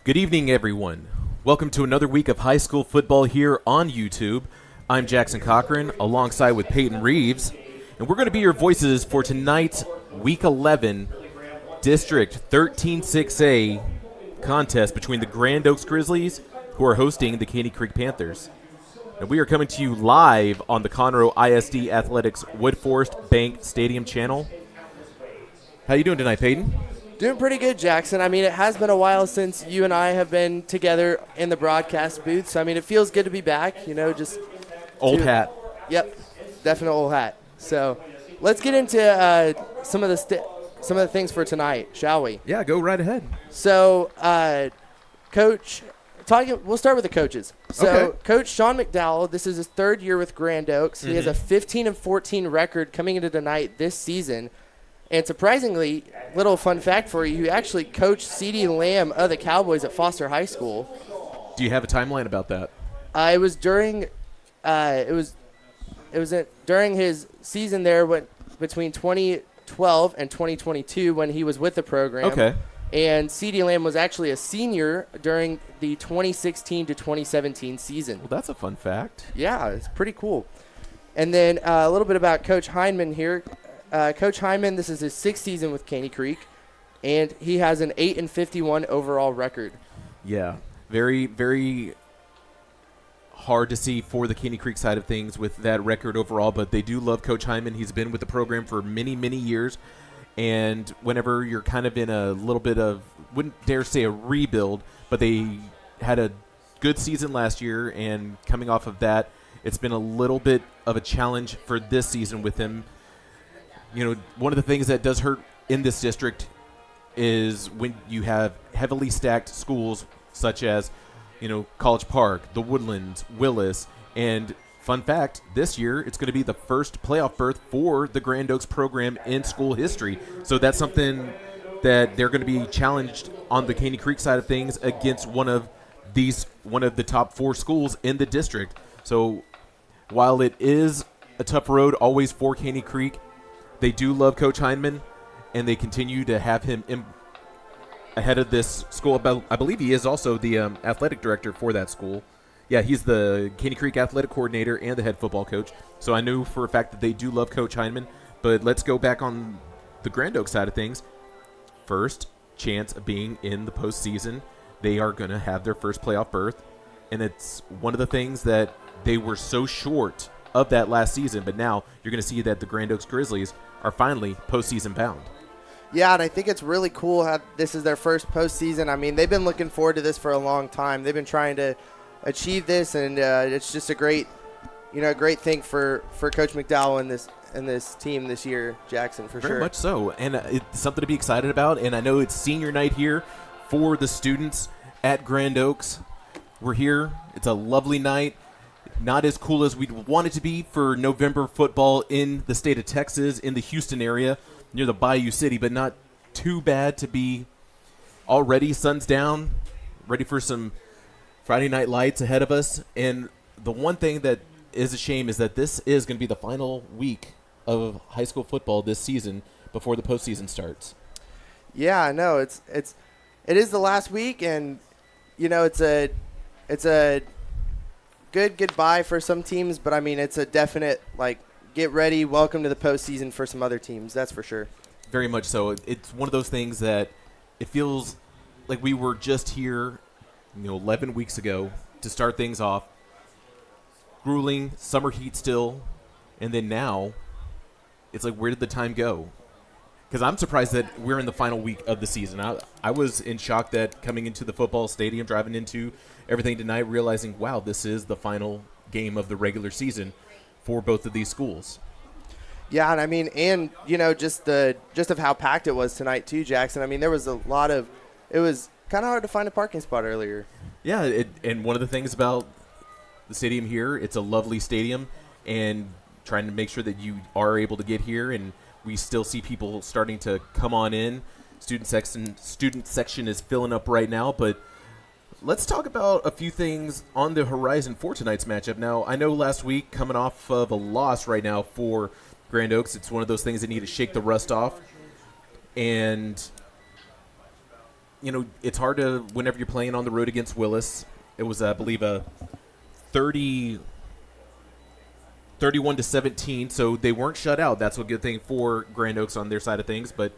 Good evening, everyone. Welcome to another week of high school football here on YouTube. I'm Jackson Cochran, alongside with Peyton Reeves, and we're going to be your voices for tonight's Week 11 District 13-6A contest between the Grand Oaks Grizzlies, who are hosting the Caney Creek Panthers. And we are coming to you live on the Conroe ISD Athletics Woodforest Bank Stadium channel. How you doing tonight, Peyton? Doing pretty good, Jackson. I mean, it has been a while since you and I have been together in the broadcast booth. So, I mean, it feels good to be back, just Old hat. Yep, definite old hat. So, let's get into some of the things for tonight, shall we? Yeah, go right ahead. So, Coach, we'll start with the coaches. So, Okay. Coach Sean McDowell, this is his third year with Grand Oaks. He has a 15-14 record coming into tonight this season. And surprisingly, little fun fact for you, he actually coached C.D. Lamb of the Cowboys at Foster High School. Do you have a timeline about that? It was during during his season there between 2012 and 2022 when he was with the program. Okay. And C.D. Lamb was actually a senior during the 2016 to 2017 season. Well, that's a fun fact. Yeah, it's pretty cool. And then a little bit about Coach Heineman here. Coach Hyman, this is his sixth season with Caney Creek, and he has an 8-51 overall record. Yeah, very, very hard to see for the Caney Creek side of things with that record overall, but they do love Coach Hyman. He's been with the program for many, many years, and whenever you're kind of in a little bit of, wouldn't dare say a rebuild, but they had a good season last year, and coming off of that, it's been a little bit of a challenge for this season with him. One of the things that does hurt in this district is when you have heavily stacked schools such as, College Park, the Woodlands, Willis, and fun fact, this year it's going to be the first playoff berth for the Grand Oaks program in school history. So that's something that they're going to be challenged on the Caney Creek side of things against one of the top four schools in the district. So while it is a tough road always for Caney Creek, they do love Coach Heineman, and they continue to have him ahead of this school. I believe he is also the athletic director for that school. Yeah, he's the Caney Creek athletic coordinator and the head football coach. So I knew for a fact that they do love Coach Heineman. But let's go back on the Grand Oaks side of things. First chance of being in the postseason. They are going to have their first playoff berth. And it's one of the things that they were so short of that last season, but now you're going to see that the Grand Oaks Grizzlies are finally postseason bound. Yeah, and I think it's really cool how this is their first postseason. I mean, they've been looking forward to this for a long time. They've been trying to achieve this, and it's just a great thing for Coach McDowell and this team this year, Jackson, for sure. Very much so, and it's something to be excited about. And I know it's senior night here for the students at Grand Oaks. We're here. It's a lovely night. Not as cool as we'd want it to be for November football in the state of Texas, in the Houston area, near the Bayou City, but not too bad to be already sun's down, ready for some Friday night lights ahead of us. And the one thing that is a shame is that this is going to be the final week of high school football this season before the postseason starts. Yeah, I know. It is the last week, and it's a good goodbye for some teams, but I mean, it's a definite, get ready, welcome to the postseason for some other teams, that's for sure. Very much so. It's one of those things that it feels like we were just here, 11 weeks ago to start things off. Grueling, summer heat still, and then now it's like, where did the time go? Because I'm surprised that we're in the final week of the season. I was in shock that coming into the football stadium, driving into everything tonight, realizing, wow, this is the final game of the regular season for both of these schools. Yeah, and I mean, just of how packed it was tonight too, Jackson. I mean, there was it was kind of hard to find a parking spot earlier. Yeah, and one of the things about the stadium here, it's a lovely stadium, and trying to make sure that you are able to get here, and we still see people starting to come on in. Student section is filling up right now, but let's talk about a few things on the horizon for tonight's matchup. Now, I know last week, coming off of a loss right now for Grand Oaks, it's one of those things that need to shake the rust off. And it's hard to, whenever you're playing on the road against Willis, it was, I believe, a 31-17, so they weren't shut out. That's a good thing for Grand Oaks on their side of things, but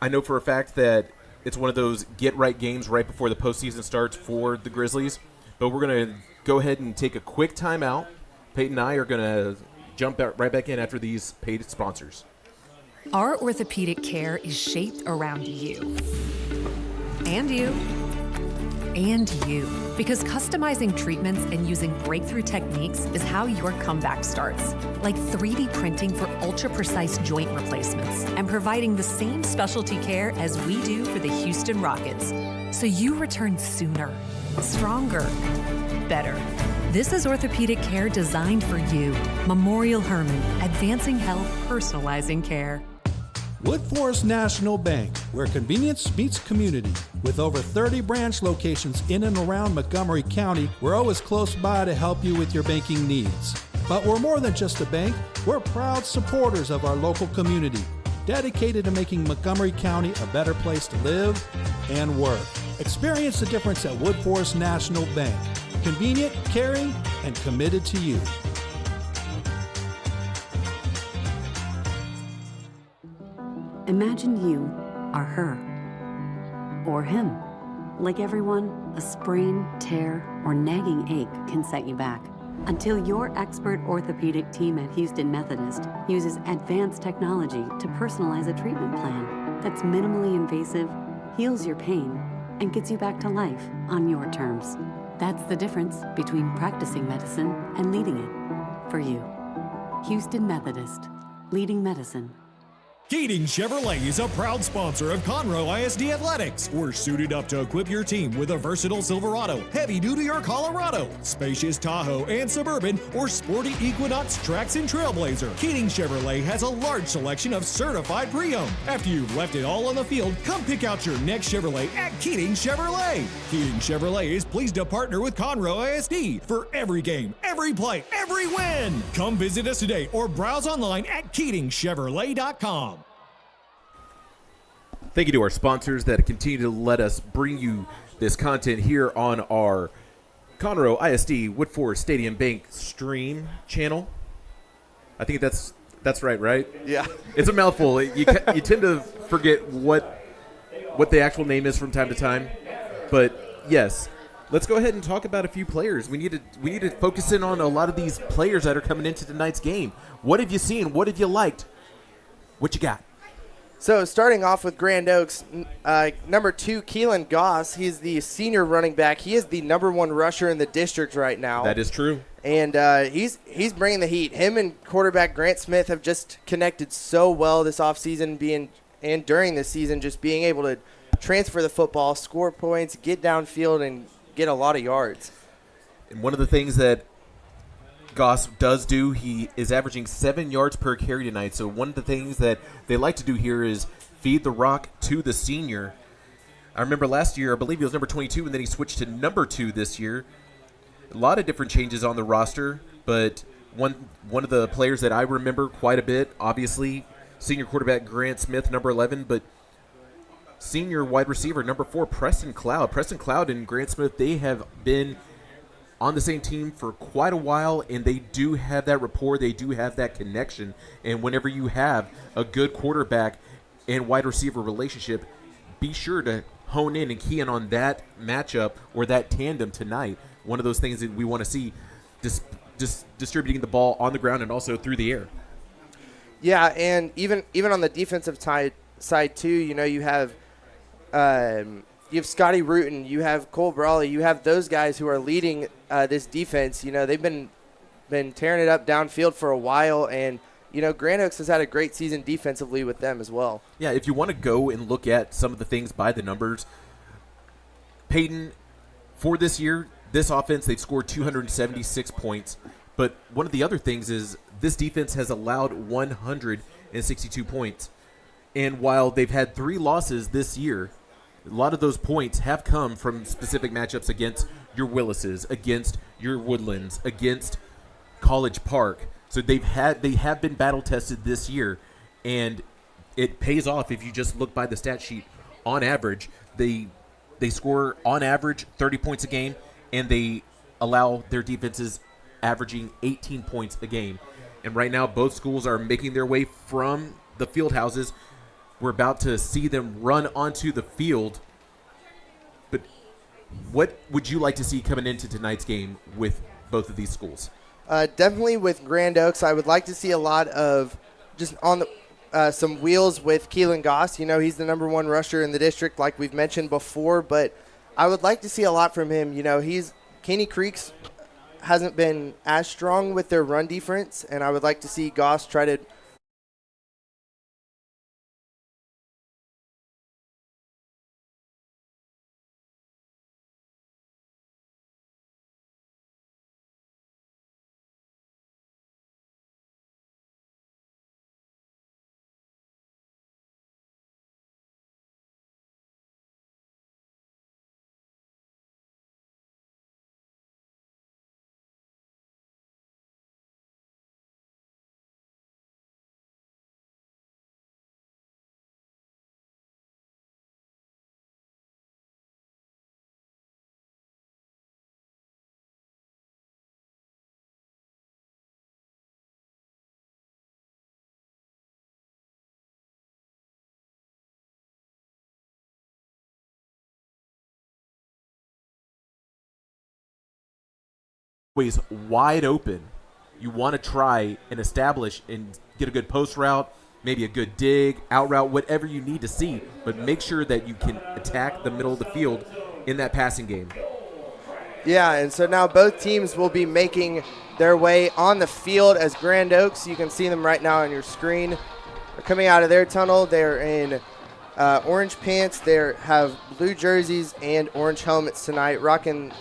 I know for a fact that it's one of those get-right games right before the postseason starts for the Grizzlies, but we're going to go ahead and take a quick timeout. Peyton and I are going to jump right back in after these paid sponsors. Our orthopedic care is shaped around you. And you. And you. Because customizing treatments and using breakthrough techniques is how your comeback starts. Like 3D printing for ultra-precise joint replacements and providing the same specialty care as we do for the Houston Rockets. So you return sooner, stronger, better. This is orthopedic care designed for you. Memorial Hermann, advancing health, personalizing care. Woodforest National Bank, where convenience meets community. With over 30 branch locations in and around Montgomery County, we're always close by to help you with your banking needs. But we're more than just a bank, we're proud supporters of our local community, dedicated to making Montgomery County a better place to live and work. Experience the difference at Woodforest National Bank. Convenient, caring, and committed to you. Imagine you are her, or him. Like everyone, a sprain, tear, or nagging ache can set you back. Until your expert orthopedic team at Houston Methodist uses advanced technology to personalize a treatment plan that's minimally invasive, heals your pain, and gets you back to life on your terms. That's the difference between practicing medicine and leading it for you. Houston Methodist, leading medicine. Keating Chevrolet is a proud sponsor of Conroe ISD Athletics. We're suited up to equip your team with a versatile Silverado, heavy-duty or Colorado, spacious Tahoe and Suburban, or sporty Equinox, Trax, and Trailblazer. Keating Chevrolet has a large selection of certified pre-owned. After you've left it all on the field, come pick out your next Chevrolet at Keating Chevrolet. Keating Chevrolet is pleased to partner with Conroe ISD for every game, every play, every win. Come visit us today or browse online at KeatingChevrolet.com. Thank you to our sponsors that continue to let us bring you this content here on our Conroe ISD Woodforest Stadium Bank stream channel. I think that's right? Yeah. It's a mouthful. You tend to forget what the actual name is from time to time. But yes, let's go ahead and talk about a few players. We need to focus in on a lot of these players that are coming into tonight's game. What have you seen? What have you liked? What you got? So starting off with Grand Oaks, number 2, Keelan Goss. He's the senior running back. He is the number 1 rusher in the district right now. That is true. And he's bringing the heat. Him and quarterback Grant Smith have just connected so well this offseason, and during this season, just being able to transfer the football, score points, get downfield, and get a lot of yards. And one of the things that Goss does do, he is averaging 7 yards per carry tonight. So one of the things that they like to do here is feed the rock to the senior. I remember last year, I believe he was number 22, and then he switched to number 2 this year. A lot of different changes on the roster, but one of the players that I remember quite a bit, obviously, senior quarterback Grant Smith, number 11, but senior wide receiver, number 4, Preston Cloud. Preston Cloud and Grant Smith, they have been on the same team for quite a while, and they do have that rapport. They do have that connection. And whenever you have a good quarterback and wide receiver relationship, be sure to hone in and key in on that matchup or that tandem tonight. One of those things that we want to see, distributing the ball on the ground and also through the air. Yeah, and even on the defensive side too, you have Scotty Rutan, you have Cole Brawley, you have those guys who are leading this defense. They've been tearing it up downfield for a while, and Grand Oaks has had a great season defensively with them as well. Yeah, if you want to go and look at some of the things by the numbers, Peyton, for this year, this offense, they've scored 276 points. But one of the other things is this defense has allowed 162 points. And while they've had 3 losses this year, a lot of those points have come from specific matchups against your Willises, against your Woodlands, against College Park. So they have been battle tested this year, and it pays off if you just look by the stat sheet on average, they score on average 30 points a game, and they allow their defenses averaging 18 points a game. And right now, both schools are making their way from the field houses. We're about to see them run onto the field. But what would you like to see coming into tonight's game with both of these schools? Definitely with Grand Oaks, I would like to see a lot of just on the some wheels with Keelan Goss. You know, he's the number one rusher in the district, like we've mentioned before, but I would like to see a lot from him. You know, Caney Creek's hasn't been as strong with their run defense, and I would like to see Goss try to Ways wide open. You want to try and establish and get a good post route, maybe a good dig, out route, whatever you need to see, but make sure that you can attack the middle of the field in that passing game. Yeah, and so now both teams will be making their way on the field as Grand Oaks. You can see them right now on your screen. They're coming out of their tunnel. They're in orange pants. They have blue jerseys and orange helmets tonight, rocking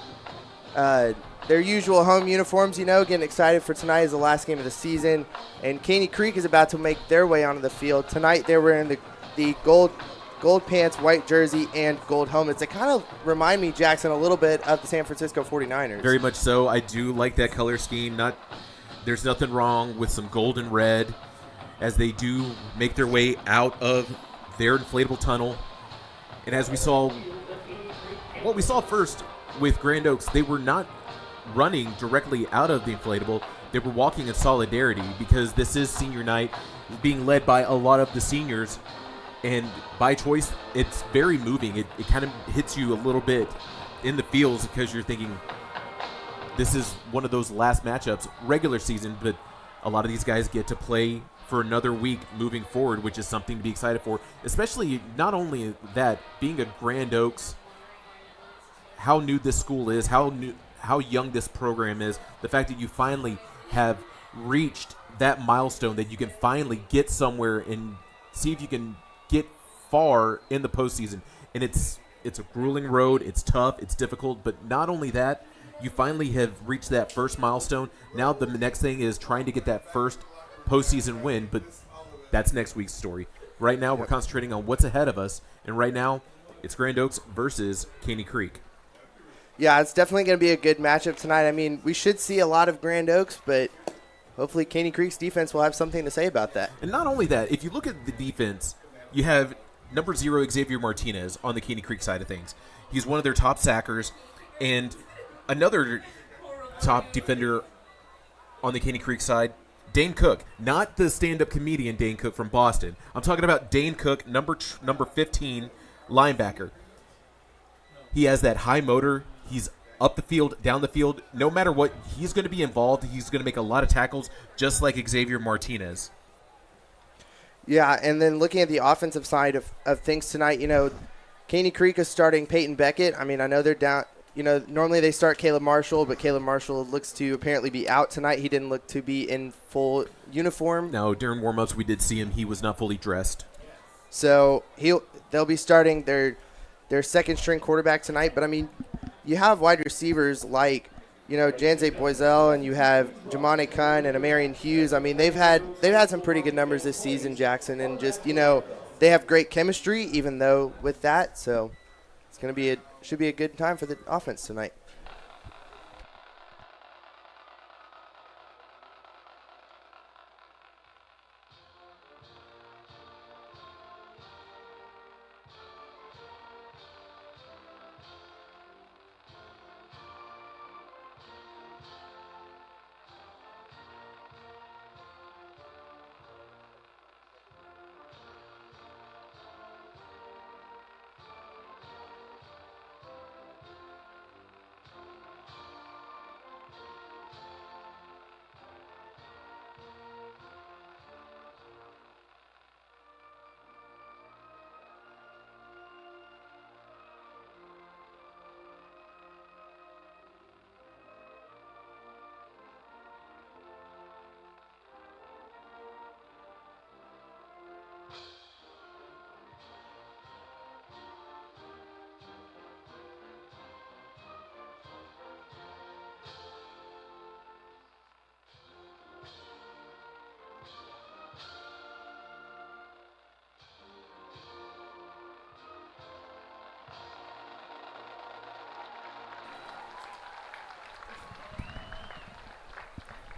their usual home uniforms, you know, getting excited for tonight is the last game of the season. And Caney Creek is about to make their way onto the field. Tonight they were in the gold pants, white jersey, and gold helmets. They kind of remind me, Jackson, a little bit of the San Francisco 49ers. Very much so. I do like that color scheme. There's nothing wrong with some gold and red as they do make their way out of their inflatable tunnel. And as we saw, what we saw first with Grand Oaks, they were not running directly out of the inflatable. They were walking in solidarity because this is senior night, being led by a lot of the seniors, and by choice it's very moving. It kind of hits you a little bit in the feels because you're thinking this is one of those last matchups regular season, but a lot of these guys get to play for another week moving forward, which is something to be excited for, especially not only that, being a Grand Oaks, how new this school is, how young this program is, the fact that you finally have reached that milestone, that you can finally get somewhere and see if you can get far in the postseason. And it's a grueling road. It's tough. It's difficult. But not only that, you finally have reached that first milestone. Now the next thing is trying to get that first postseason win, but that's next week's story. Right now we're concentrating on what's ahead of us, and right now it's Grand Oaks versus Caney Creek. Yeah, it's definitely going to be a good matchup tonight. I mean, we should see a lot of Grand Oaks, but hopefully Caney Creek's defense will have something to say about that. And not only that, if you look at the defense, you have number 0, Xavier Martinez, on the Caney Creek side of things. He's one of their top sackers, and another top defender on the Caney Creek side, Dane Cook. Not the stand-up comedian Dane Cook from Boston. I'm talking about Dane Cook, number 15 linebacker. He has that high motor. He's up the field, down the field. No matter what, he's going to be involved. He's going to make a lot of tackles, just like Xavier Martinez. Yeah, and then looking at the offensive side of things tonight, you know, Caney Creek is starting Peyton Beckett. I mean, I know they're down. You know, normally they start Caleb Marshall, but Caleb Marshall looks to apparently be out tonight. He didn't look to be in full uniform. No, during warm-ups we did see him. He was not fully dressed. So they'll be starting their second-string quarterback tonight. But, I mean, you have wide receivers like, you know, Janze Boisel, and you have Jamane Kunn and Amarian Hughes. I mean, they've had some pretty good numbers this season, Jackson, and just, you know, they have great chemistry even though with that. So it's going to be should be a good time for the offense tonight.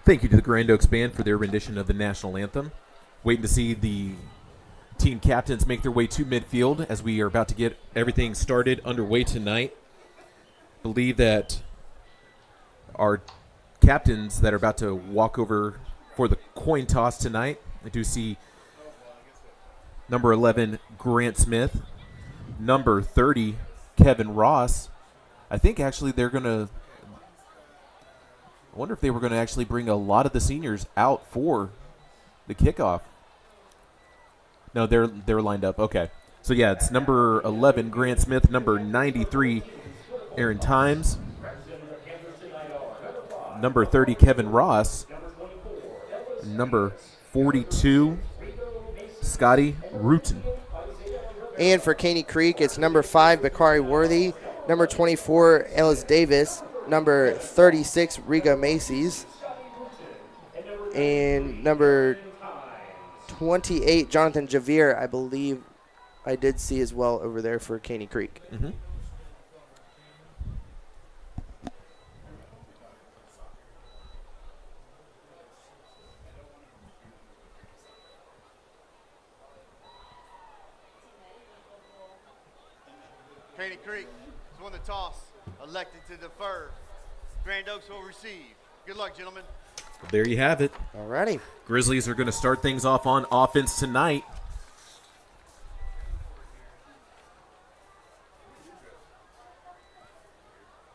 Thank you to the Grand Oaks Band for their rendition of the national anthem. Waiting to see the team captains make their way to midfield as we are about to get everything started underway tonight. Believe that our captains that are about to walk over for the coin toss tonight, I do see number 11, Grant Smith, number 30, Kevin Ross. I think actually they're going to – I wonder if they were going to actually bring a lot of the seniors out for the kickoff. No, they're lined up. Okay. So, yeah, it's number 11, Grant Smith, number 93, Aaron Times, number 30, Kevin Ross, number 42, Scotty Rutan. And for Caney Creek, it's number 5, Bakari Worthy, number 24, Ellis Davis, number 36, Riga Macy's, and number 28, Jonathan Javier, I believe I did see as well over there for Caney Creek. Mm-hmm. Caney Creek has won the toss, elected to defer. Grand Oaks will receive. Good luck, gentlemen. There you have it. Alrighty. Grizzlies are going to start things off on offense tonight.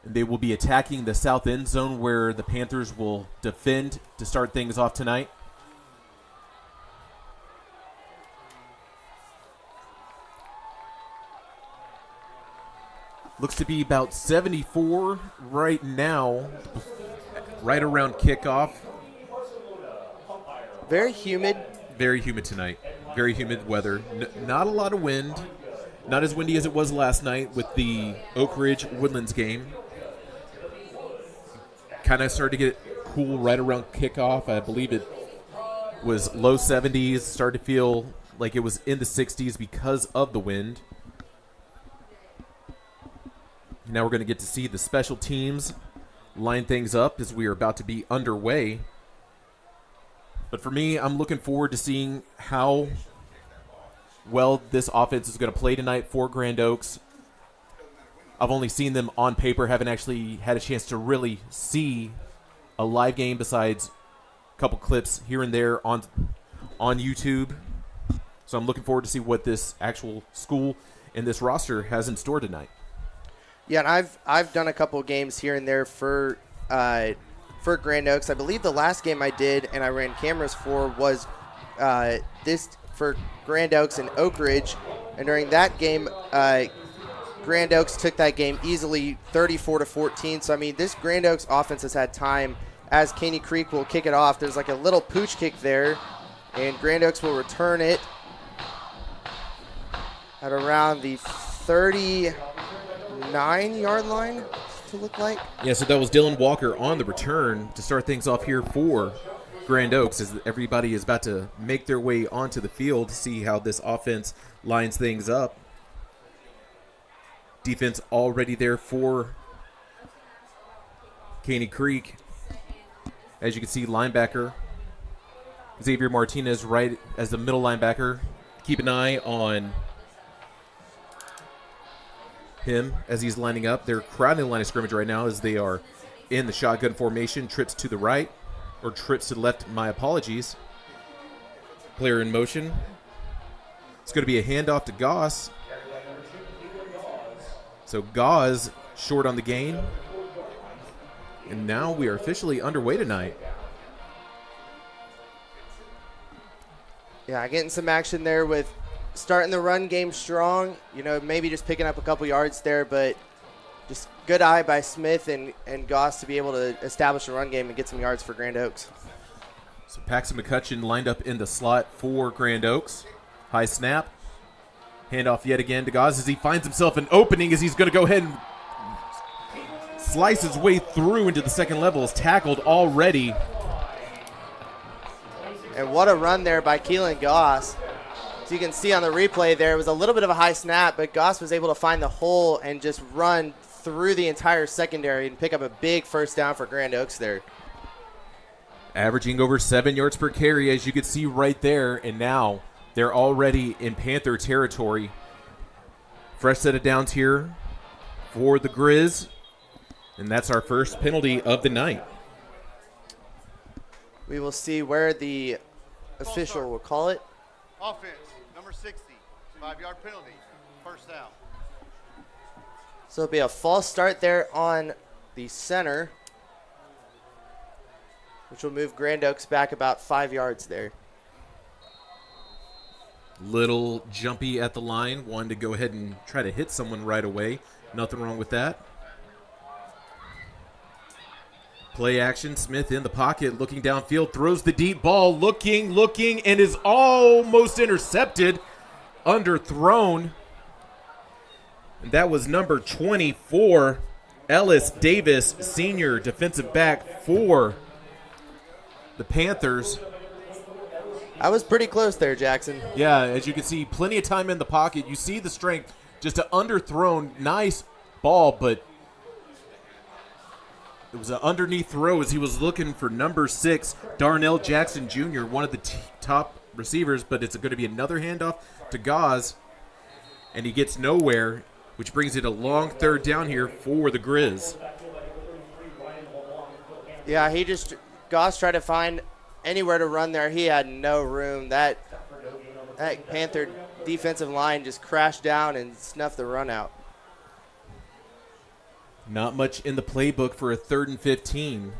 And they will be attacking the south end zone where the Panthers will defend to start things off tonight. Looks to be about 74 right now, right around kickoff. Very humid. Very humid tonight. Very humid weather. Not a lot of wind. Not as windy as it was last night with the Oak Ridge Woodlands game. Kind of started to get cool right around kickoff. I believe it was low 70s. Started to feel like it was in the 60s because of the wind. Now we're going to get to see the special teams line things up as we are about to be underway. But for me, I'm looking forward to seeing how well this offense is going to play tonight for Grand Oaks. I've only seen them on paper, haven't actually had a chance to really see a live game besides a couple clips here and there on YouTube. So I'm looking forward to see what this actual school and this roster has in store tonight. Yeah, and I've done a couple games here and there for Grand Oaks. I believe the last game I did and I ran cameras for was this for Grand Oaks and Oak Ridge. And during that game, Grand Oaks took that game easily 34-14. So, I mean, this Grand Oaks offense has had time as Caney Creek will kick it off. There's like a little pooch kick there, and Grand Oaks will return it at around the 39-yard line to look like. Yeah, so that was Dylan Walker on the return to start things off here for Grand Oaks as everybody is about to make their way onto the field to see how this offense lines things up. Defense already there for Caney Creek. As you can see, linebacker Xavier Martinez right as the middle linebacker. Keep an eye on him as he's lining up. They're crowding the line of scrimmage right now as they are in the shotgun formation. Trips to the right, or trips to the left, my apologies. Player in motion. It's going to be a handoff to Goss. So Gauze short on the gain. And now we are officially underway tonight. Yeah, getting some action there with starting the run game strong. You know, maybe just picking up a couple yards there, but just good eye by Smith and Goss to be able to establish a run game and get some yards for Grand Oaks. So Paxton McCutcheon lined up in the slot for Grand Oaks. High snap. Handoff yet again to Goss as he finds himself an opening as he's going to go ahead and slice his way through into the second level. Is tackled already. And what a run there by Keelan Goss. As you can see on the replay there, it was a little bit of a high snap, but Goss was able to find the hole and just run through the entire secondary and pick up a big first down for Grand Oaks there. Averaging over 7 yards per carry, as you can see right there. And now they're already in Panther territory. Fresh set of downs here for the Grizz. And that's our first penalty of the night. We will see where the official will call it. Offense, number 60, 5-yard penalty, first down. So it'll be a false start there on the center, which will move Grand Oaks back about 5 yards there. Little jumpy at the line. Wanted to go ahead and try to hit someone right away. Nothing wrong with that. Play action. Smith in the pocket, looking downfield, throws the deep ball, looking, and is almost intercepted. Underthrown. And that was number 24, Ellis Davis, senior defensive back for the Panthers. I was pretty close there, Jackson. Yeah, as you can see, plenty of time in the pocket. You see the strength, just an underthrown, nice ball, but it was an underneath throw as he was looking for number 6, Darnell Jackson Jr., one of the top receivers, but it's going to be another handoff to Gauze, and he gets nowhere, which brings it a long third down here for the Grizz. Yeah, Gauze tried to find anywhere to run there. He had no room. That Panther defensive line just crashed down and snuffed the run out. Not much in the playbook for a 3rd and 15.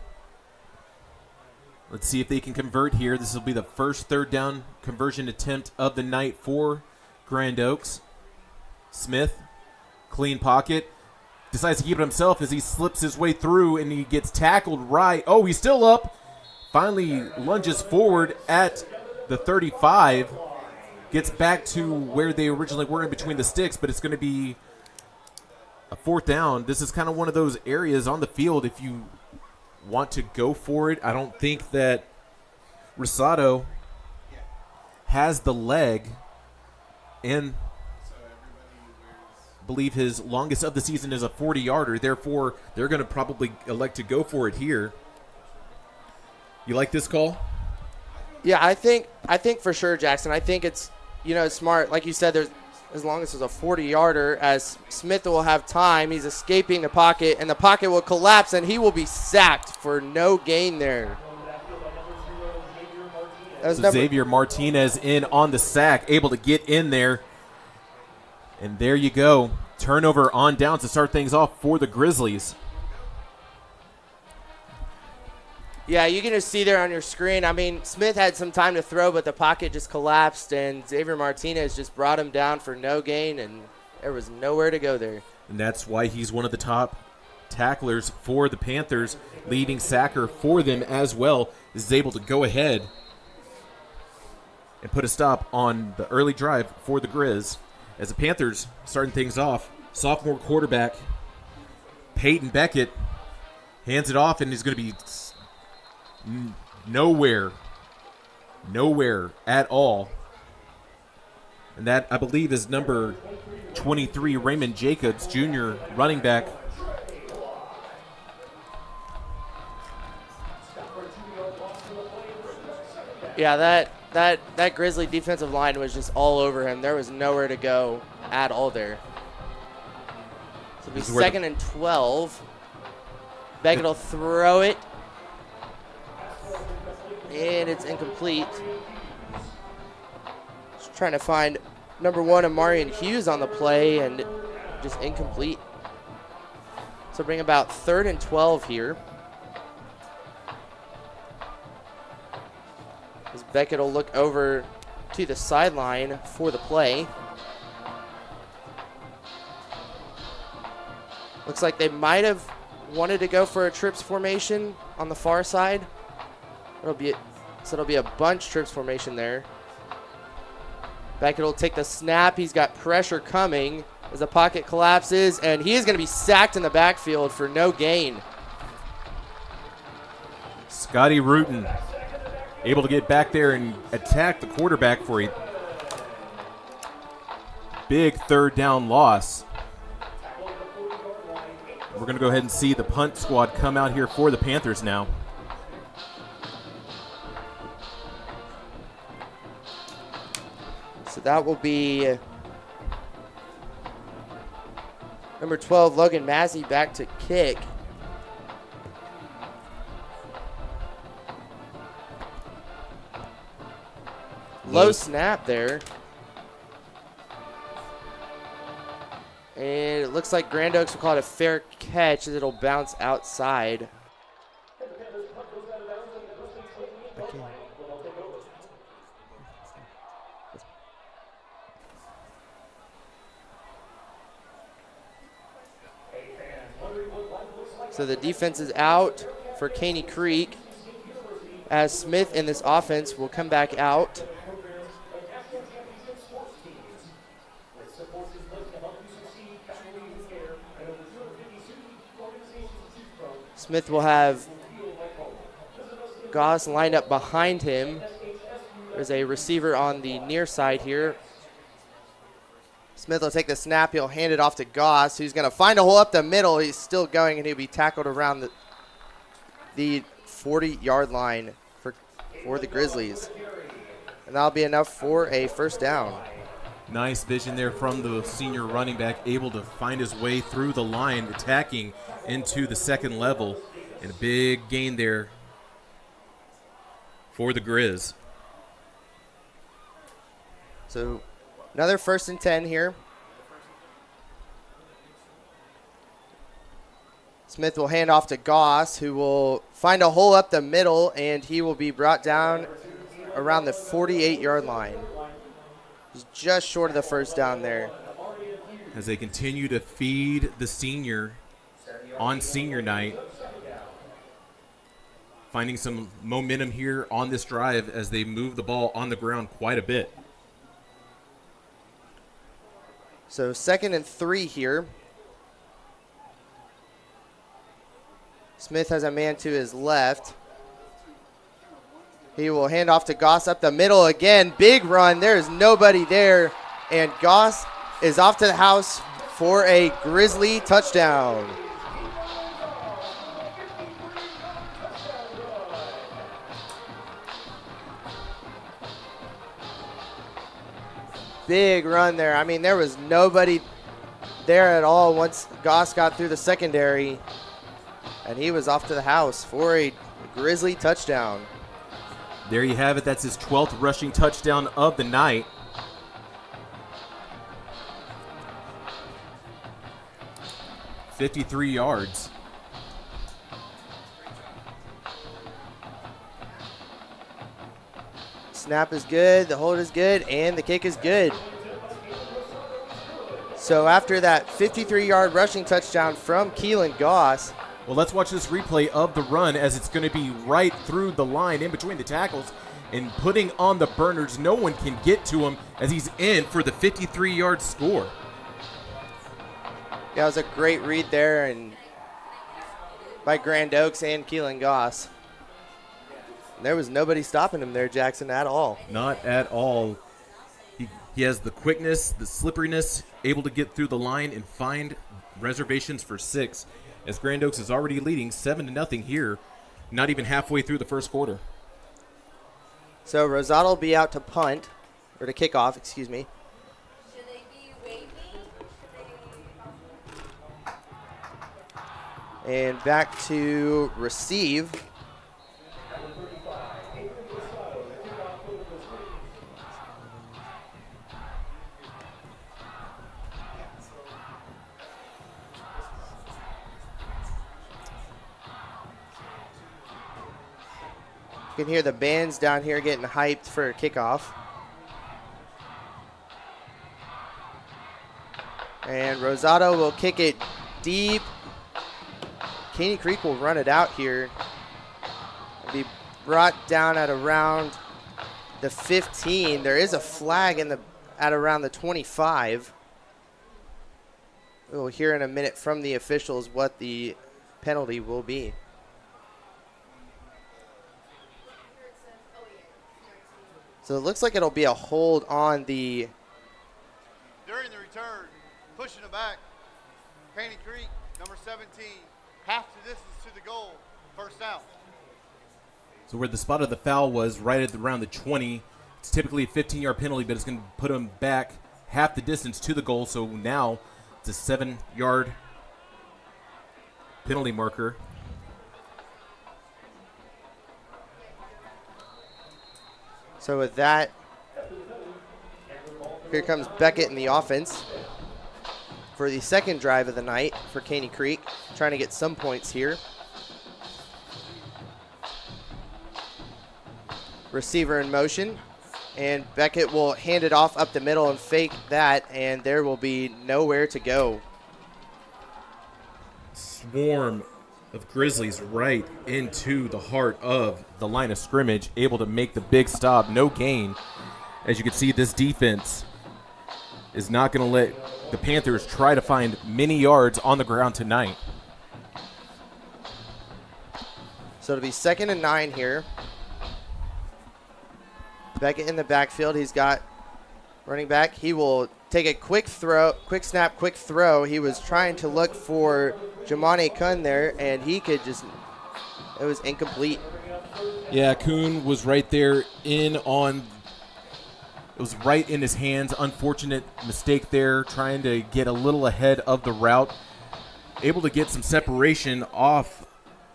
Let's see if they can convert here. This will be the first third down conversion attempt of the night for Grand Oaks. Smith, clean pocket, decides to keep it himself as he slips his way through and he gets tackled right. Oh, he's still up. Finally lunges forward at the 35. Gets back to where they originally were in between the sticks, but it's going to be a 4th down. This is kind of one of those areas on the field if you want to go for it. I don't think that Rosado has the leg, and I believe his longest of the season is a 40-yarder. Therefore, they're going to probably elect to go for it here. You like this call? Yeah, I think for sure, Jackson. I think it's smart. Like you said, there's as long as it's a 40-yarder, as Smith will have time. He's escaping the pocket, and the pocket will collapse, and he will be sacked for no gain there. So Xavier Martinez in on the sack, able to get in there. And there you go. Turnover on down to start things off for the Grizzlies. Yeah, you can just see there on your screen. I mean, Smith had some time to throw, but the pocket just collapsed, and Xavier Martinez just brought him down for no gain, and there was nowhere to go there. And that's why he's one of the top tacklers for the Panthers, leading sacker for them as well, is able to go ahead and put a stop on the early drive for the Grizz. As the Panthers starting things off, sophomore quarterback Peyton Beckett hands it off, and he's going to be nowhere at all. And that, I believe, is number 23, Raymond Jacobs, Jr., running back. Yeah, that Grizzly defensive line was just all over him. There was nowhere to go at all there. So it'll be 2nd and 12. Beckett will throw it. And it's incomplete. Just trying to find number 1, Amarian Hughes on the play, and just incomplete. So bring about 3rd and 12 here. As Beckett will look over to the sideline for the play. Looks like they might have wanted to go for a trips formation on the far side. It'll be a bunch trips formation there. Beckett will take the snap. He's got pressure coming as the pocket collapses, and he is going to be sacked in the backfield for no gain. Scotty Rutan able to get back there and attack the quarterback for a big 3rd down loss. We're going to go ahead and see the punt squad come out here for the Panthers now. So that will be number 12, Logan Massey, back to kick. Low snap there. And it looks like Grand Oaks will call it a fair catch as it'll bounce outside. So the defense is out for Caney Creek as Smith in this offense will come back out. Smith will have Goss lined up behind him. There's a receiver on the near side here. Smith will take the snap. He'll hand it off to Goss, who's going to find a hole up the middle. He's still going, and he'll be tackled around the 40-yard line for the Grizzlies. And that'll be enough for a first down. Nice vision there from the senior running back, able to find his way through the line, attacking into the second level. And a big gain there for the Grizz. So another 1st and 10 here. Smith will hand off to Goss, who will find a hole up the middle, and he will be brought down around the 48-yard line. He's just short of the first down there. As they continue to feed the senior on senior night, finding some momentum here on this drive as they move the ball on the ground quite a bit. So 2nd and 3 here. Smith has a man to his left. He will hand off to Goss up the middle again. Big run. There is nobody there. And Goss is off to the house for a Grizzly touchdown. Big run there. I mean, there was nobody there at all once Goss got through the secondary. And he was off to the house for a Grizzly touchdown. There you have it. That's his 12th rushing touchdown of the night. .53 yards. Snap is good, the hold is good, and the kick is good. So after that 53-yard rushing touchdown from Keelan Goss. Well, let's watch this replay of the run as it's going to be right through the line in between the tackles and putting on the burners. No one can get to him as he's in for the 53-yard score. Yeah, it was a great read there and by Grand Oaks and Keelan Goss. There was nobody stopping him there, Jackson, at all. Not at all. He has the quickness, the slipperiness, able to get through the line and find reservations for 6. As Grand Oaks is already leading 7-0 here, not even halfway through the first quarter. So Rosado will be out to punt, or to kickoff, excuse me. Should they be waving? And back to receive. You can hear the bands down here getting hyped for kickoff. And Rosado will kick it deep. Caney Creek will run it out here. It'll be brought down at around the 15. There is a flag at around the 25. We'll hear in a minute from the officials what the penalty will be. So it looks like it'll be a hold on the... During the return, pushing it back, Caney Creek, number 17, half the distance to the goal, first out. So where the spot of the foul was right at around the 20, It's typically a 15-yard penalty, but it's going to put him back half the distance to the goal. So now it's a 7-yard penalty marker. So with that, here comes Beckett in the offense for the second drive of the night for Caney Creek, trying to get some points here. Receiver in motion, and Beckett will hand it off up the middle and fake that, and there will be nowhere to go. Swarm of Grizzlies right into the heart of the line of scrimmage, able to make the big stop, no gain. As you can see, this defense is not going to let the Panthers try to find many yards on the ground tonight. So it'll be 2nd and 9 here. Beckett in the backfield. He's got running back. He will take a quick throw, quick snap, quick throw. He was trying to look for Jamane Kun there, and he could just, it was incomplete. Yeah, Kuhn was right there it was right in his hands. Unfortunate mistake there, trying to get a little ahead of the route. Able to get some separation off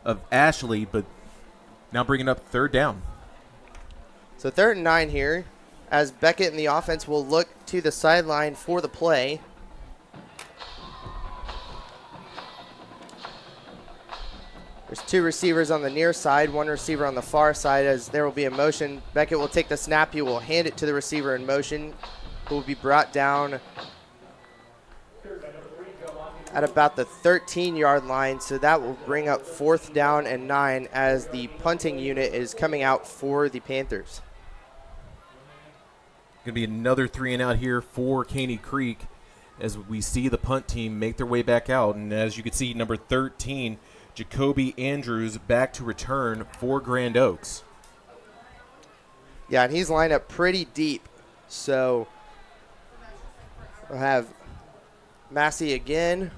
of Ashley, but now bringing up 3rd down. So 3rd and 9 here, as Beckett in the offense will look to the sideline for the play. There's 2 receivers on the near side, 1 receiver on the far side, as there will be a motion. Beckett will take the snap. He will hand it to the receiver in motion, who will be brought down at about the 13-yard line. So that will bring up 4th down and 9 as the punting unit is coming out for the Panthers. Going to be another 3 and out here for Caney Creek as we see the punt team make their way back out. And as you can see, number 13, Jacoby Andrews, back to return for Grand Oaks. Yeah, and he's lined up pretty deep. So we'll have Massey again.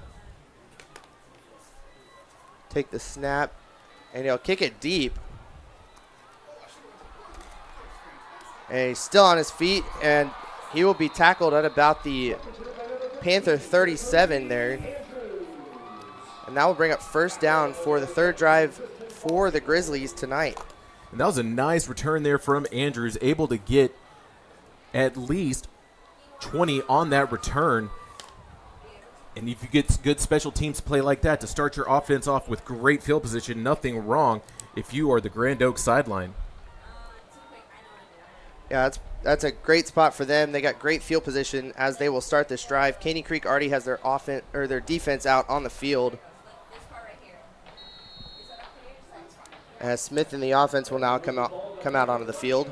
Take the snap, and he'll kick it deep. And he's still on his feet, and he will be tackled at about the Panther 37 there. And that will bring up 1st down for the 3rd drive for the Grizzlies tonight. And that was a nice return there from Andrews, able to get at least 20 on that return. And if you get good special teams play like that to start your offense off with great field position, nothing wrong if you are the Grand Oaks sideline. Yeah, that's a great spot for them. They got great field position as they will start this drive. Caney Creek already has their offense or their defense out on the field. As Smith in the offense will now come out onto the field.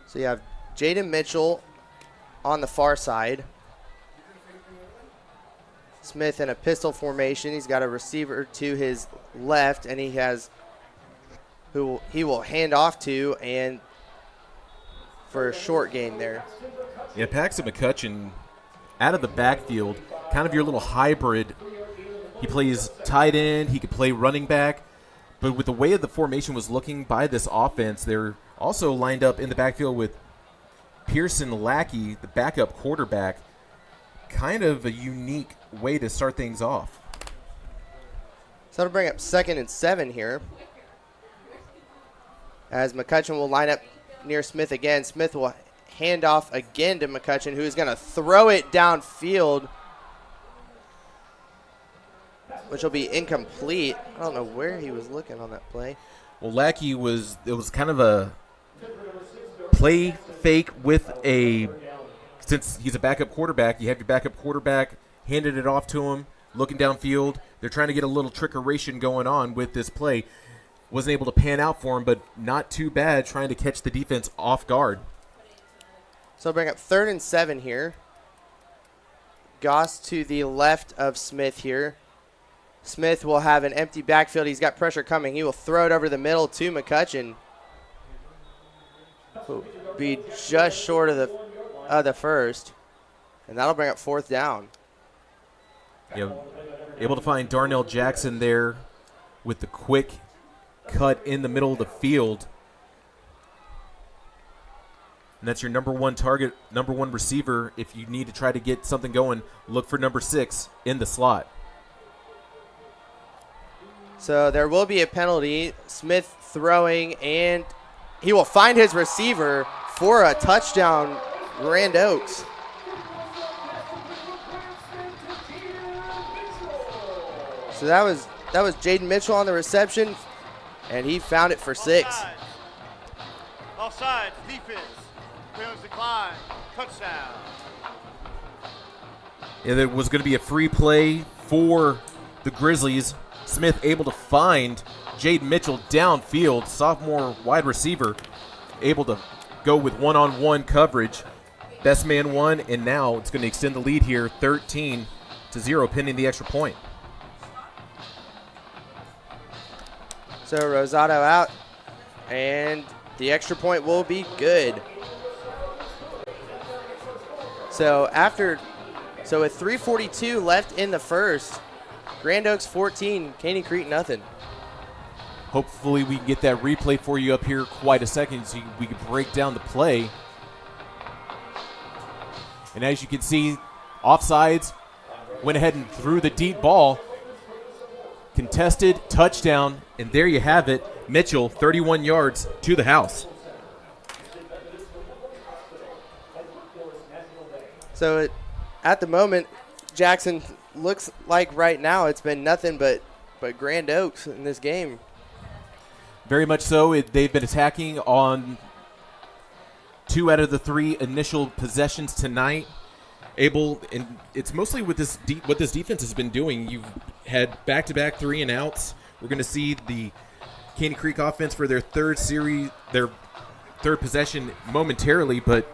So you have Jaden Mitchell on the far side. Smith in a pistol formation. He's got a receiver to his left, and he has who he will hand off to, and for a short gain there. Yeah, Paxton McCutcheon out of the backfield, kind of your little hybrid. He plays tight end. He could play running back. But with the way the formation was looking by this offense, they're also lined up in the backfield with Pearson Lackey, the backup quarterback. Kind of a unique way to start things off. So that'll bring up 2nd and 7 here. As McCutcheon will line up near Smith again. Smith will hand off again to McCutcheon, who's going to throw it downfield, which will be incomplete. I don't know where he was looking on that play. Well, Lackey it was kind of a play fake with since he's a backup quarterback, you have your backup quarterback handed it off to him, looking downfield. They're trying to get a little trickeration going on with this play. Wasn't able to pan out for him, but not too bad trying to catch the defense off guard. So bring up 3rd and 7 here. Goss to the left of Smith here. Smith will have an empty backfield. He's got pressure coming. He will throw it over the middle to McCutcheon. Will be just short of the first, and that'll bring up 4th down. Yeah, able to find Darnell Jackson there with the quick cut in the middle of the field. And that's your number one target, number one receiver. If you need to try to get something going, look for number 6 in the slot. So there will be a penalty. Smith throwing, and he will find his receiver for a touchdown, Grand Oaks. So that was Jaden Mitchell on the reception, and he found it for 6. Offside, defense. Penalty decline, touchdown. Yeah, there was going to be a free play for the Grizzlies. Smith able to find Jaden Mitchell downfield, sophomore wide receiver, able to go with one-on-one coverage. Best man won, and now it's going to extend the lead here 13-0 pending the extra point. So Rosado out, and the extra point will be good. So with 3:42 left in the first, Grand Oaks 14, Caney Creek nothing. Hopefully we can get that replay for you up here quite a second so we can break down the play. And as you can see, offsides, went ahead and threw the deep ball. Contested, touchdown, and there you have it. Mitchell, 31 yards to the house. So at the moment, Jackson looks like right now it's been nothing but Grand Oaks in this game. Very much so. They've been attacking on 2 out of the 3 initial possessions tonight. And it's mostly with what this defense has been doing. You've had back-to-back 3-and-outs. We're going to see the Caney Creek offense for their third possession momentarily, but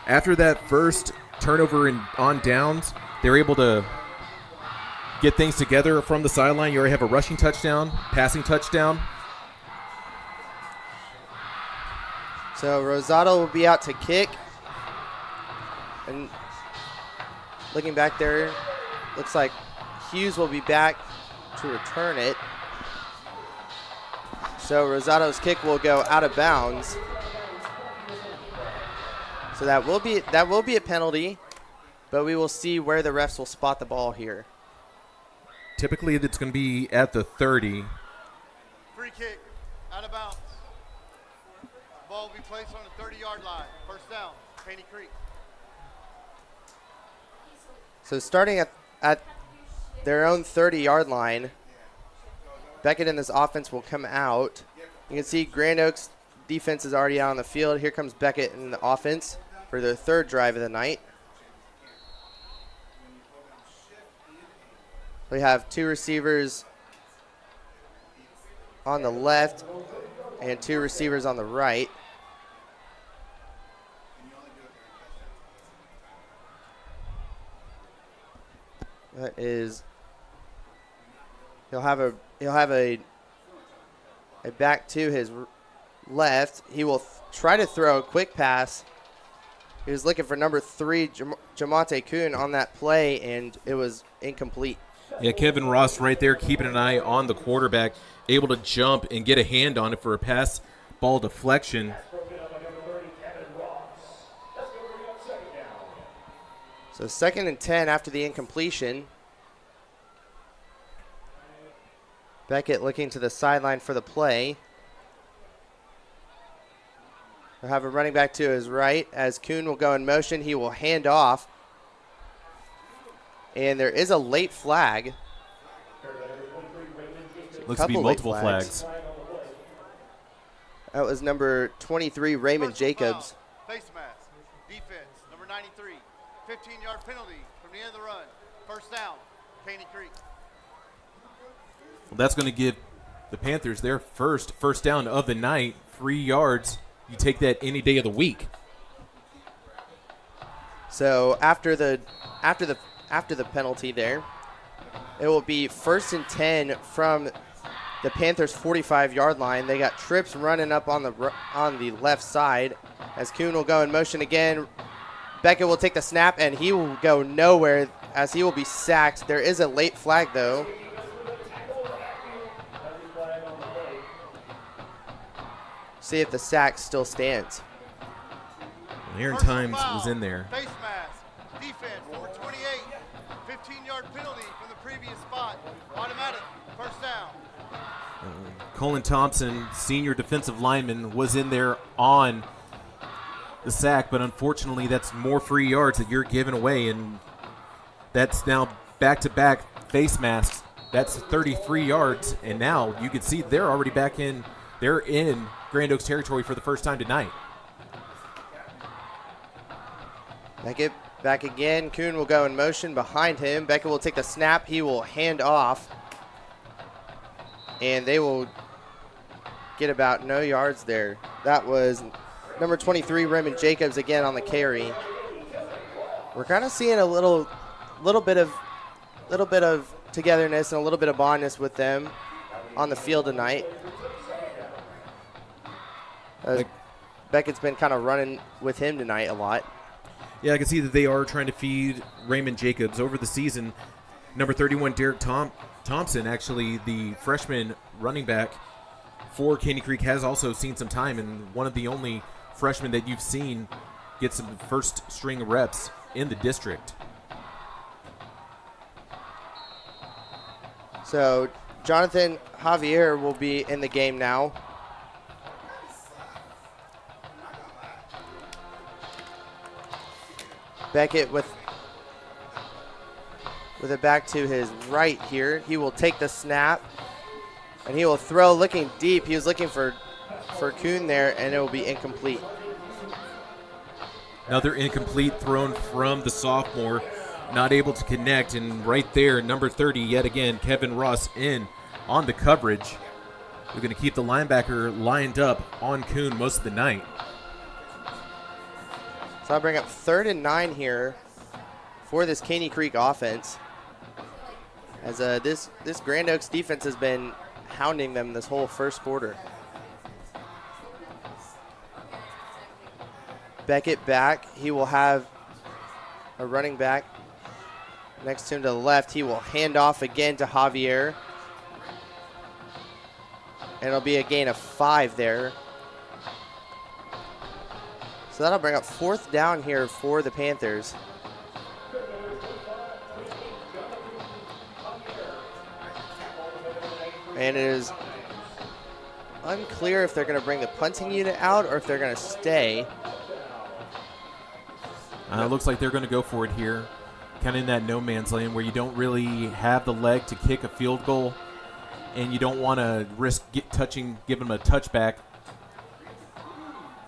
after that first turnover on downs, they're able to get things together from the sideline. You already have a rushing touchdown, passing touchdown. So Rosado will be out to kick. And looking back there, looks like Hughes will be back to return it. So Rosado's kick will go out of bounds. So that will be a penalty, but we will see where the refs will spot the ball here. Typically, it's going to be at the 30. Free kick, out of bounds. Ball will be placed on the 30-yard line. First down, Caney Creek. So starting at their own 30-yard line, Beckett and this offense will come out. You can see Grand Oaks defense is already out on the field. Here comes Beckett and the offense for their third drive of the night. We have 2 receivers on the left and 2 receivers on the right. That is, he'll have a back to his left. He will try to throw a quick pass. He was looking for number 3, Jamonte Kuhn, on that play, and it was incomplete. Yeah, Kevin Ross right there keeping an eye on the quarterback, able to jump and get a hand on it for a pass ball deflection. So 2nd and 10 after the incompletion. Beckett looking to the sideline for the play. We'll have a running back to his right as Kuhn will go in motion. He will hand off. And there is a late flag. Looks to be multiple flags. That was number 23, Raymond Jacobs. Face mask, defense, number 93. 15-yard penalty from the end of the run. First down, Caney Creek. Well, that's going to give the Panthers their first down of the night, 3 yards. You take that any day of the week. So after the penalty there, it will be 1st and 10 from the Panthers' 45-yard line. They got trips running up on the left side as Kuhn will go in motion again. Beckett will take the snap, and he will go nowhere as he will be sacked. There is a late flag, though. see if the sack still stands. Aaron Personal Times foul, was in there. Face mask. Defense, number 28. 15-yard penalty from the previous spot. Automatic. First down. Colin Thompson, senior defensive lineman, was in there on the sack, but unfortunately that's more free yards that you're giving away, and that's now back-to-back face masks. That's 33 yards, and now you can see they're already back in. They're in Grand Oaks territory for the first time tonight. Beckett back again. Kuhn will go in motion behind him. Beckett will take the snap. He will hand off. And they will get about no yards there. That was number 23, Raymond Jacobs, again on the carry. We're kind of seeing a little bit of togetherness and a little bit of bondness with them on the field tonight. Beckett's been kind of running with him tonight a lot. Yeah, I can see that they are trying to feed Raymond Jacobs over the season. Number 31, Derek Thompson, actually the freshman running back for Caney Creek, has also seen some time, and one of the only freshmen that you've seen get some first string reps in the district. So Jonathan Javier will be in the game now. Beckett with it back to his right here. He will take the snap, and he will throw looking deep. He was looking for Kuhn there, and it will be incomplete. Another incomplete thrown from the sophomore, not able to connect, and right there, number 30, yet again, Kevin Ross in on the coverage. We're going to keep the linebacker lined up on Kuhn most of the night. So I'll bring up 3rd and 9 here for this Caney Creek offense. As this Grand Oaks defense has been hounding them this whole first quarter. Beckett back. He will have a running back next to him to the left. He will hand off again to Javier. And it'll be a gain of 5 there. So that'll bring up 4th down here for the Panthers. And it is unclear if they're going to bring the punting unit out or if they're going to stay. It looks like they're going to go for it here, kind of in that no man's land where you don't really have the leg to kick a field goal, and you don't want to risk giving them a touchback.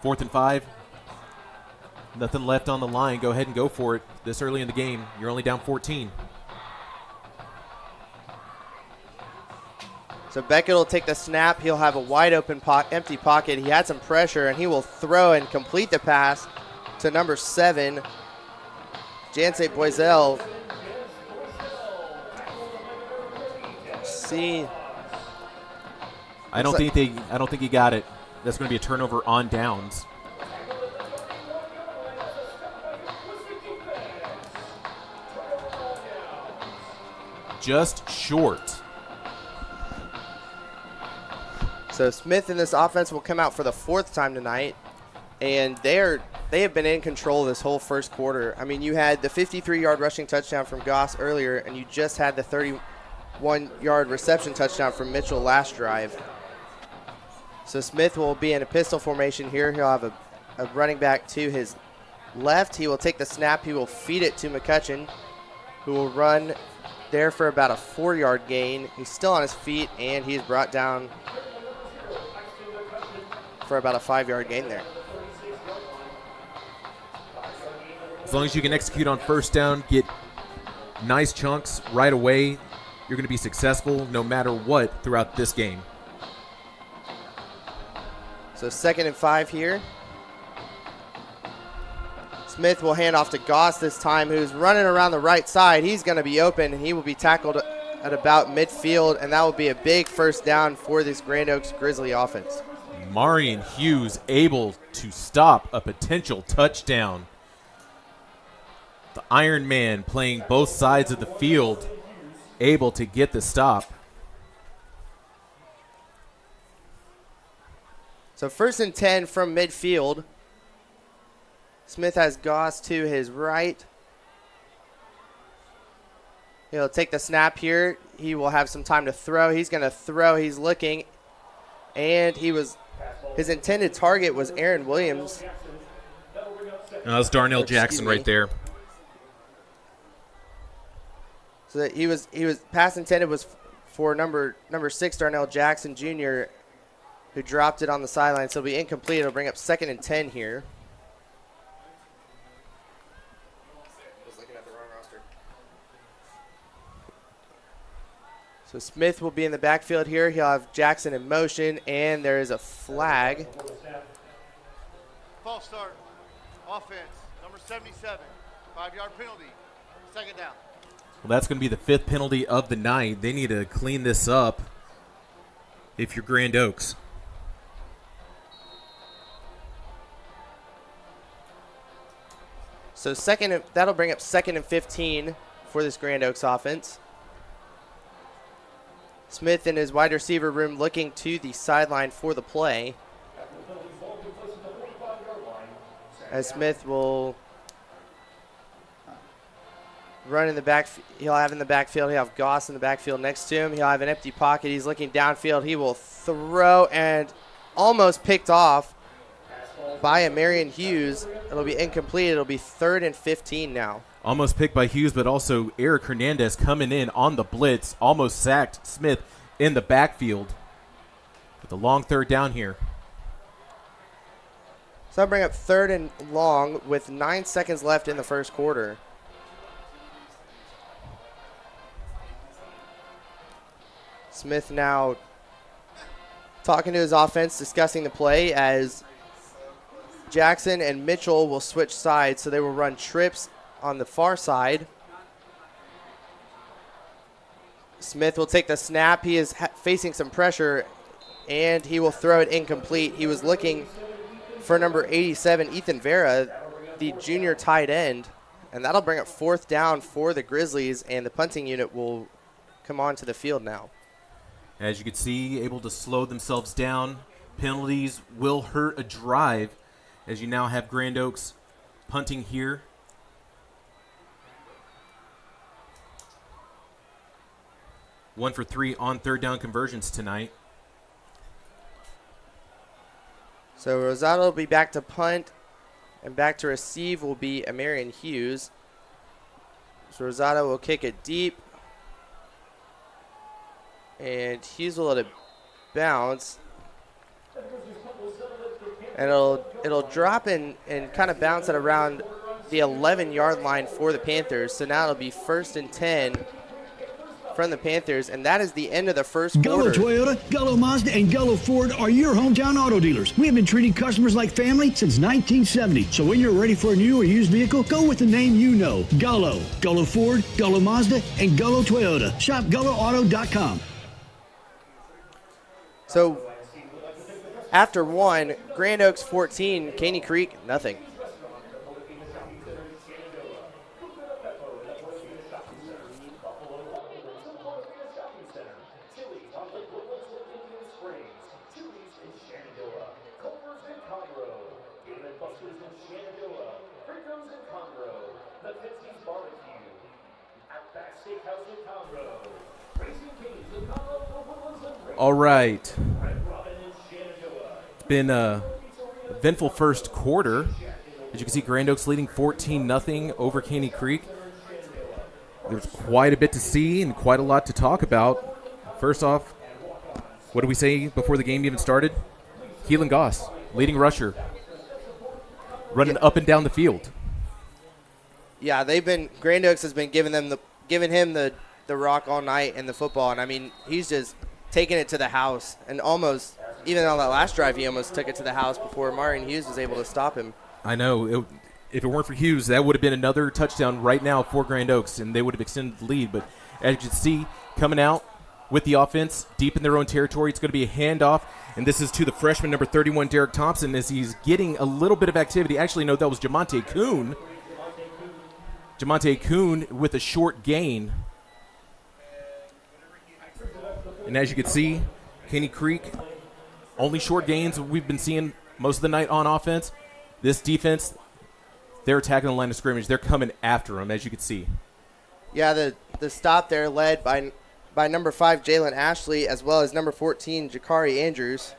4th and 5. Nothing left on the line. Go ahead and go for it this early in the game. You're only down 14. So Beckett will take the snap. He'll have a wide open empty pocket. He had some pressure, and he will throw and complete the pass to number 7, Janse Boisel. See, I don't think he got it. That's going to be a turnover on downs. Just short. So Smith in this offense will come out for the 4th time tonight, and they have been in control this whole first quarter. I mean, you had the 53-yard rushing touchdown from Goss earlier, and you just had the 31-yard reception touchdown from Mitchell last drive. So Smith will be in a pistol formation here. He'll have a running back to his left. He will take the snap. He will feed it to McCutcheon, who will run there for about a 4-yard gain. He's still on his feet, and he's brought down for about a 5-yard gain there. As long as you can execute on first down, get nice chunks right away, you're going to be successful no matter what throughout this game. So 2nd and 5 here. Smith will hand off to Goss this time, who's running around the right side. He's going to be open, and he will be tackled at about midfield, and that will be a big first down for this Grand Oaks Grizzly offense. Marion Hughes able to stop a potential touchdown. The Iron Man playing both sides of the field, able to get the stop. So 1st and 10 from midfield. Smith has Goss to his right. He'll take the snap here. He will have some time to throw. He's going to throw. He's looking. And his intended target was Aaron Williams. That was Darnell Jackson right there. So that he was pass intended was for number 6, Darnell Jackson Jr., who dropped it on the sideline. So it'll be incomplete. It'll bring up 2nd and 10 here. So Smith will be in the backfield here. He'll have Jackson in motion, and there is a flag. False start. Offense. Number 77. 5-yard penalty. 2nd down. Well, that's going to be the 5th penalty of the night. They need to clean this up if you're Grand Oaks. So that'll bring up 2nd and 15 for this Grand Oaks offense. Smith in his wide receiver room looking to the sideline for the play. As Smith will run in the back. He'll have in the backfield. He'll have Goss in the backfield next to him. He'll have an empty pocket. He's looking downfield. He will throw and almost picked off by a Marion Hughes. It'll be incomplete. It'll be 3rd and 15 now. Almost picked by Hughes, but also Eric Hernandez coming in on the blitz. Almost sacked Smith in the backfield with a long 3rd down here. So I'll bring up 3rd and long with 9 seconds left in the first quarter. Smith now talking to his offense, discussing the play as Jackson and Mitchell will switch sides, so they will run trips on the far side. Smith will take the snap. He is facing some pressure, and he will throw it incomplete. He was looking for number 87, Ethan Vera, the junior tight end, and that'll bring up 4th down for the Grizzlies, and the punting unit will come onto the field now. As you can see, able to slow themselves down. Penalties will hurt a drive, as you now have Grand Oaks punting here. One for 3 on 3rd down conversions tonight. So Rosado will be back to punt, and back to receive will be Amarian Hughes. So Rosado will kick it deep, and Hughes will let it bounce. And it'll drop and kind of bounce it around the 11-yard line for the Panthers. So now it'll be 1st and 10 from the Panthers, and that is the end of the first Gullo quarter. Toyota, Gullo Mazda, and Gullo Ford are your hometown auto dealers. We have been treating customers like family since 1970. So when you're ready for a new or used vehicle, go with the name you know. Gullo, Gullo Ford, Gullo Mazda, and Gullo Toyota. Shop GulloAuto.com. So after 1, Grand Oaks 14, Caney Creek nothing. All right. It's been a eventful first quarter. As you can see, Grand Oaks leading 14-0 over Caney Creek. There's quite a bit to see and quite a lot to talk about. First off, what did we say before the game even started? Keelan Goss, leading rusher, running up and down the field. Yeah, Grand Oaks has been giving him the rock all night in the football, and I mean, he's just taking it to the house, and almost, even on that last drive, he almost took it to the house before Marion Hughes was able to stop him. I know. If it weren't for Hughes, that would have been another touchdown right now for Grand Oaks, and they would have extended the lead. But as you can see, coming out with the offense, deep in their own territory, it's going to be a handoff, and this is to the freshman, number 31, Derek Thompson, as he's getting a little bit of activity. Actually, no, that was Jamonte Kuhn. Jamonte Kuhn with a short gain. And as you can see, Caney Creek only short gains we've been seeing most of the night on offense. This defense, they're attacking the line of scrimmage. They're coming after them, as you can see. Yeah, the stop there led by number 5, Jalen Ashley, as well as number 14, Jakari Andrews.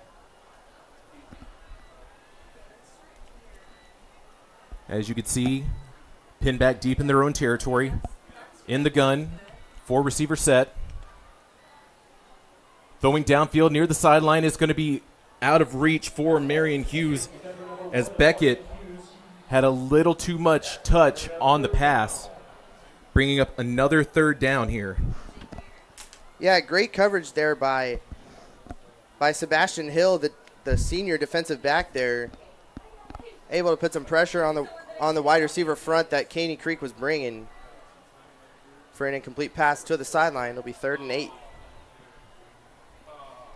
As you can see, pinned back deep in their own territory. In the gun, 4-receiver set. Throwing downfield near the sideline is going to be out of reach for Marion Hughes, as Beckett had a little too much touch on the pass, bringing up another 3rd down here. Yeah, great coverage there by Sebastian Hill, the senior defensive back there, able to put some pressure on the wide receiver front that Caney Creek was bringing for an incomplete pass to the sideline. It'll be 3rd and 8.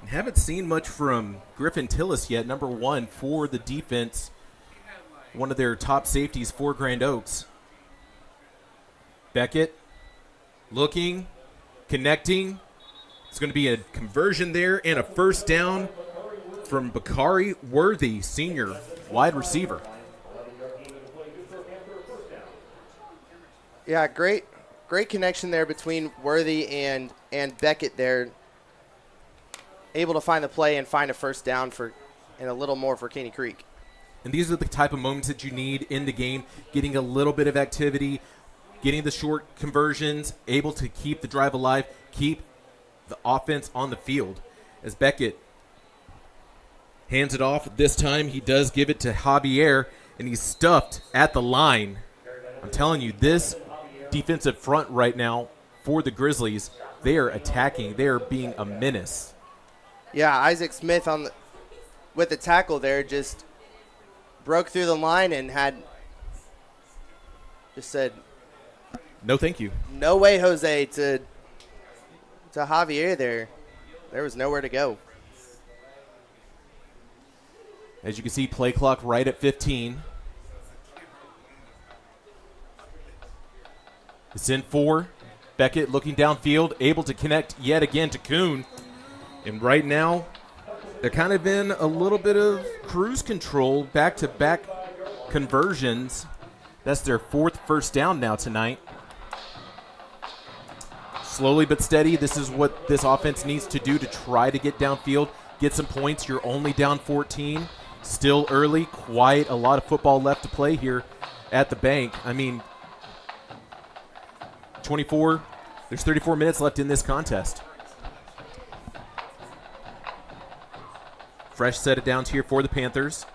Haven't seen much from Griffin Tillis yet, number 1 for the defense, one of their top safeties for Grand Oaks. Beckett looking, connecting. It's going to be a conversion there and a 1st down from Bakari Worthy, senior wide receiver. Yeah, great connection there between Worthy and Beckett there. Able to find the play and find a 1st down and a little more for Caney Creek. And these are the type of moments that you need in the game, getting a little bit of activity, getting the short conversions, able to keep the drive alive, keep the offense on the field. As Beckett hands it off, this time he does give it to Javier, and he's stuffed at the line. I'm telling you, this defensive front right now for the Grizzlies, they are attacking. They are being a menace. Yeah, Isaac Smith with the tackle there just broke through the line and just said, no thank you. No way, Jose, to Javier there. There was nowhere to go. As you can see, play clock right at 15. It's in 4. Beckett looking downfield, able to connect yet again to Kuhn. And right now, they're kind of in a little bit of cruise control, back-to-back conversions. That's their 4th 1st down now tonight. Slowly but steady, this is what this offense needs to do to try to get downfield, get some points. You're only down 14. Still early, quite a lot of football left to play here at the bank. I mean, there's 34 minutes left in this contest. Fresh set of downs here for the Panthers.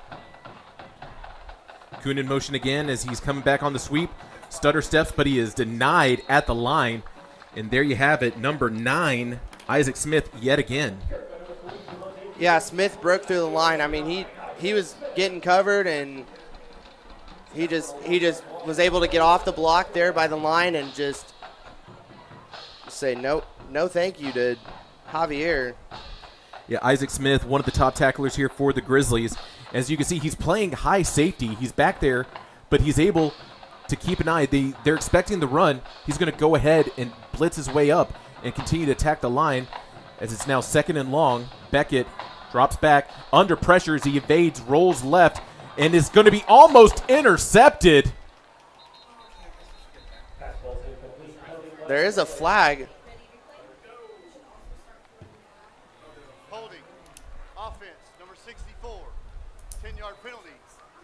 Kuhn in motion again as he's coming back on the sweep. Stutter steps, but he is denied at the line. And there you have it, number 9, Isaac Smith yet again. Yeah, Smith broke through the line. I mean, he was getting covered, and he just was able to get off the block there by the line and just say no thank you to Javier. Yeah, Isaac Smith, one of the top tacklers here for the Grizzlies. As you can see, he's playing high safety. He's back there, but he's able to keep an eye. They're expecting the run. He's going to go ahead and blitz his way up and continue to attack the line as it's now 2nd and long. Beckett drops back under pressure as he evades, rolls left, and is going to be almost intercepted. There is a flag. Holding. Offense, number 64. 10-yard penalty.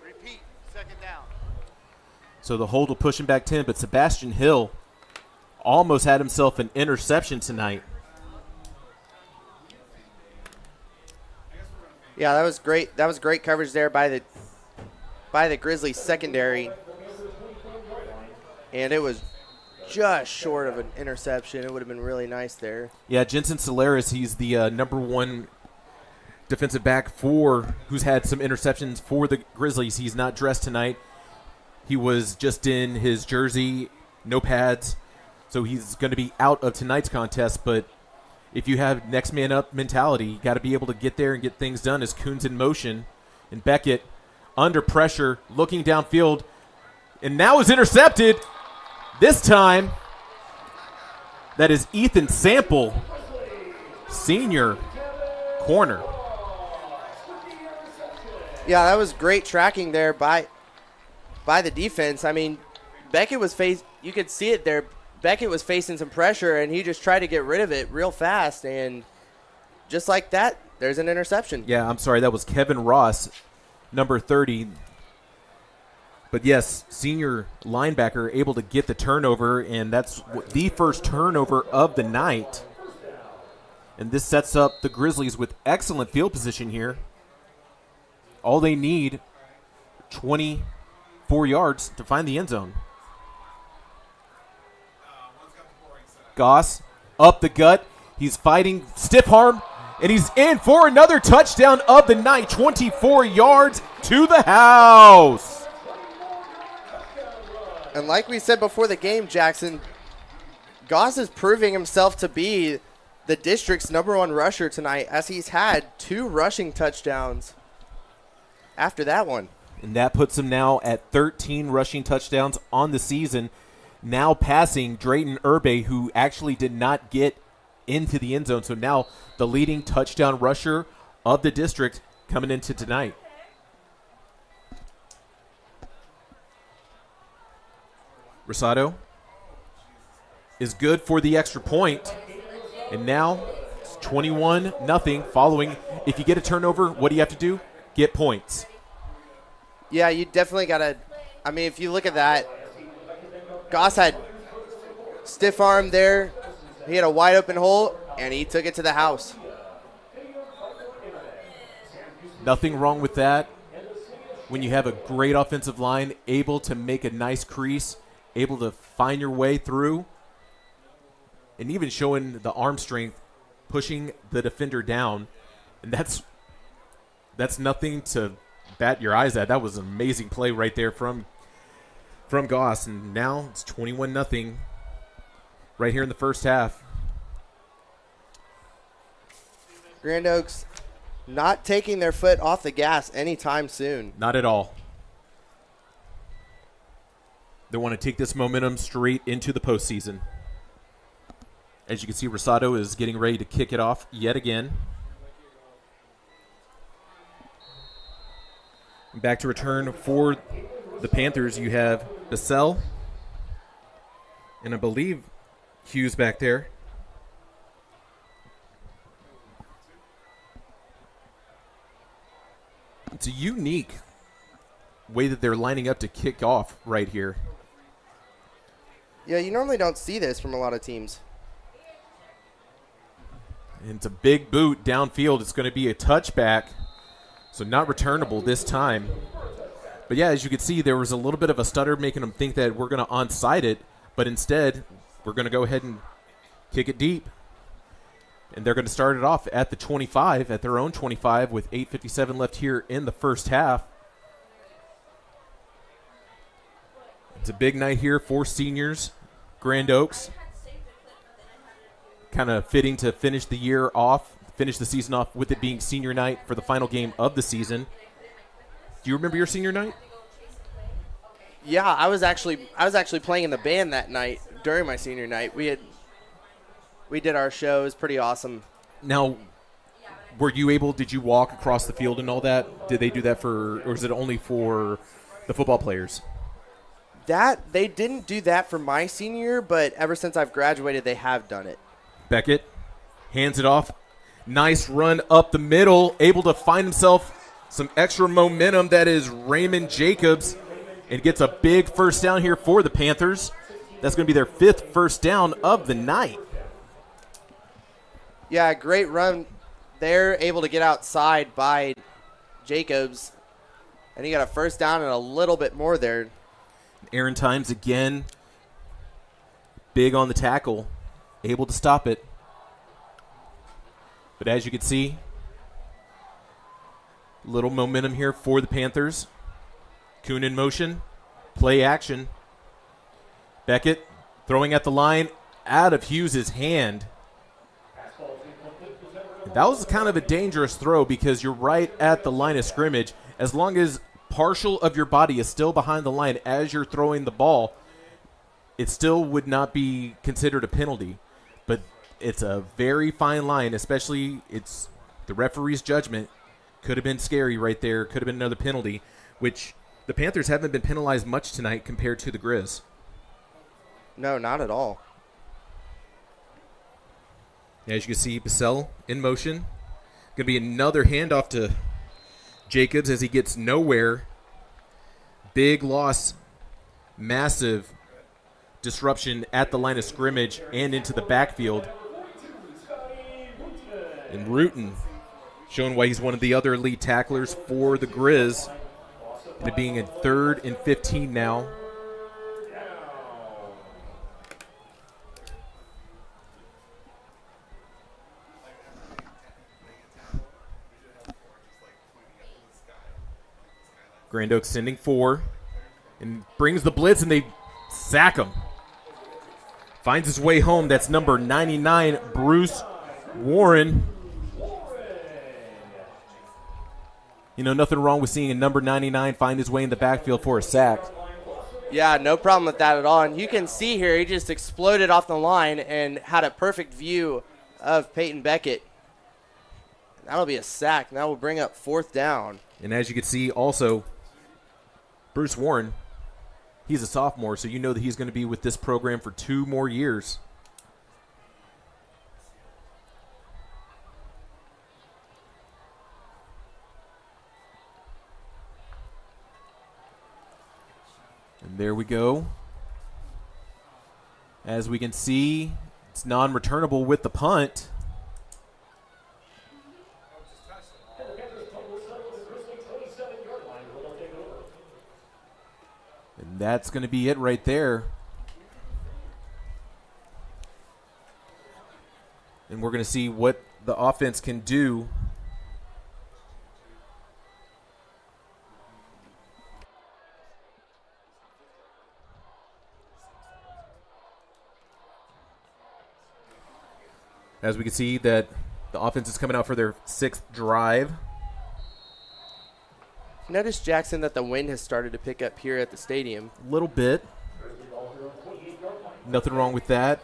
Repeat, 2nd down. So the hold will push him back 10, but Sebastian Hill almost had himself an interception tonight. Yeah, that was great. That was great coverage there by the Grizzlies secondary. And it was just short of an interception. It would have been really nice there. Yeah, Jensen Solaris, he's the number 1 defensive back who's had some interceptions for the Grizzlies. He's not dressed tonight. He was just in his jersey, no pads. So he's going to be out of tonight's contest. But if you have next man up mentality, you got to be able to get there and get things done as Kuhn's in motion. And Beckett under pressure, looking downfield, and now is intercepted. This time, that is Ethan Sample, senior corner. Yeah, that was great tracking there by the defense. I mean, Beckett was you could see it there. Beckett was facing some pressure, and he just tried to get rid of it real fast, and just like that, there's an interception. Yeah, I'm sorry, that was Kevin Ross, number 30. But yes, senior linebacker able to get the turnover, and that's the first turnover of the night. And this sets up the Grizzlies with excellent field position here. All they need, 24 yards to find the end zone. Goss up the gut. He's fighting stiff arm, and he's in for another touchdown of the night. 24 yards to the house. And like we said before the game, Jackson, Goss is proving himself to be the district's #1 rusher tonight, as he's had 2 rushing touchdowns after that one. And that puts him now at 13 rushing touchdowns on the season, now passing Drayton Urbe, who actually did not get into the end zone. So now the leading touchdown rusher of the district coming into tonight. Rosado is good for the extra point. And now it's 21-0 following. If you get a turnover, what do you have to do? Get points. Yeah, you definitely got to – I mean, if you look at that, Goss had stiff arm there. He had a wide open hole, and he took it to the house. Nothing wrong with that. When you have a great offensive line, able to make a nice crease, able to find your way through, and even showing the arm strength, pushing the defender down. And that's nothing to bat your eyes at. That was an amazing play right there from Goss. And now it's 21-0 right here in the first half. Grand Oaks not taking their foot off the gas anytime soon. Not at all. They want to take this momentum straight into the postseason. As you can see, Rosado is getting ready to kick it off yet again. Back to return for the Panthers, you have Bissell, and I believe Hughes back there. It's a unique way that they're lining up to kick off right here. Yeah, you normally don't see this from a lot of teams. And it's a big boot downfield. It's going to be a touchback, so not returnable this time. But, yeah, as you can see, there was a little bit of a stutter making them think that we're going to onside it, but instead we're going to go ahead and kick it deep. And they're going to start it off at the 25, at their own 25, with 8:57 left here in the first half. It's a big night here for seniors, Grand Oaks. Kind of fitting to finish the year off, finish the season off with it being senior night for the final game of the season. Do you remember your senior night? Yeah, I was actually playing in the band that night during my senior night. We did our show. It was pretty awesome. Now, did you walk across the field and all that? Did they do that or is it only for the football players? They didn't do that for my senior year, but ever since I've graduated, they have done it. Beckett hands it off. Nice run up the middle, able to find himself some extra momentum. That is Raymond Jacobs, and gets a big first down here for the Panthers. That's going to be their 5th first down of the night. Yeah, great run. They're able to get outside by Jacobs, and he got a first down and a little bit more there. Aaron Times again, big on the tackle, able to stop it. But as you can see, little momentum here for the Panthers. Kuhn in motion, play action. Beckett throwing at the line, out of Hughes' hand. That was kind of a dangerous throw because you're right at the line of scrimmage. As long as partial of your body is still behind the line as you're throwing the ball, it still would not be considered a penalty. But it's a very fine line, especially it's the referee's judgment. Could have been scary right there. Could have been another penalty, which the Panthers haven't been penalized much tonight compared to the Grizz. No, not at all. As you can see, Bassell in motion. Going to be another handoff to Jacobs as he gets nowhere. Big loss. Massive disruption at the line of scrimmage and into the backfield. And Rutan showing why he's one of the other elite tacklers for the Grizz. And it being a 3rd and 15 now. Grand Oaks sending 4 and brings the blitz, and they sack him. Finds his way home. That's number 99, Bruce Warren. You know, nothing wrong with seeing a number 99 find his way in the backfield for a sack. Yeah, no problem with that at all. And you can see here he just exploded off the line and had a perfect view of Peyton Beckett. That'll be a sack. That will bring up 4th down. And as you can see also, Bruce Warren, he's a sophomore, so you know that he's going to be with this program for 2 more years. And there we go. As we can see, it's non-returnable with the punt. And that's going to be it right there. And we're going to see what the offense can do. As we can see that the offense is coming out for their 6th drive. Notice, Jackson, that the wind has started to pick up here at the stadium. A little bit. Nothing wrong with that.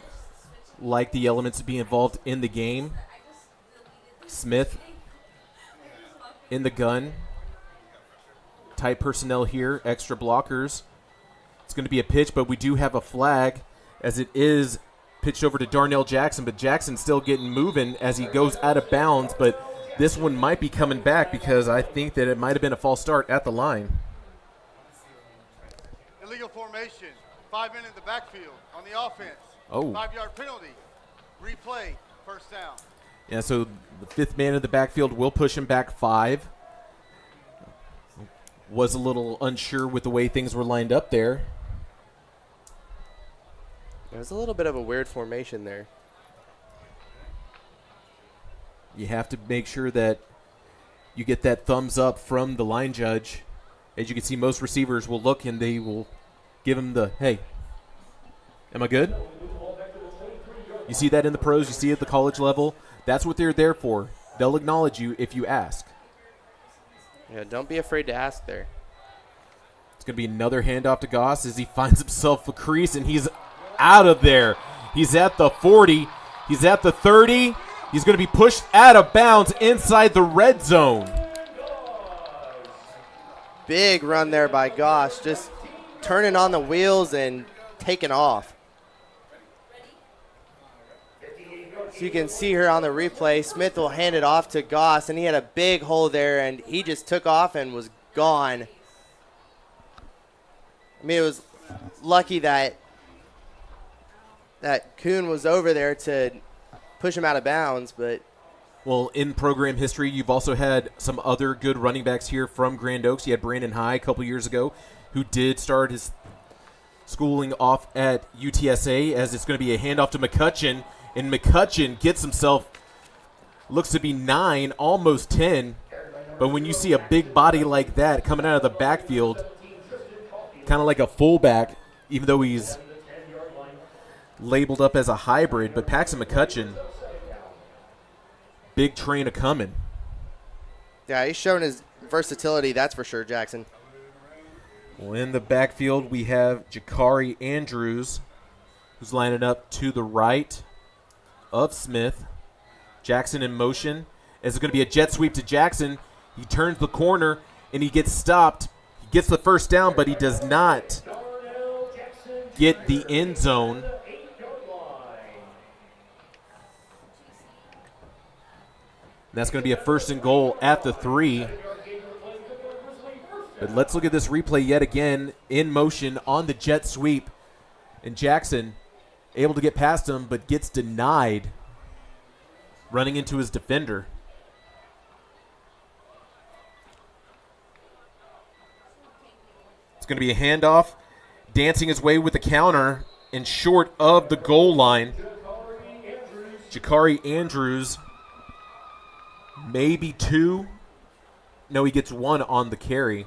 Like the elements to be involved in the game. Smith in the gun. Tight personnel here. Extra blockers. It's going to be a pitch, but we do have a flag as it is pitched over to Darnell Jackson. But Jackson's still getting moving as he goes out of bounds. But this one might be coming back because I think that it might have been a false start at the line. Illegal formation. 5 men in the backfield on the offense. Oh. 5-yard penalty. Replay. 1st down. Yeah, so the 5th man in the backfield will push him back 5. Was a little unsure with the way things were lined up there. There's a little bit of a weird formation there. You have to make sure that you get that thumbs up from the line judge. As you can see, most receivers will look and they will give him the, hey, am I good? You see that in the pros, you see it at the college level. That's what they're there for. They'll acknowledge you if you ask. Yeah, don't be afraid to ask there. It's going to be another handoff to Goss as he finds himself a crease, and he's out of there. He's at the 40. He's at the 30. He's going to be pushed out of bounds inside the red zone. Big run there by Goss, just turning on the wheels and taking off. So you can see here on the replay, Smith will hand it off to Goss, and he had a big hole there, and he just took off and was gone. I mean, it was lucky that Kuhn was over there to push him out of bounds, but well, in program history, you've also had some other good running backs here from Grand Oaks. You had Brandon High a couple years ago, who did start his schooling off at UTSA, as it's going to be a handoff to McCutcheon, and McCutcheon gets himself, looks to be 9, almost 10, but when you see a big body like that coming out of the backfield, kind of like a fullback, even though he's labeled up as a hybrid, but Paxton McCutcheon, big train a-coming. yeah, he's shown his versatility, that's for sure, Jackson. Well, in the backfield, we have Jakari Andrews, who's lining up to the right of Smith. Jackson in motion. As it's going to be a jet sweep to Jackson. He turns the corner, and he gets stopped. He gets the first down, but he does not get the end zone. That's going to be a 1st and goal at the 3. But let's look at this replay yet again. In motion on the jet sweep. And Jackson able to get past him, but gets denied running into his defender. It's going to be a handoff. Dancing his way with the counter and short of the goal line. Jakari Andrews. Maybe 2. No, he gets 1 on the carry.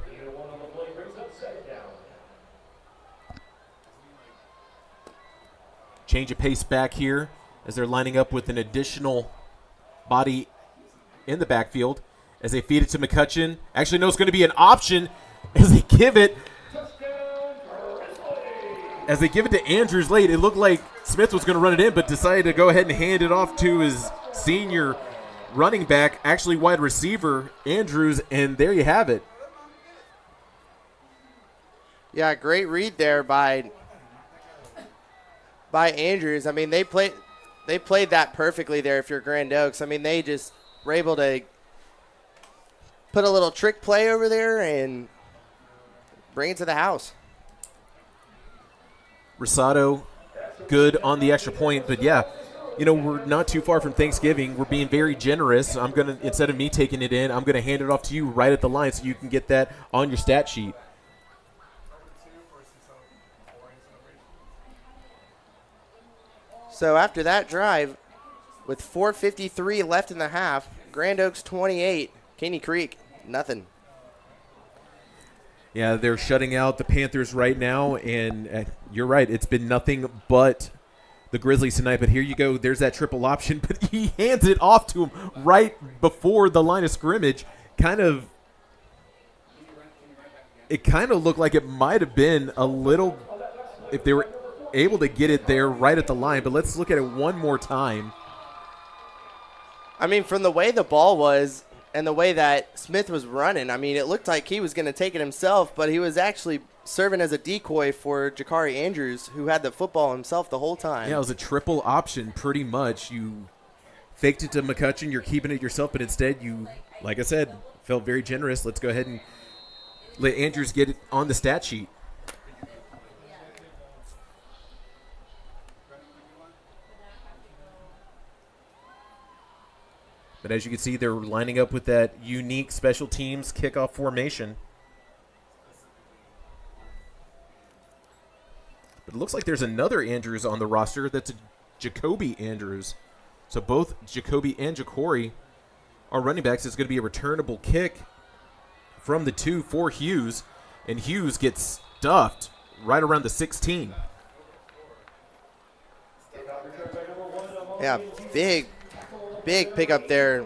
Change of pace back here as they're lining up with an additional body in the backfield as they feed it to McCutcheon. Actually, no, it's going to be an option as they give it. As they give it to Andrews late, it looked like Smith was going to run it in, but decided to go ahead and hand it off to his senior running back, actually wide receiver, Andrews, and there you have it. Yeah, great read there by Andrews. I mean, they played that perfectly there if you're Grand Oaks. I mean, they just were able to put a little trick play over there and bring it to the house. Rosado, good on the extra point, but yeah, you know, we're not too far from Thanksgiving. We're being very generous. I'm going to, instead of me taking it in, I'm going to hand it off to you right at the line so you can get that on your stat sheet. So after that drive, with 4:53 left in the half, Grand Oaks 28, Caney Creek nothing. Yeah, they're shutting out the Panthers right now, and you're right. It's been nothing but the Grizzlies tonight. But here you go. There's that triple option, but he hands it off to him right before the line of scrimmage. It kind of looked like it might have been a little, if they were able to get it there right at the line. But let's look at it one more time. I mean, from the way the ball was and the way that Smith was running, I mean, it looked like he was going to take it himself, but he was actually serving as a decoy for Jakari Andrews, who had the football himself the whole time. Yeah, it was a triple option pretty much. You faked it to McCutcheon, you're keeping it yourself, but instead you, like I said, felt very generous. Let's go ahead and let Andrews get it on the stat sheet. But as you can see, they're lining up with that unique special teams kickoff formation. But it looks like there's another Andrews on the roster. That's a Jacoby Andrews. So both Jacoby and Ja'Cory are running backs. It's going to be a returnable kick from the 2 for Hughes. And Hughes gets stuffed right around the 16. Yeah, big pickup there,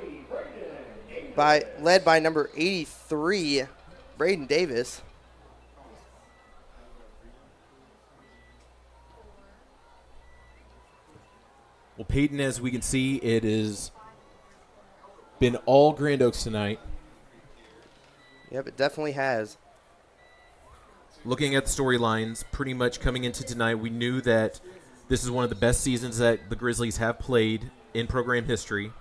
led by number 83, Braden Davis. Well, Peyton, as we can see, it has been all Grand Oaks tonight. Yep, it definitely has. Looking at the storylines, pretty much coming into tonight, we knew that this is one of the best seasons that the Grizzlies have played in program history.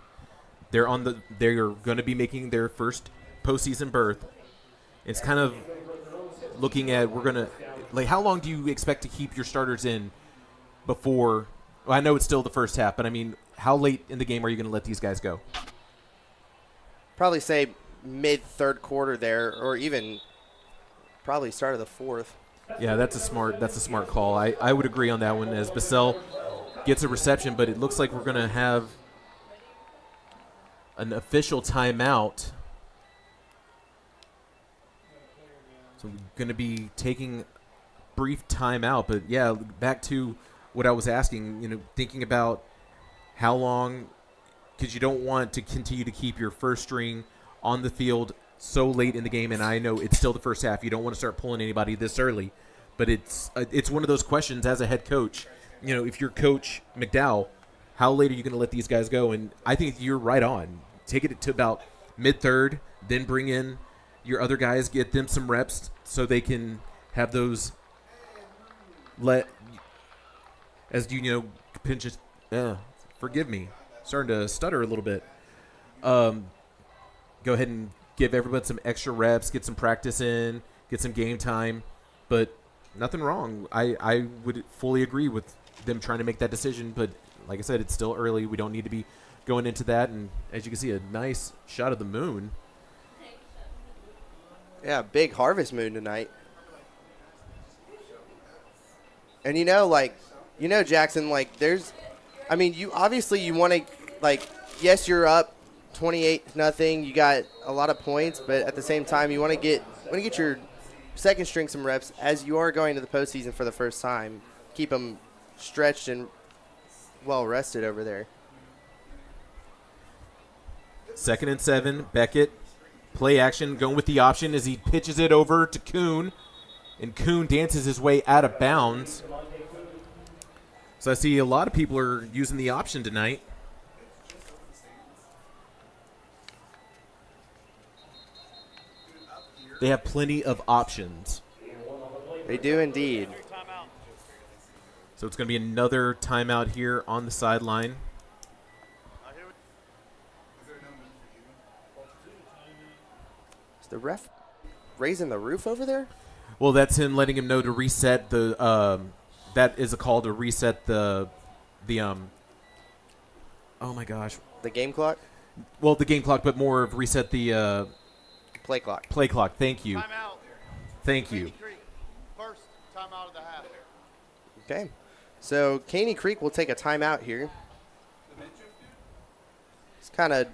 They're going to be making their first postseason berth. It's kind of looking at, how long do you expect to keep your starters in before? Well, I know it's still the first half, but I mean, how late in the game are you going to let these guys go? Probably say mid-third quarter there, or even probably start of the fourth. Yeah, that's a smart call. I would agree on that one as Bissell gets a reception, but it looks like we're going to have an official timeout. So we're going to be taking brief timeout, but yeah, back to what I was asking, thinking about how long, because you don't want to continue to keep your first string on the field so late in the game, and I know it's still the first half. You don't want to start pulling anybody this early, but it's one of those questions as a head coach. If you're Coach McDowell, how late are you going to let these guys go? And I think you're right on. Take it to about mid-third, then bring in your other guys, get them some reps so they can have those pinches. Forgive me. Starting to stutter a little bit. Go ahead and give everybody some extra reps, get some practice in, get some game time. But nothing wrong. I would fully agree with them trying to make that decision. But like I said, it's still early. We don't need to be going into that. And as you can see, a nice shot of the moon. Yeah, big harvest moon tonight. And Jackson, you want to, yes, you're up 28-0. You got a lot of points, but at the same time, you want to get your second string some reps as you are going to the postseason for the first time. Keep them stretched and well rested over there. 2nd and 7, Beckett. Play action, going with the option as he pitches it over to Kuhn. And Kuhn dances his way out of bounds. So I see a lot of people are using the option tonight. They have plenty of options. They do indeed. So it's going to be another timeout here on the sideline. Is the ref raising the roof over there? Well, that's him letting him know to reset the that is a call to reset the oh my gosh. The game clock? Well, the game clock, but more of reset the play clock. Play clock. Thank you. Timeout. Thank you. First timeout of the half. Okay. So Caney Creek will take a timeout here. It's kind of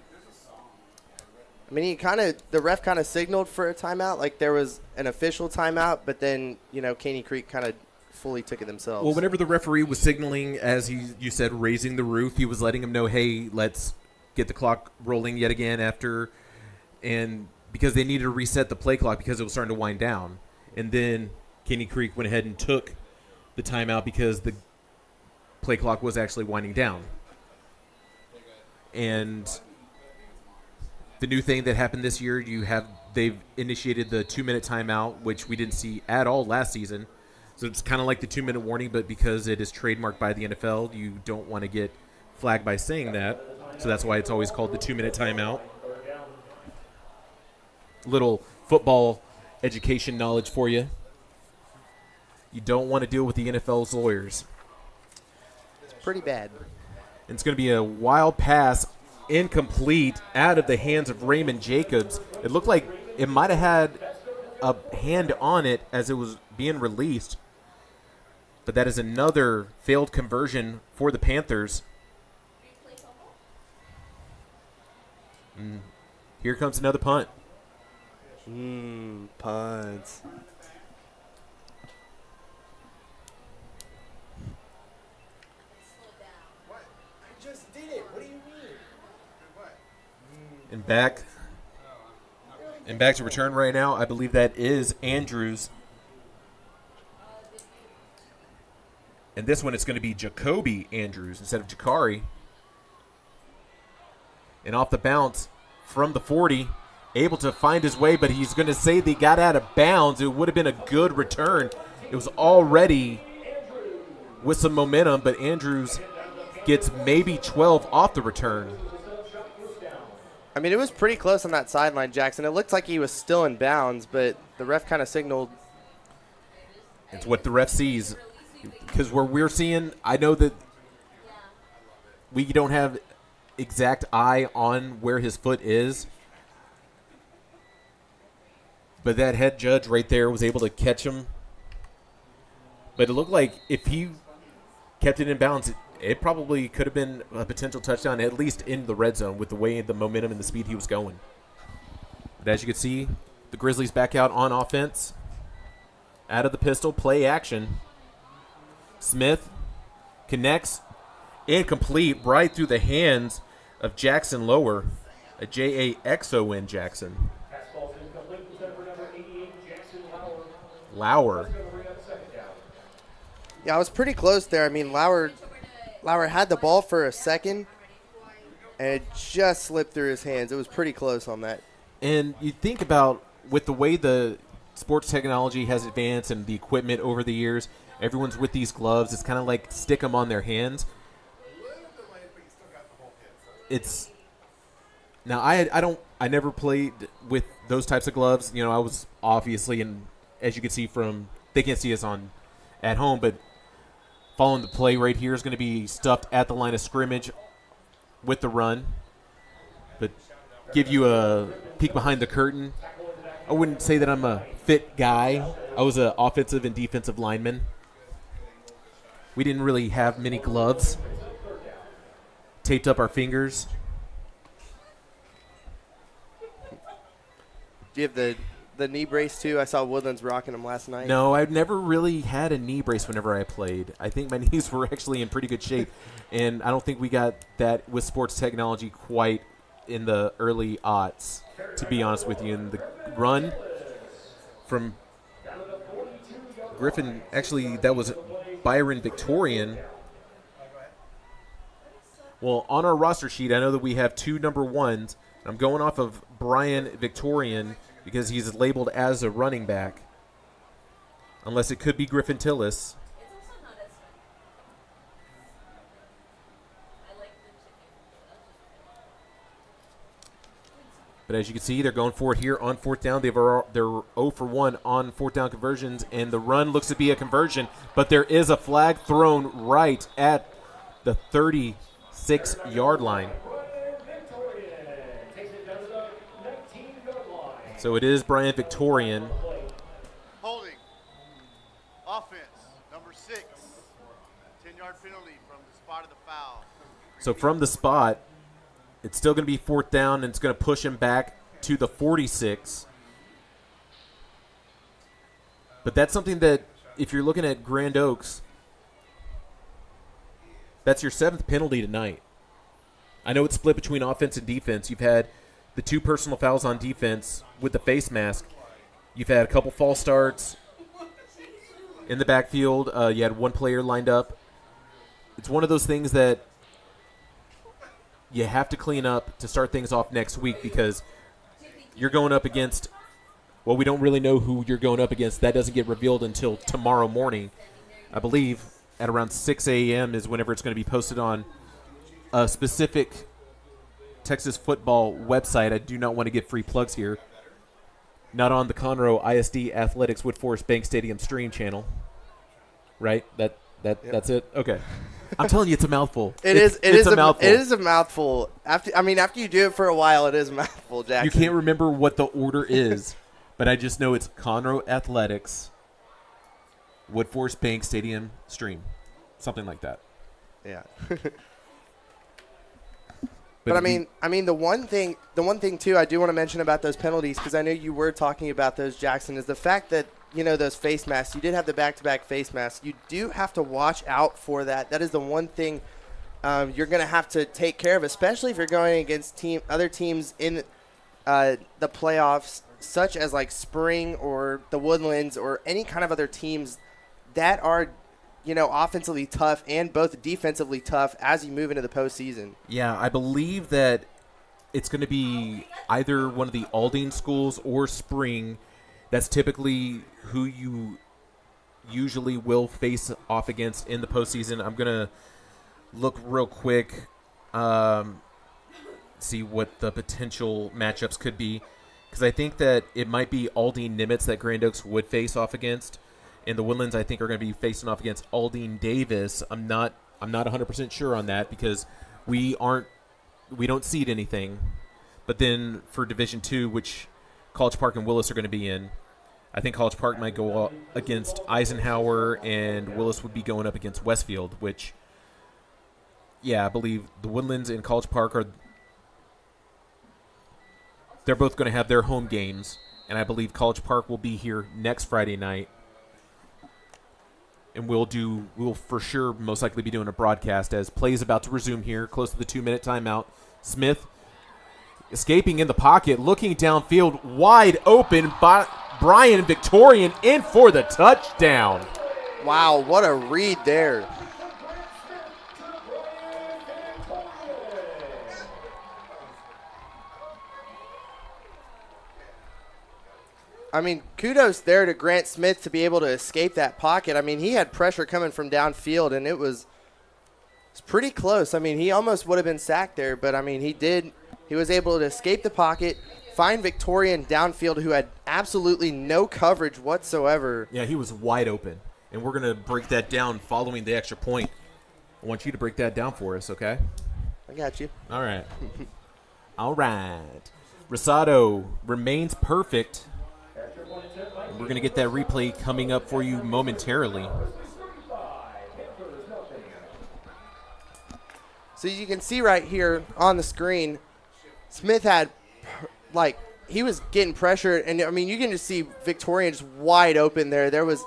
the ref kind of signaled for a timeout, like there was an official timeout, but then, Caney Creek kind of fully took it themselves. Well, whenever the referee was signaling, as you said, raising the roof, he was letting him know, hey, let's get the clock rolling yet again after, and because they needed to reset the play clock because it was starting to wind down. And then Caney Creek went ahead and took the timeout because the play clock was actually winding down. And the new thing that happened this year, they've initiated the 2-minute timeout, which we didn't see at all last season. So it's kind of like the 2-minute warning, but because it is trademarked by the NFL, you don't want to get flagged by saying that. So that's why it's always called the 2-minute timeout. Little football education knowledge for you. You don't want to deal with the NFL's lawyers. It's pretty bad. And it's going to be a wild pass, incomplete, out of the hands of Raymond Jacobs. It looked like it might have had a hand on it as it was being released. But that is another failed conversion for the Panthers. And here comes another punt. Punts. And back to return right now. I believe that is Andrews. And this one, it's going to be Jacoby Andrews instead of Jakari. And off the bounce from the 40, able to find his way, but he's going to say they got out of bounds. It would have been a good return. It was already with some momentum, but Andrews gets maybe 12 off the return. I mean, it was pretty close on that sideline, Jackson. It looked like he was still in bounds, but the ref kind of signaled. It's what the ref sees. Because where we're seeing, I know that we don't have exact eye on where his foot is. But that head judge right there was able to catch him. But it looked like if he kept it in bounds, it probably could have been a potential touchdown, at least in the red zone, with the way the momentum and the speed he was going. But as you can see, the Grizzlies back out on offense. Out of the pistol, play action. Smith connects, incomplete, right through the hands of Jackson Lower, a Jaxon Jackson. Lauer. Yeah, I was pretty close there. I mean, Lauer had the ball for a second, and it just slipped through his hands. It was pretty close on that. And you think about with the way the sports technology has advanced and the equipment over the years, everyone's with these gloves. It's kind of like stick them on their hands. It's now I never played with those types of gloves. You know, I was obviously, and as you can see from, they can't see us on at home, but following the play right here is going to be stuffed at the line of scrimmage with the run. But give you a peek behind the curtain. I wouldn't say that I'm a fit guy. I was an offensive and defensive lineman. We didn't really have many gloves. Taped up our fingers. Do you have the knee brace too? I saw Woodlands rocking them last night. No, I've never really had a knee brace whenever I played. I think my knees were actually in pretty good shape, and I don't think we got that with sports technology quite in the early aughts, to be honest with you. And the run from Griffin, actually, that was Byron Victorian. Well, on our roster sheet, I know that we have 2 number 1s. I'm going off of Brian Victorian because he's labeled as a running back. Unless it could be Griffin Tillis. But as you can see, they're going for it here on 4th down. They're 0 for 1 on 4th down conversions, and the run looks to be a conversion. But there is a flag thrown right at the 36-yard line. So it is Brian Victorian. Holding. Offense, number 6. 10-yard penalty from the spot of the foul. So from the spot, it's still going to be 4th down, and it's going to push him back to the 46. But that's something that, if you're looking at Grand Oaks, that's your 7th penalty tonight. I know it's split between offense and defense. You've had the 2 personal fouls on defense with the face mask. You've had a couple false starts in the backfield. You had 1 player lined up. It's one of those things that you have to clean up to start things off next week, because you're going up against, well, we don't really know who you're going up against. That doesn't get revealed until tomorrow morning. I believe at around 6 a.m. is whenever it's going to be posted on a specific Texas football website. I do not want to get free plugs here. Not on the Conroe ISD Athletics Wood Forest Bank Stadium stream channel. Right? That's it? Okay. I'm telling you, it's a mouthful. It's a mouthful. It is a mouthful. After you do it for a while, it is a mouthful, Jackson. You can't remember what the order is, but I just know it's Conroe Athletics Wood Forest Bank Stadium stream. Something like that. Yeah. But I mean, the one thing too, I do want to mention about those penalties, because I know you were talking about those, Jackson, is the fact that, you know, those face masks. You did have the back-to-back face masks. You do have to watch out for that. That is the one thing you're going to have to take care of, especially if you're going against other teams in the playoffs, such as like Spring or the Woodlands or any kind of other teams that are, you know, offensively tough and both defensively tough as you move into the postseason. Yeah, I believe that it's going to be either one of the Aldine schools or Spring. That's typically who you usually will face off against in the postseason. I'm going to look real quick, see what the potential matchups could be, because I think that it might be Aldine Nimitz that Grand Oaks would face off against. And the Woodlands, I think, are going to be facing off against Aldine Davis. I'm not 100% sure on that, because we don't seed anything. But then for Division II, which College Park and Willis are going to be in, I think College Park might go up against Eisenhower, and Willis would be going up against Westfield, which, yeah, I believe the Woodlands and College Park they're both going to have their home games, and I believe College Park will be here next Friday night. And we'll for sure most likely be doing a broadcast as play is about to resume here, close to the 2-minute timeout. Smith escaping in the pocket, looking downfield, wide open. Brian Victorian in for the touchdown. Wow, what a read there. I mean, kudos there to Grant Smith to be able to escape that pocket. I mean, he had pressure coming from downfield, and it was pretty close. I mean, he almost would have been sacked there, but, I mean, he was able to escape the pocket, find Victorian downfield who had absolutely no coverage whatsoever. Yeah, he was wide open, and we're going to break that down following the extra point. I want you to break that down for us, okay? I got you. All right. All right. Rosado remains perfect. We're going to get that replay coming up for you momentarily. So you can see right here on the screen, Smith had, he was getting pressured. And, I mean, you can just see Victorian just wide open there. There was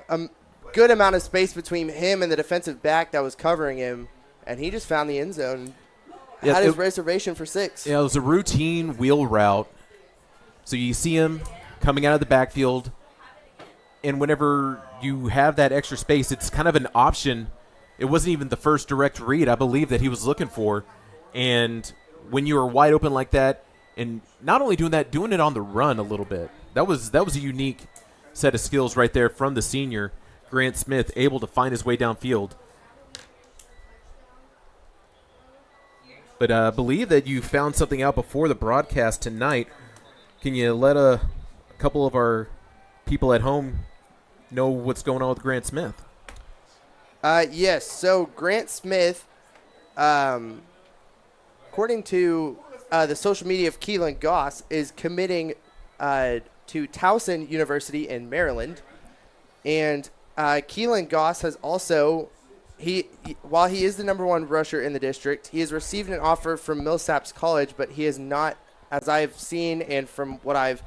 a good amount of space between him and the defensive back that was covering him. And he just found the end zone. Had his reservation for 6. Yeah, it was a routine wheel route. So you see him coming out of the backfield. And whenever you have that extra space, it's kind of an option. It wasn't even the first direct read, I believe, that he was looking for. And when you are wide open like that, and not only doing that, doing it on the run a little bit. That was a unique set of skills right there from the senior, Grant Smith, able to find his way downfield. But I believe that you found something out before the broadcast tonight. Can you let a couple of our people at home know what's going on with Grant Smith? Yes. So Grant Smith, according to the social media of Keelan Goss, is committing to Towson University in Maryland. And Keelan Goss has also, while he is the number 1 rusher in the district, he has received an offer from Millsaps College, but he is not, as I've seen and from what I've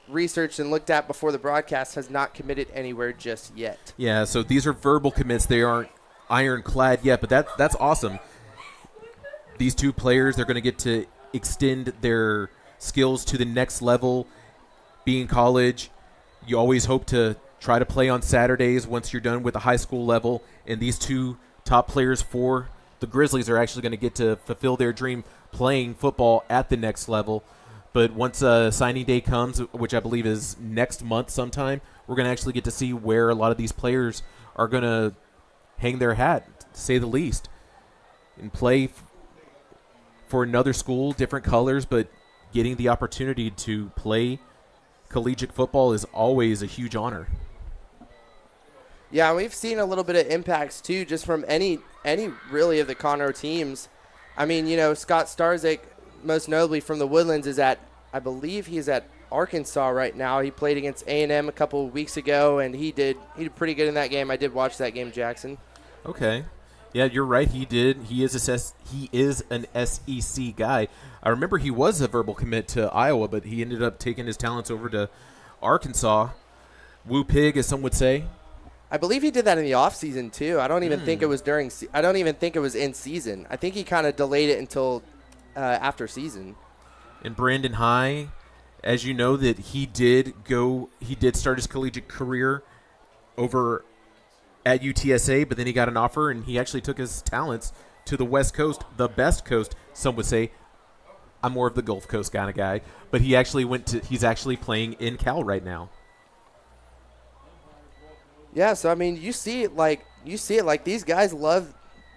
researched and looked at before the broadcast, has not committed anywhere just yet. Yeah, so these are verbal commits. They aren't ironclad yet, but that's awesome. These two players, they're going to get to extend their skills to the next level. Being college, you always hope to try to play on Saturdays once you're done with the high school level, and these two top players for the Grizzlies are actually going to get to fulfill their dream playing football at the next level. But once signing day comes, which I believe is next month sometime, we're going to actually get to see where a lot of these players are going to hang their hat, to say the least, and play for another school, different colors, but getting the opportunity to play collegiate football is always a huge honor. Yeah, we've seen a little bit of impacts, too, just from any really of the Conroe teams. I mean, Scott Starzyk, most notably from the Woodlands, I believe he's at Arkansas right now. He played against A&M a couple of weeks ago, and he did pretty good in that game. I did watch that game, Jackson. Okay. Yeah, you're right. He did. He is an SEC guy. I remember he was a verbal commit to Iowa, but he ended up taking his talents over to Arkansas. Woo pig, as some would say. I believe he did that in the offseason, too. I don't even think it was I don't even think it was in season. I think he kind of delayed it until after season. And Brandon High, as you know, that he did start his collegiate career over at UTSA, but then he got an offer, and he actually took his talents to the West Coast, the best coast, some would say. I'm more of the Gulf Coast kind of guy, but he actually he's actually playing in Cal right now. Yeah, so I mean, you see it like these guys love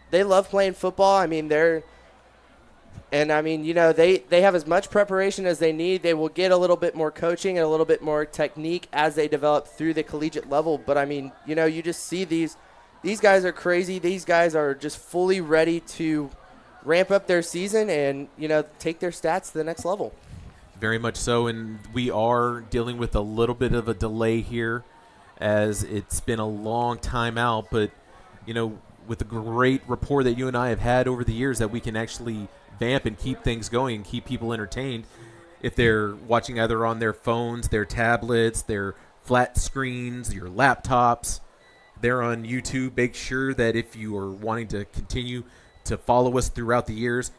playing football. I mean, they have as much preparation as they need. They will get a little bit more coaching and a little bit more technique as they develop through the collegiate level. But I mean, you just see these guys are crazy. These guys are just fully ready to ramp up their season and, take their stats to the next level. Very much so, and we are dealing with a little bit of a delay here as it's been a long time out. But, with the great rapport that you and I have had over the years that we can actually vamp and keep things going and keep people entertained, if they're watching either on their phones, their tablets, their flat screens, your laptops, they're on YouTube. Make sure that if you are wanting to continue to follow us throughout the years,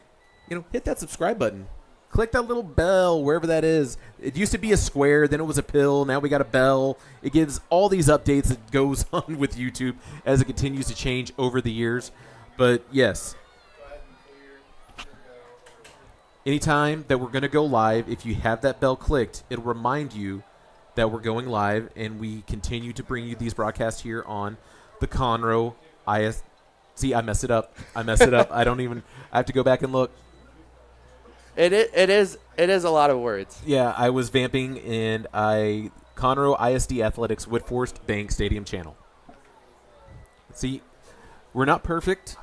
hit that subscribe button. Click that little bell, wherever that is. It used to be a square, then it was a pill, now we got a bell. It gives all these updates that goes on with YouTube as it continues to change over the years. But yes, anytime that we're going to go live, if you have that bell clicked, it'll remind you that we're going live, and we continue to bring you these broadcasts here on the Conroe IS. See, I messed it up. I have to go back and look. It is a lot of words. Yeah, I was vamping, and Conroe ISD Athletics Wood Forest Bank Stadium channel. See, we're not perfect,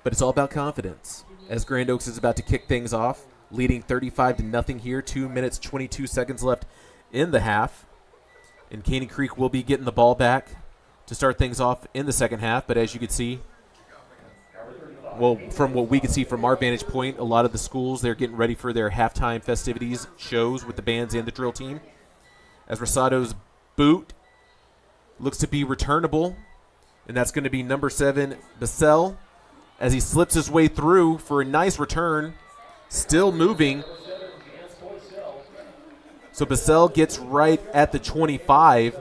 but it's all about confidence. As Grand Oaks is about to kick things off, leading 35-0 here, 2 minutes, 22 seconds left in the half. And Caney Creek will be getting the ball back to start things off in the second half. But as you can see, well, from what we can see from our vantage point, a lot of the schools, they're getting ready for their halftime festivities, shows with the bands and the drill team. As Rosado's boot looks to be returnable, and that's going to be number 7, Bissell, as he slips his way through for a nice return, still moving. So Bissell gets right at the 25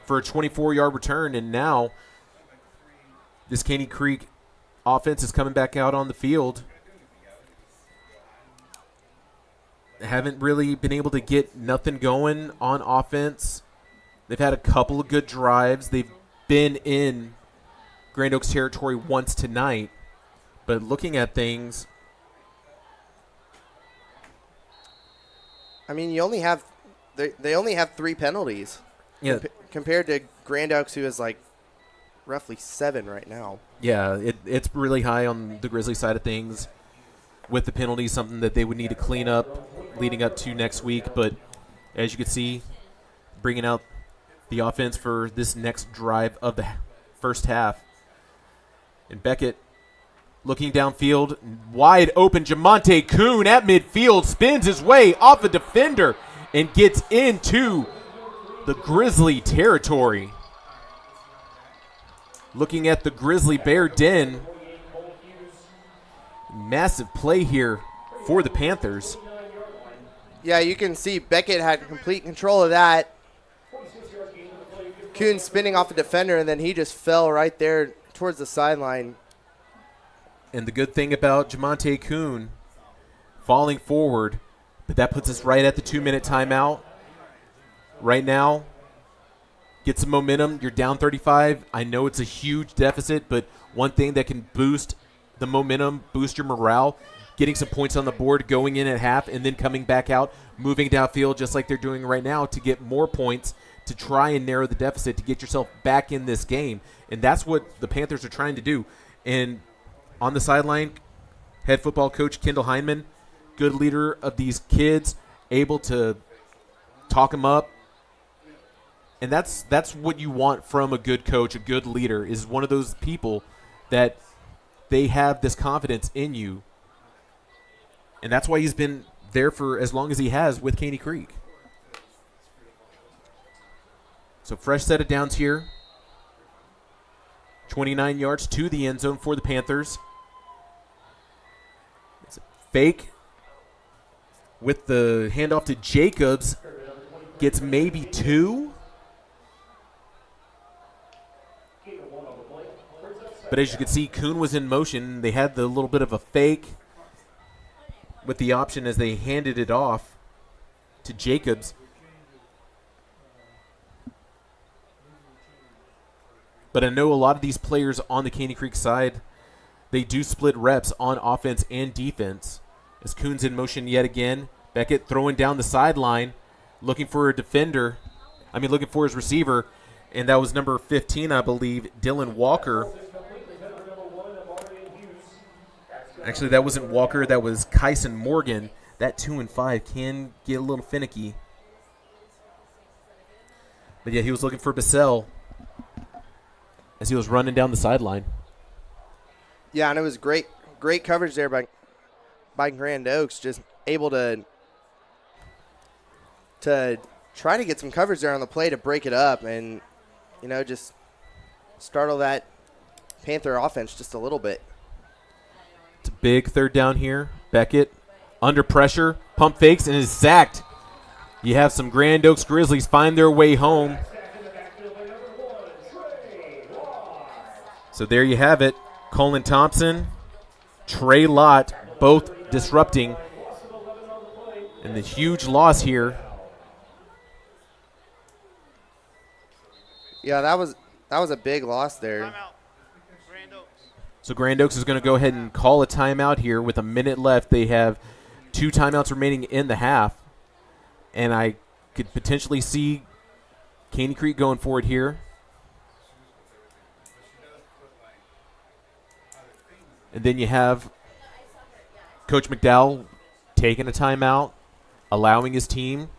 for a 24-yard return, and now this Caney Creek offense is coming back out on the field. Haven't really been able to get nothing going on offense. They've had a couple of good drives. They've been in Grand Oaks territory once tonight, but looking at things, I mean, they only have 3 penalties. Yeah. Compared to Grand Oaks, who is like roughly 7 right now. Yeah, it's really high on the Grizzlies side of things with the penalties, something that they would need to clean up leading up to next week. But as you can see, bringing out the offense for this next drive of the first half. And Beckett looking downfield, wide open. Jamonte Kuhn at midfield spins his way off a defender and gets into the Grizzly territory. Looking at the Grizzly Bear Den. Massive play here for the Panthers. Yeah, you can see Beckett had complete control of that. Kuhn spinning off a defender, and then he just fell right there towards the sideline. And the good thing about Jamonte Kuhn falling forward, but that puts us right at the 2-minute timeout. Right now, get some momentum. You're down 35. I know it's a huge deficit, but one thing that can boost the momentum, boost your morale, getting some points on the board, going in at half, and then coming back out, moving downfield just like they're doing right now to get more points, to try and narrow the deficit, to get yourself back in this game. And that's what the Panthers are trying to do. And on the sideline, head football coach Kendall Heineman, good leader of these kids, able to talk them up. And that's what you want from a good coach, a good leader, is one of those people that they have this confidence in you. And that's why he's been there for as long as he has with Caney Creek. So fresh set of downs here. 29 yards to the end zone for the Panthers. It's a fake with the handoff to Jacobs. Gets maybe 2. But as you can see, Kuhn was in motion. They had the little bit of a fake with the option as they handed it off to Jacobs. But I know a lot of these players on the Caney Creek side, they do split reps on offense and defense. As Kuhn's in motion yet again. Beckett throwing down the sideline, looking for a defender. Looking for his receiver. And that was number 15, I believe, Dylan Walker. Actually, that wasn't Walker. That was Kyson Morgan. That 2 and 5 can get a little finicky. But, yeah, he was looking for Bissell as he was running down the sideline. Yeah, and it was great coverage there by Grand Oaks, just able to try to get some coverage there on the play to break it up and, just startle that Panther offense just a little bit. It's a big third down here. Beckett under pressure, pump fakes, and is sacked. You have some Grand Oaks Grizzlies find their way home. So there you have it. Colin Thompson, Trey Lott both disrupting. And the huge loss here. Yeah, that was a big loss there. Timeout. Grand Oaks. So Grand Oaks is going to go ahead and call a timeout here with a minute left. They have 2 timeouts remaining in the half. And I could potentially see Caney Creek going forward here. And then you have Coach McDowell taking a timeout, allowing his team.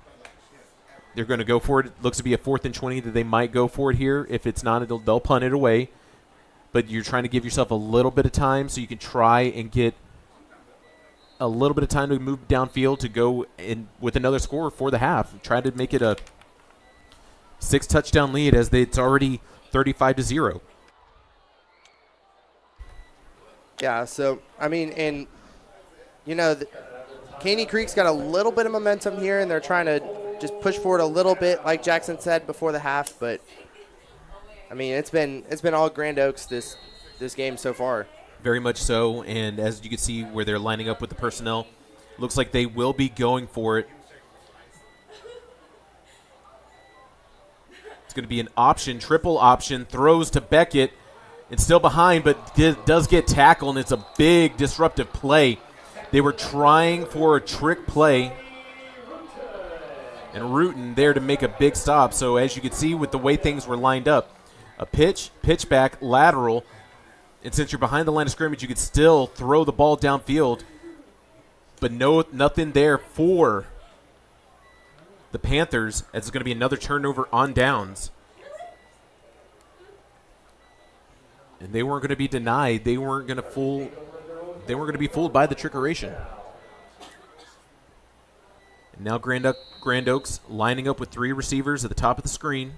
They're going to go for it. It looks to be a 4th and 20 that they might go for it here. If it's not, they'll punt it away. But you're trying to give yourself a little bit of time so you can try and get a little bit of time to move downfield to go in with another score for the half. Try to make it a 6-touchdown lead as it's already 35-0. Yeah, so, I mean, and, you know, Caney Creek's got a little bit of momentum here, and they're trying to just push forward a little bit, like Jackson said, before the half. But, I mean, it's been all Grand Oaks this game so far. Very much so, and as you can see where they're lining up with the personnel, looks like they will be going for it. It's going to be an option, triple option, throws to Beckett. It's still behind, but does get tackled, and it's a big disruptive play. They were trying for a trick play, and Rutan there to make a big stop. So as you can see with the way things were lined up, a pitch back, lateral, and since you're behind the line of scrimmage, you could still throw the ball downfield, but nothing there for the Panthers, as it's going to be another turnover on downs. And they weren't going to be denied. They weren't going to be fooled by the trickeration. And now Grand Oaks lining up with 3 receivers at the top of the screen.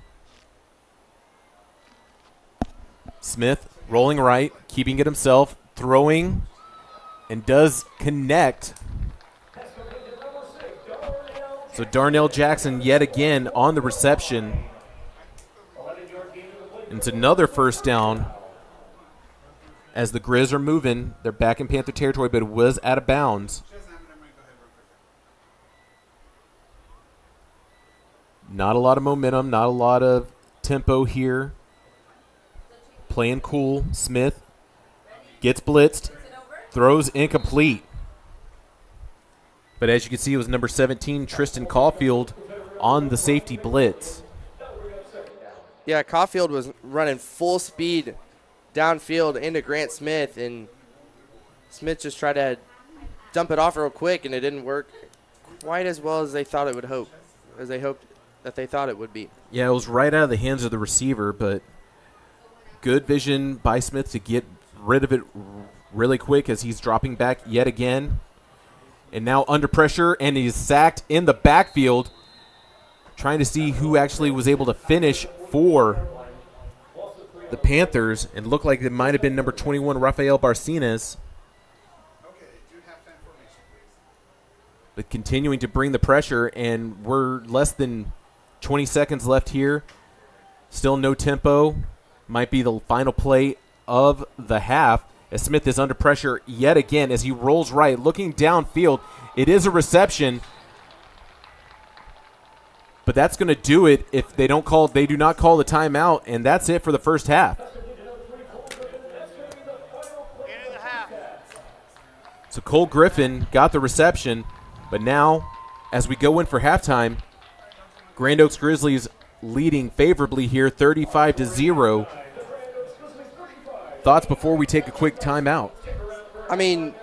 Smith rolling right, keeping it himself, throwing, and does connect. So Darnell Jackson yet again on the reception. And it's another first down. As the Grizz are moving, they're back in Panther territory, but it was out of bounds. Not a lot of momentum, not a lot of tempo here. Playing cool. Smith gets blitzed, throws incomplete. But as you can see, it was number 17, Tristan Caulfield, on the safety blitz. Yeah, Caulfield was running full speed downfield into Grant Smith, and Smith just tried to dump it off real quick, and it didn't work quite as well as they thought it would that they thought it would be. Yeah, it was right out of the hands of the receiver, but good vision by Smith to get rid of it really quick as he's dropping back yet again. And now under pressure, and he's sacked in the backfield, trying to see who actually was able to finish for the Panthers, and looked like it might have been number 21, Rafael Barcenas. But continuing to bring the pressure, and we're less than 20 seconds left here. Still no tempo. Might be the final play of the half, as Smith is under pressure yet again as he rolls right, looking downfield. It is a reception, but that's going to do it if they do not call the timeout, and that's it for the first half. So Cole Griffin got the reception, but now as we go in for halftime, Grand Oaks Grizzlies leading favorably here, 35-0. Thoughts before we take a quick timeout? I mean,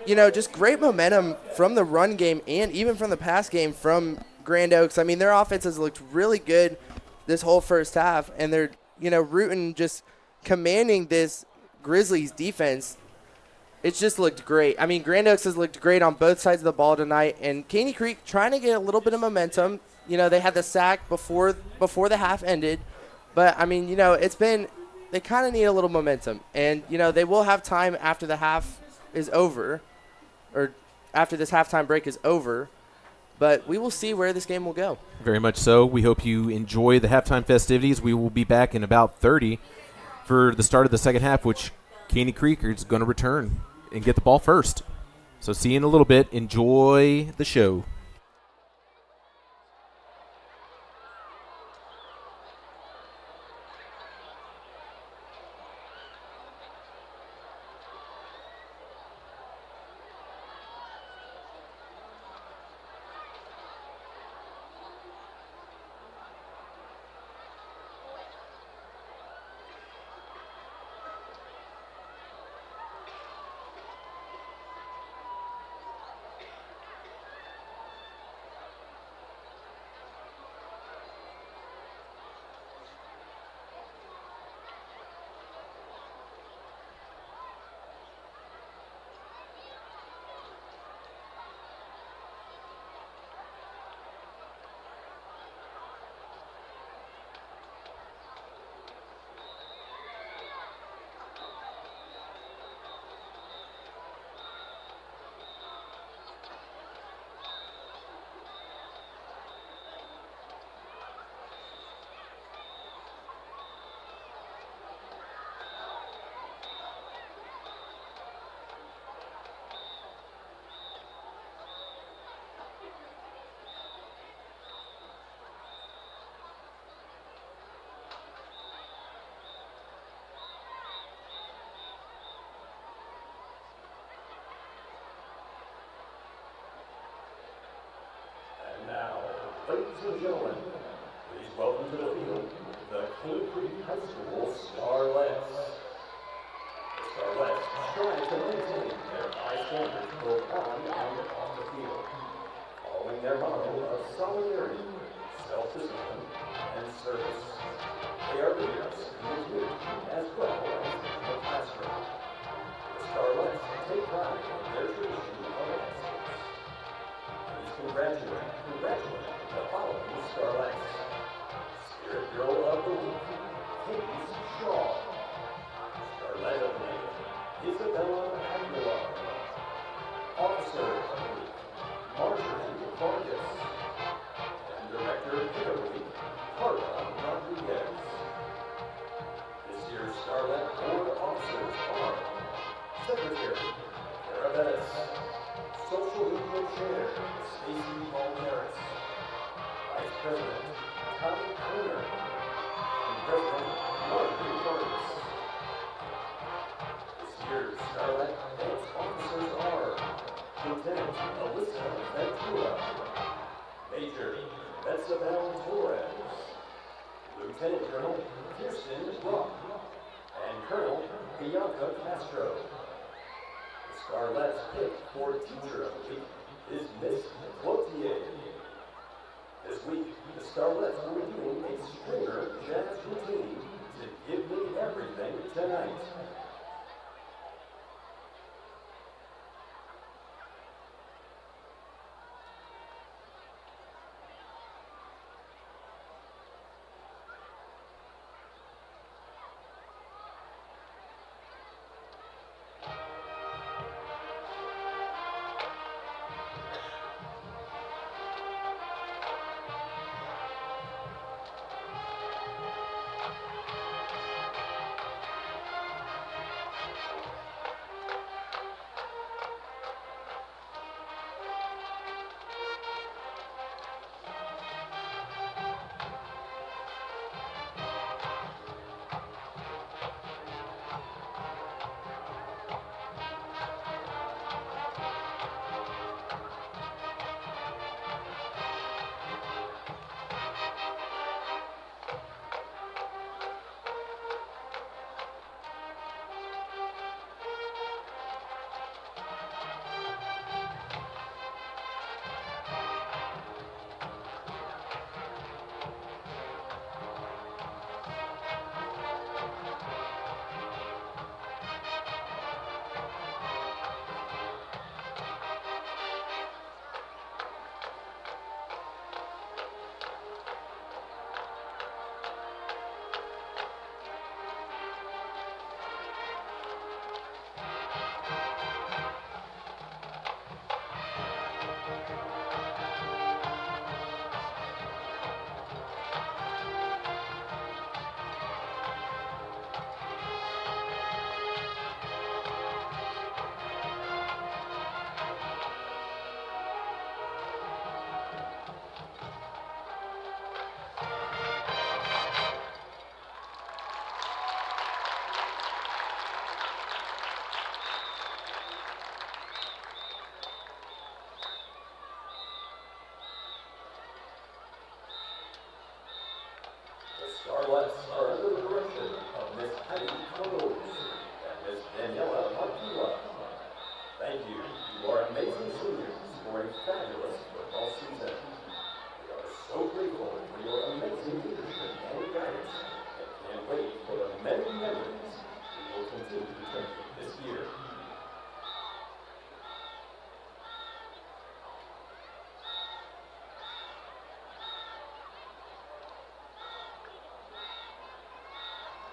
you know, just great momentum from the run game and even from the pass game from Grand Oaks. I mean, their offense has looked really good this whole first half, and they're, you know, Rutan just commanding this Grizzlies defense. It's just looked great. I mean, Grand Oaks has looked great on both sides of the ball tonight, and Caney Creek trying to get a little bit of momentum. You know, they had the sack before the half ended, but, I mean, you know, they kind of need a little momentum. And, you know, they will have time after the half is over, or after this halftime break is over, but we will see where this game will go. Very much so. We hope you enjoy the halftime festivities. We will be back in about 30 for the start of the second half, which Caney Creek is going to return and get the ball first. So see you in a little bit. Enjoy the show. Ladies and gentlemen, please welcome to the field the Caney Creek High School Starlets. The Starlets strive to maintain their high standards both on and off the field, following their motto of solidarity, self-discipline, and service. They are leaders in the community as well as in the classroom. The Starlets take pride in their tradition of excellence. Please congratulate the following Starlets. Spirit Girl of the Week, Kate Shaw. Starlet of the Week, Isabella Aguilar. Officer of the Week, Marjorie Vargas. And Director of the Week, Carla Rodriguez. This year's Starlet Board Officers are Secretary, Carabetas. Social Media Chair, Stacy Palmeris. Vice President, Tommy Cooner. And President, Marjorie Vargas. This year's Starlet Dance Officers are Lieutenant Alyssa Ventura, Major Betsabel Torres, Lieutenant Colonel Kirsten Rock, and Colonel Bianca Castro. The Starlet's pick for Teacher of the Week is Miss Cloutier. This week, the Starlets will be doing a stringer jazz routine to Give Me Everything Tonight. Starlets are under the direction of Miss Heidi Rose and Miss Daniela Martula. Thank you. You are amazing seniors for a fabulous football season. We are so grateful for your amazing leadership and guidance and can't wait for the many memories we will continue to make this year.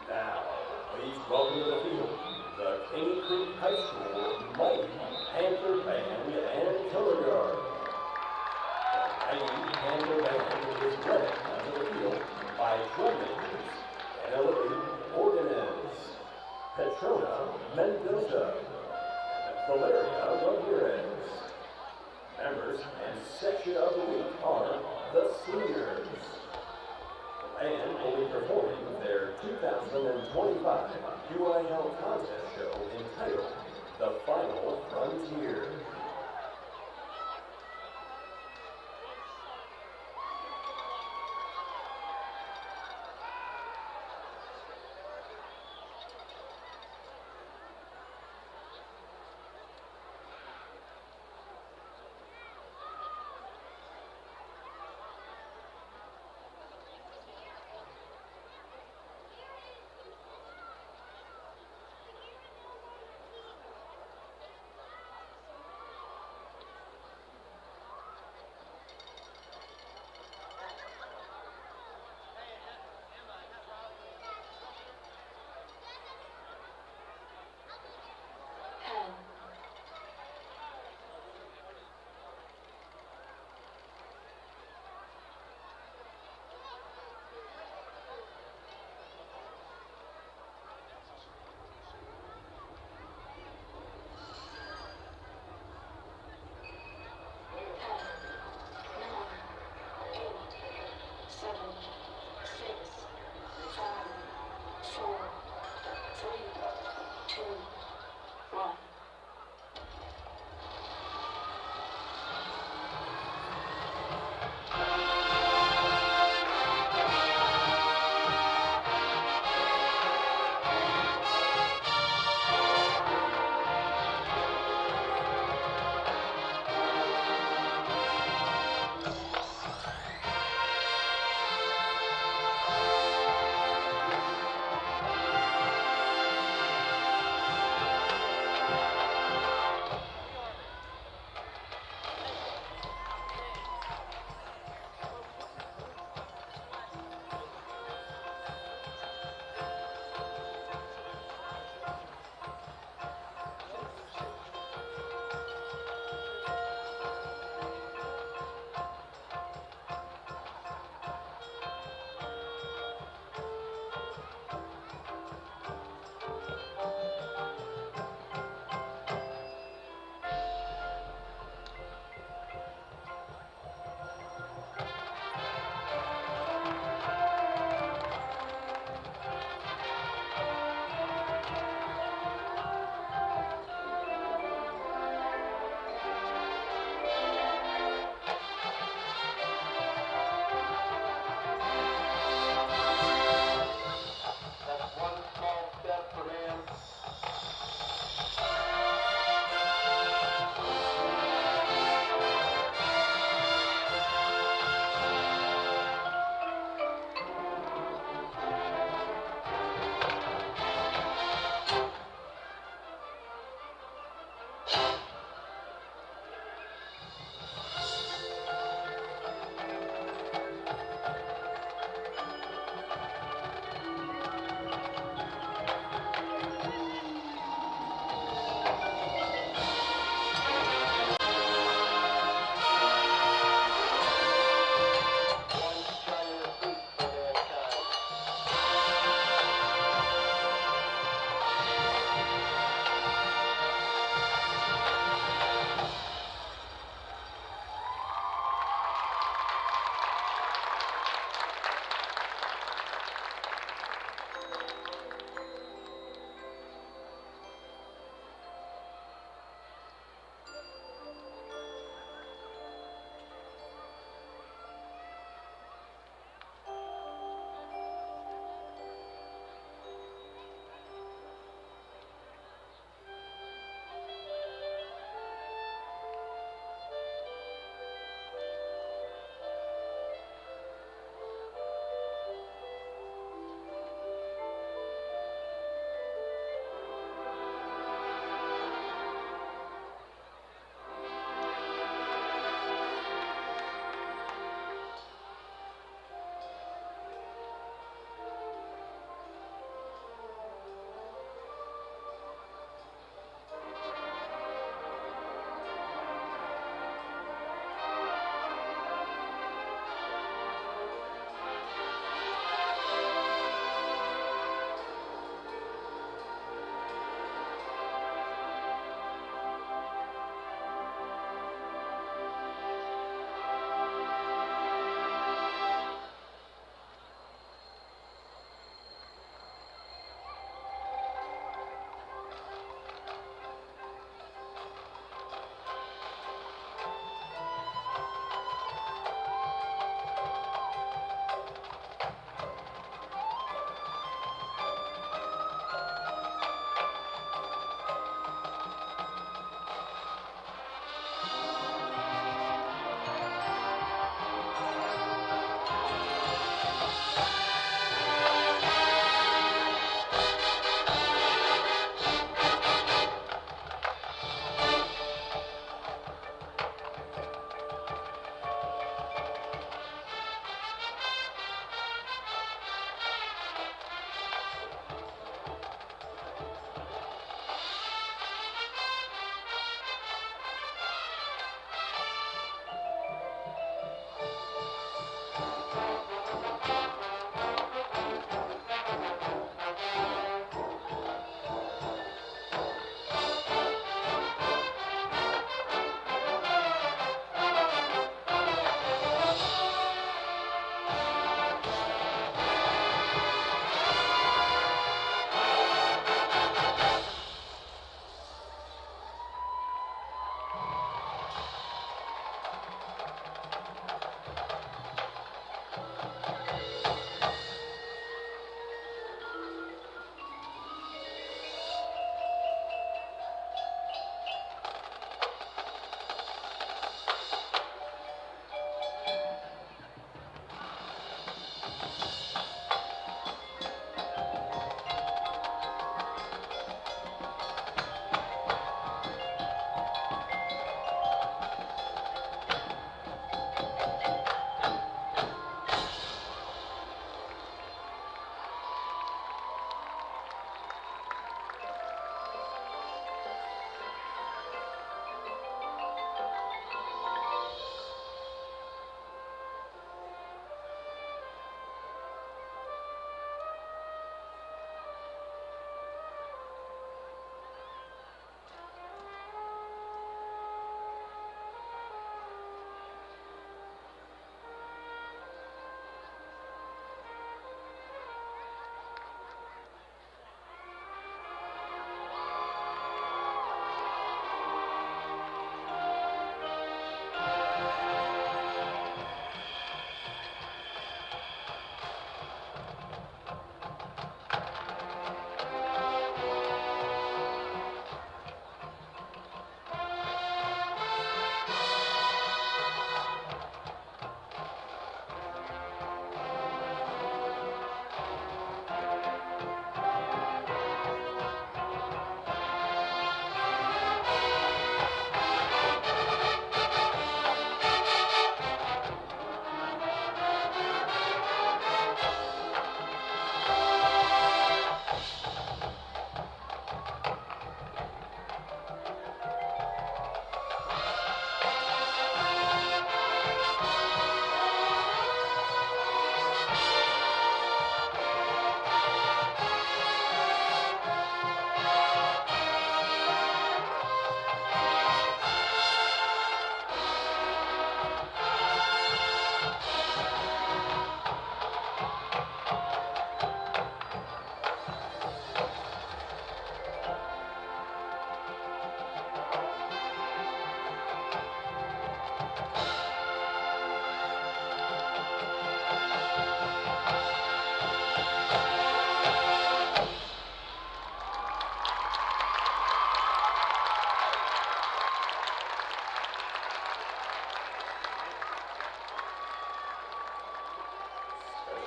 Now, please welcome to the field the Caney Creek High School Mighty Panther Band and Color Guard. The Mighty Panther Band is led onto the field by drum majors Penelope Organiz, Petrona Mendoza, and Valeria Ramirez. Members and section of the week are the seniors. The band will be performing their 2025 UIL contest show entitled The Final Frontier.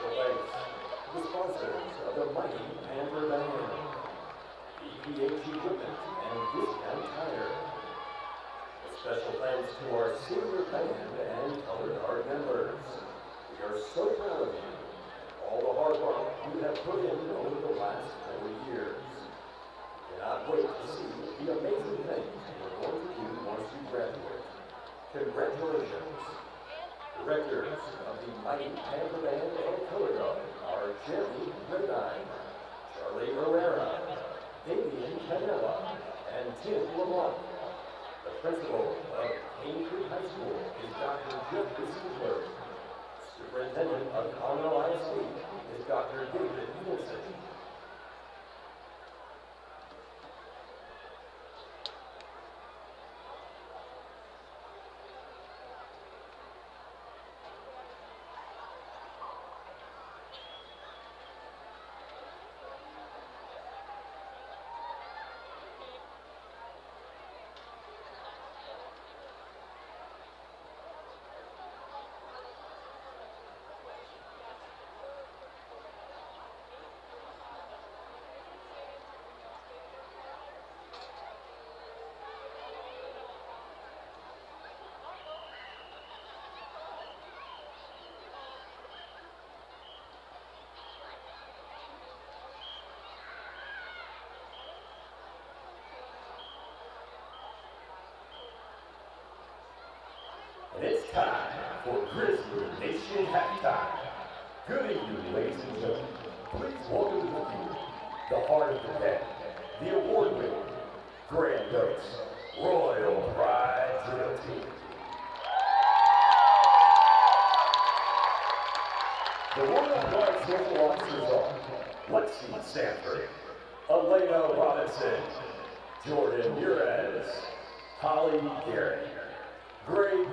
Special thanks to the sponsors of the mighty Panther Band, EPH Equipment, and Discount Tire. A special thanks to our senior band and color guard members. We are so proud of you and all the hard work you have put in over the last 4 years. Cannot wait to see the amazing things you're going to do once you graduate. Congratulations. Directors of the mighty Panther Band and color guard are Jeremy Redine, Charlie Herrera, Damian Canella, and Tim Lamont. The principal of Caney High School is Dr. Jeff Siegler. Superintendent of Conroe ISD is Dr. David Nielsen. And it's time for Grizzly Nation Halftime. Good evening, ladies and gentlemen. Please welcome to the field, the heart of the deck, the award-winning Grand Oaks Royal Pride Drill Team. The Royal Pride Social Officers are Lexi Sanford, Elena Robinson, Jordan Urez, Holly Garrett, Greg,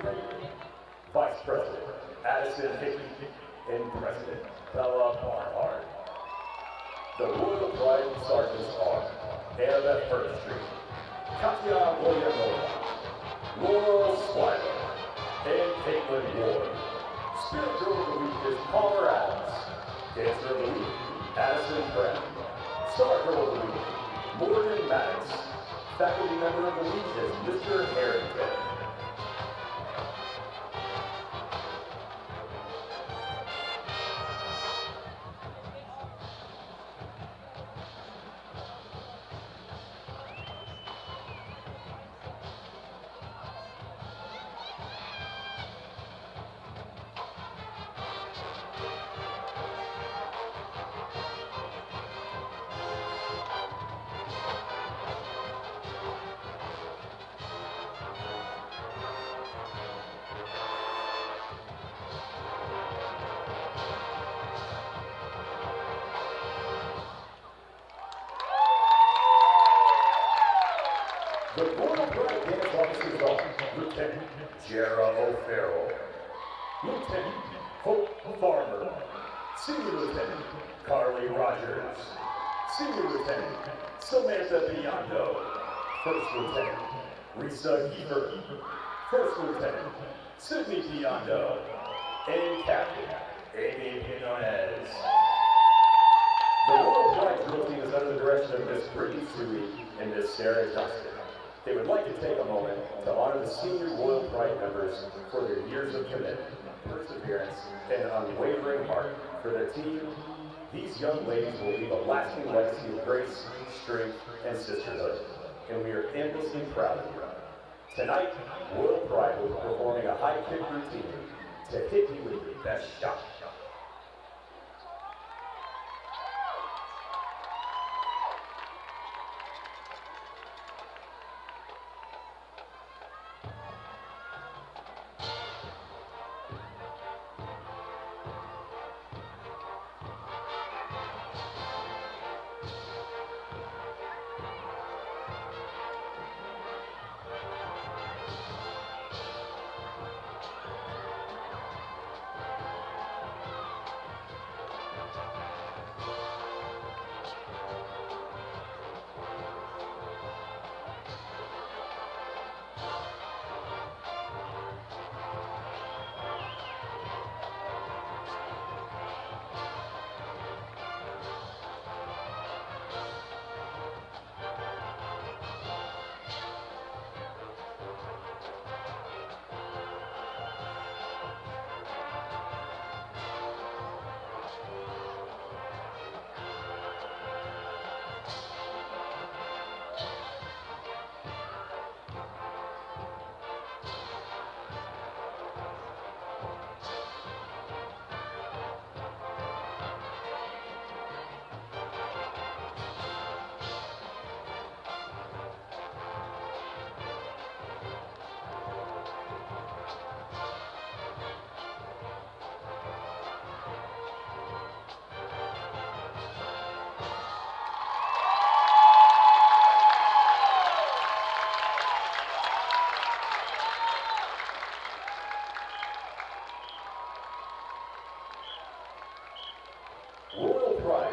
Vice President Addison Hickey, and President Bella Barnhart. The Royal Pride Sergeants are Annabeth Street, Katya Williamova, Laurel Swiler, and Caitlin Ward. Spirit Girl of the Week is Palmer Adams. Dancer of the Week, Addison Brown. Star Girl of the Week, Morgan Maddox. Faculty Member of the Week is Mr. Harrington. The Royal Pride Dance Officers are Lieutenant Jara O'Farrell, Lieutenant Hope Farmer, Senior Lieutenant Carly Rogers, Senior Lieutenant Samantha Biondo, First Lieutenant Risa Heaver, First Lieutenant Sydney Biondo, and Captain Amy Pinones. The Royal Pride Drill Team is under the direction of Miss Brittany Suey and Miss Sarah Johnston. They would like to take a moment to honor the senior Royal Pride members for their years of commitment, perseverance, and unwavering heart for their team. These young ladies will leave a lasting legacy of grace, strength, and sisterhood, and we are endlessly proud of you. Tonight, Royal Pride will be performing a high kick routine to hit you with your best shot.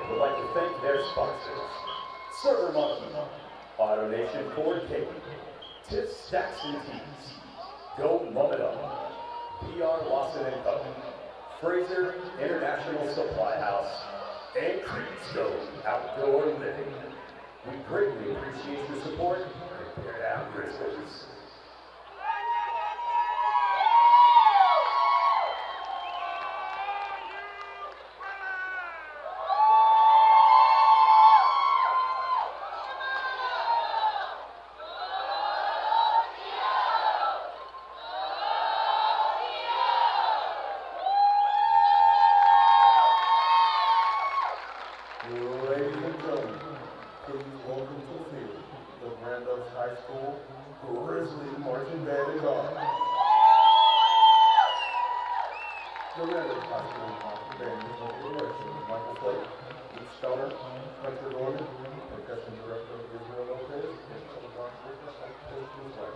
would like to thank their sponsors: Server Monkey, AutoNation Ford Caney, Tiff Stacks and Tees, Go Mum It Up, PR Lawson and Co., Fraser International Supply House, and Creedstone Outdoor Living. We greatly appreciate your support. Bear down, Grizzlies. Ladies and gentlemen, please welcome to the field the Brandeis High School Grizzlies Marching Band and Guard. The Brandeis High School Marching Band is under the direction of Michael Flake, lead stoner, Hunter Norman, percussion director Israel Lopez, and telephone director Coach Black.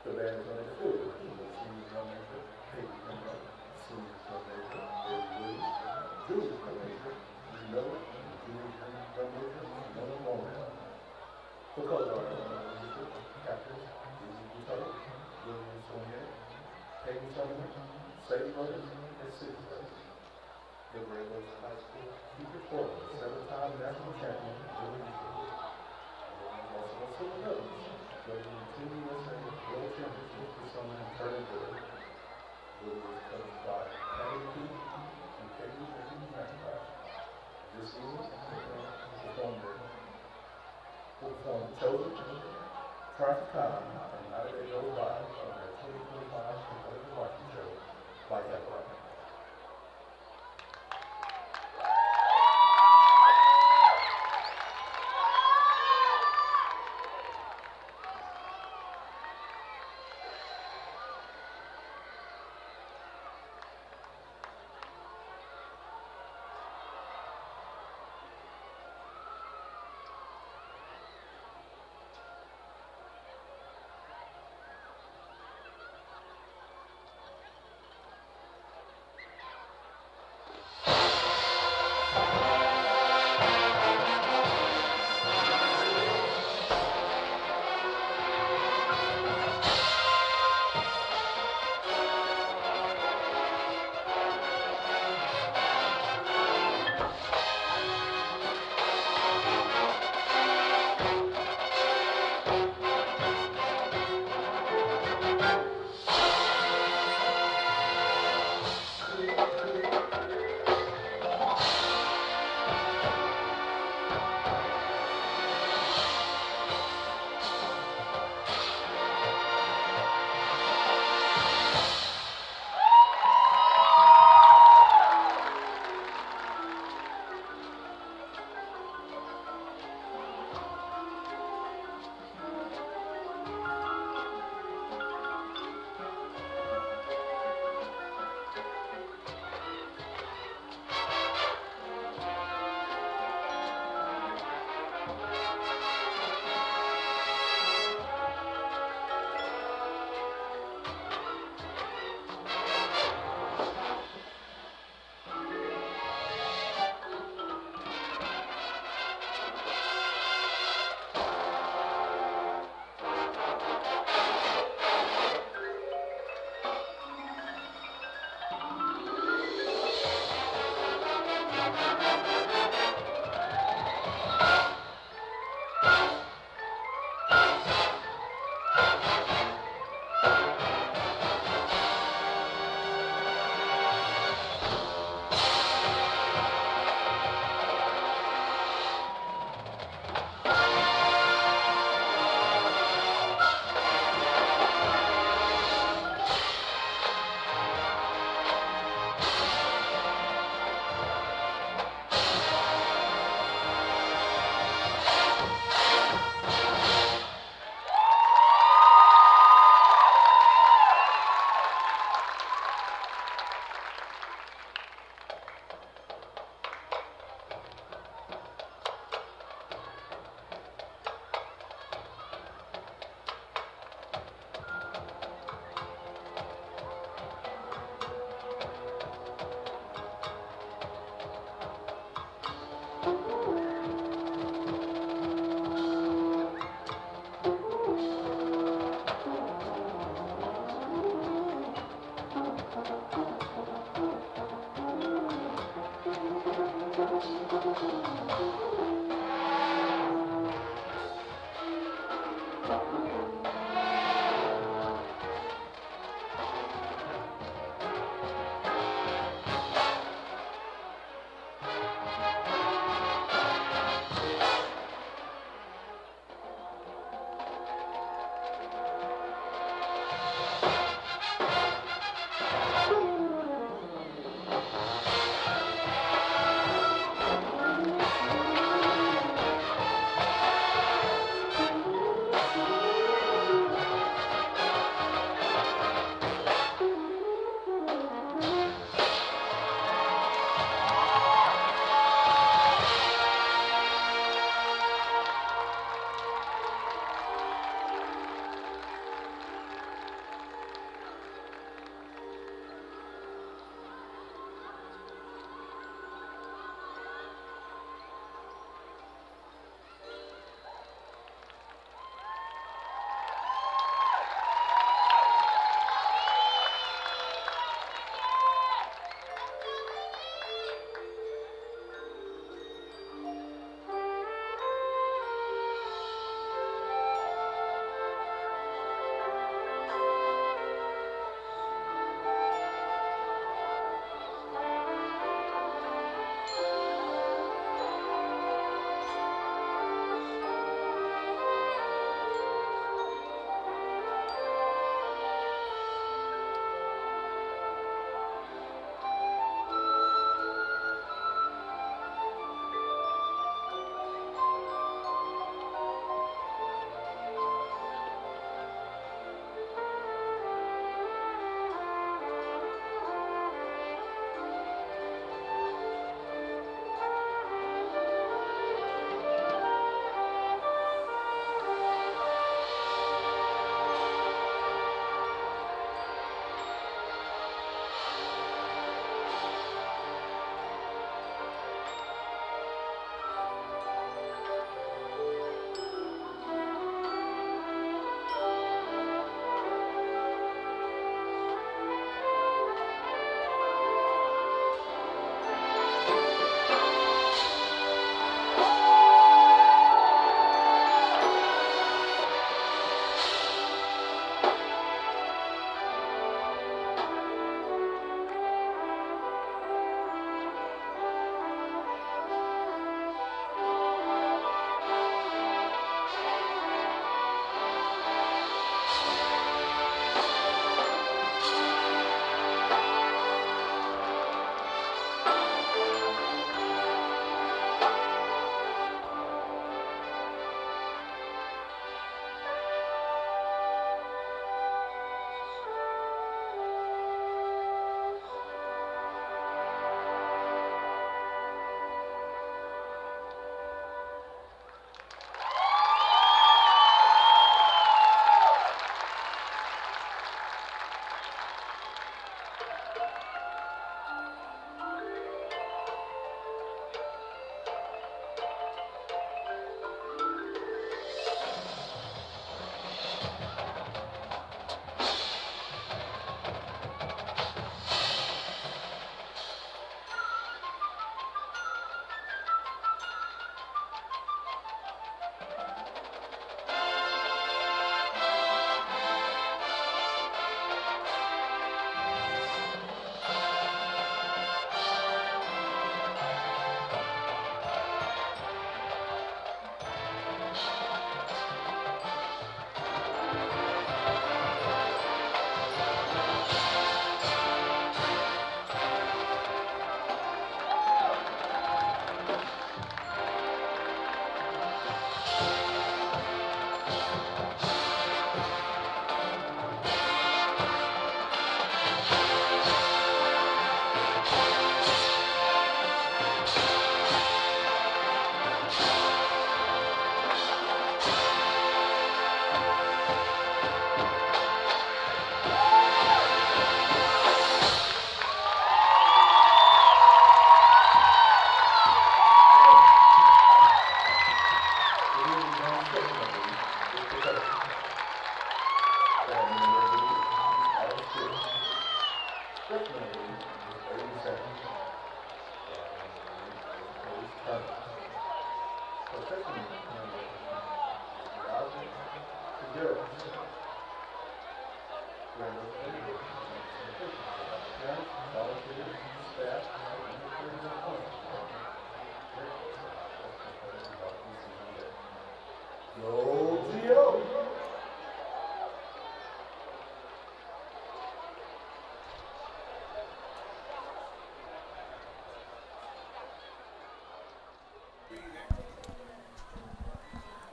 The band is under the field with senior drum major Peyton Henry, senior drum major Eddie Williams, junior drum major Miller, junior drum major Miller Moran. The color guard captains Izzy Butler, William Sonier, Peyton Sumner, Sadie Brothers, and City Brothers. The Brandeis High School feature forward, 7-time national champion Billy Easter. Also a silver medalist, judging the Team USA World Championship for summer and turning good. Billy was coached by Caney and Katie McIntyre. This season, will perform Chosen, Try for Time, and Not a Day Goes By on their 2025 competitive marching show, Like That Rock.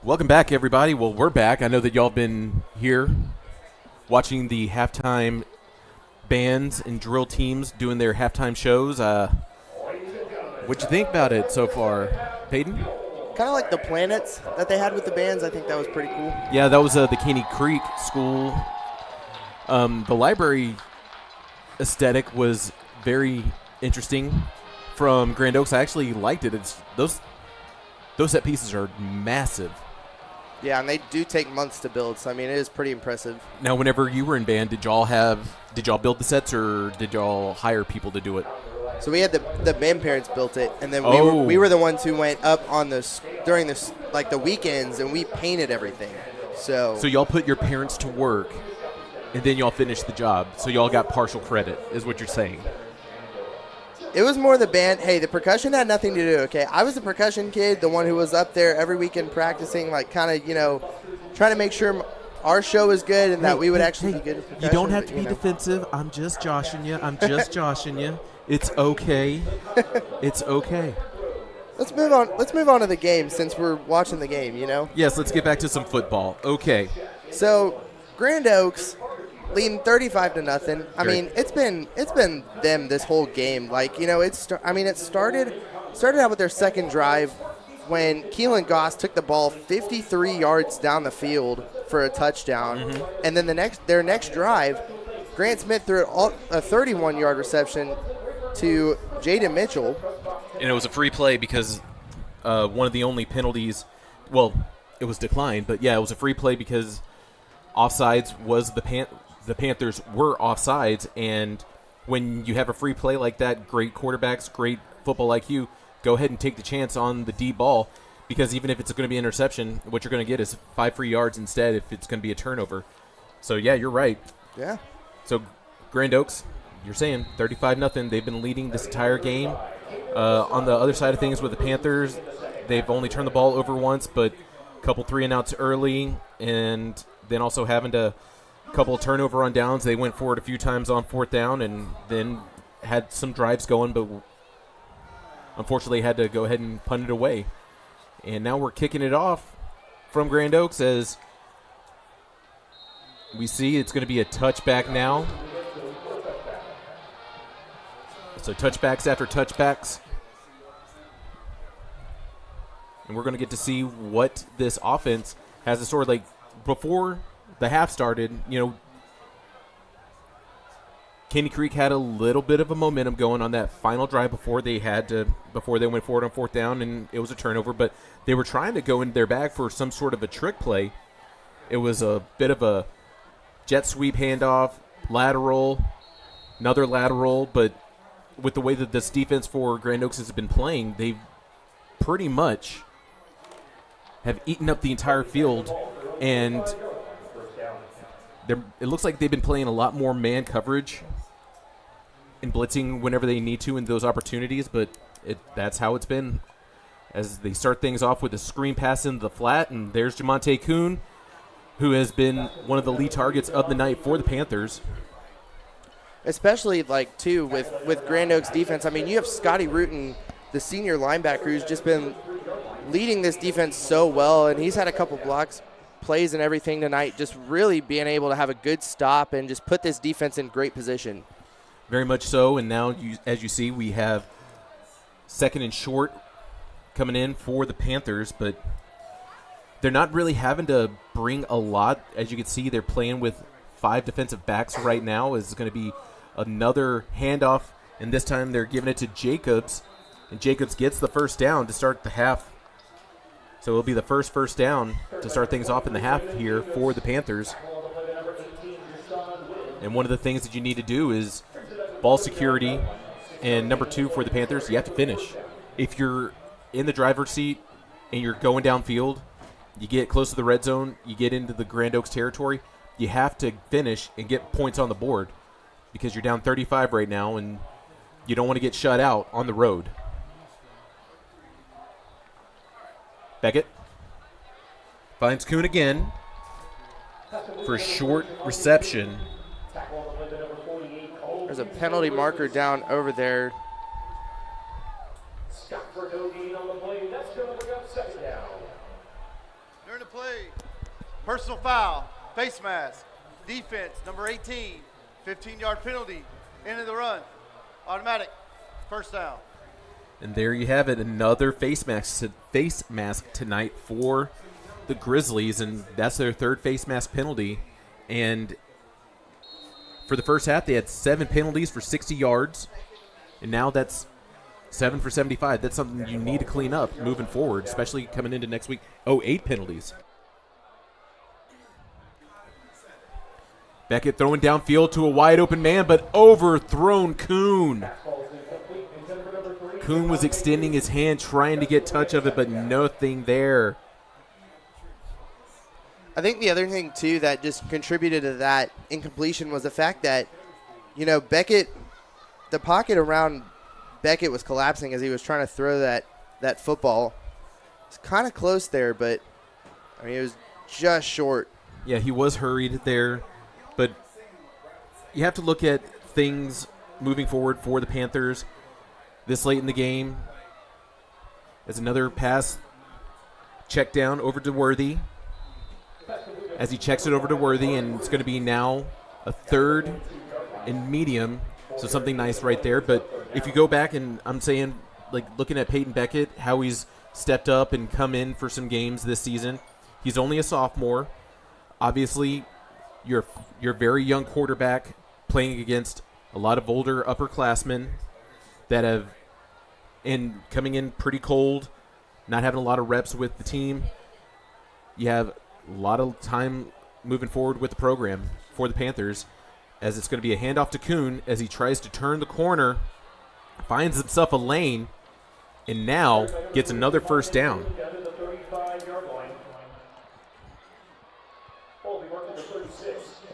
Welcome back, everybody. Well, we're back. I know that y'all been here watching the halftime bands and drill teams doing their halftime shows. What'd you think about it so far, Peyton? Kind of like the planets that they had with the bands. I think that was pretty cool. Yeah, that was the Caney Creek School. The library aesthetic was very interesting from Grand Oaks. I actually liked it. It's those set pieces are massive. Yeah, and they do take months to build, so I mean it is pretty impressive. Now, whenever you were in band, did y'all build the sets, or did y'all hire people to do it? So we had the band parents built it, and then Oh. we were the ones who went up on during this like the weekends, and we painted everything. So y'all put your parents to work, and then y'all finished the job. So y'all got partial credit, is what you're saying. it was more the band. Hey, the percussion had nothing to do, okay? I was the percussion kid, the one who was up there every weekend practicing, like kind of, trying to make sure our show was good and that we would actually be good at percussion. You don't have to but, be defensive. I'm just joshing you. It's okay. It's okay. Let's move on. Let's move on to the game since we're watching the game, Yes, let's get back to some football. Okay. So, Grand Oaks leading 35-0. I mean, it's been them this whole game. Like, it started out with their second drive when Keelan Goss took the ball 53 yards down the field for a touchdown. Mm-hmm. And then their next drive, Grant Smith threw a 31-yard reception to Jaden Mitchell. And it was a free play because one of the only penalties, well, it was declined, but yeah, it was a free play because offsides was the Panthers were offsides, and when you have a free play like that, great quarterbacks, great football IQ, go ahead and take the chance on the deep ball, because even if it's going to be an interception, what you're going to get is 5 free yards instead if it's going to be a turnover. So, yeah, you're right. Yeah. So, Grand Oaks, you're saying 35-0. They've been leading this entire game. On the other side of things with the Panthers, they've only turned the ball over once, but a couple 3-and-outs early, and then also having a couple of turnover on downs. They went for it a few times on fourth down and then had some drives going, but unfortunately had to go ahead and punt it away. And now we're kicking it off from Grand Oaks as we see it's going to be a touchback now. So touchbacks after touchbacks. And we're going to get to see what this offense has in store. Like, before the half started, Caney Creek had a little bit of a momentum going on that final drive before they went forward on fourth down, and it was a turnover. But they were trying to go in their bag for some sort of a trick play. It was a bit of a jet sweep handoff, lateral, another lateral. But with the way that this defense for Grand Oaks has been playing, they've pretty much have eaten up the entire field, and it looks like they've been playing a lot more man coverage and blitzing whenever they need to in those opportunities, but that's how it's been as they start things off with a screen pass into the flat, and there's Jamonte Kuhn, who has been one of the lead targets of the night for the Panthers. Especially, too, with Grand Oaks defense. I mean, you have Scotty Rutan, the senior linebacker, who's just been leading this defense so well, and he's had a couple blocks, plays and everything tonight, just really being able to have a good stop and just put this defense in great position. Very much so, and now, as you see, we have second and short coming in for the Panthers, but they're not really having to bring a lot. As you can see, they're playing with 5 defensive backs right now. It's going to be another handoff, and this time they're giving it to Jacobs, and Jacobs gets the first down to start the half. So it'll be the first down to start things off in the half here for the Panthers. And one of the things that you need to do is ball security, and number 2 for the Panthers, you have to finish. If you're in the driver's seat and you're going downfield, you get close to the red zone, you get into the Grand Oaks territory, you have to finish and get points on the board because you're down 35 right now and you don't want to get shut out on the road. Beckett finds Kuhn again for a short reception. There's a penalty marker down over there. During the play, personal foul, face mask, defense, number 18, 15-yard penalty, end of the run, automatic, first down. And there you have it, another face mask tonight for the Grizzlies, and that's their third face mask penalty. And for the first half, they had 7 penalties for 60 yards, and now that's 7 for 75. That's something you need to clean up moving forward, especially coming into next week. 8 penalties. Beckett throwing downfield to a wide open man, but overthrown Kuhn. Kuhn was extending his hand, trying to get touch of it, but nothing there. I think the other thing, too, that just contributed to that incompletion was the fact that, Beckett, the pocket around Beckett was collapsing as he was trying to throw that football. It's kind of close there, but, it was just short. Yeah, he was hurried there, but you have to look at things moving forward for the Panthers this late in the game. As another pass check down over to Worthy. As he checks it over to Worthy, and it's going to be now a 3rd and medium, so something nice right there. But if you go back, and I'm saying, looking at Peyton Beckett, how he's stepped up and come in for some games this season, he's only a sophomore. Obviously, you're a very young quarterback playing against a lot of older upperclassmen that have, and coming in pretty cold, not having a lot of reps with the team. You have a lot of time moving forward with the program for the Panthers, as it's going to be a handoff to Kuhn as he tries to turn the corner, finds himself a lane, and now gets another first down.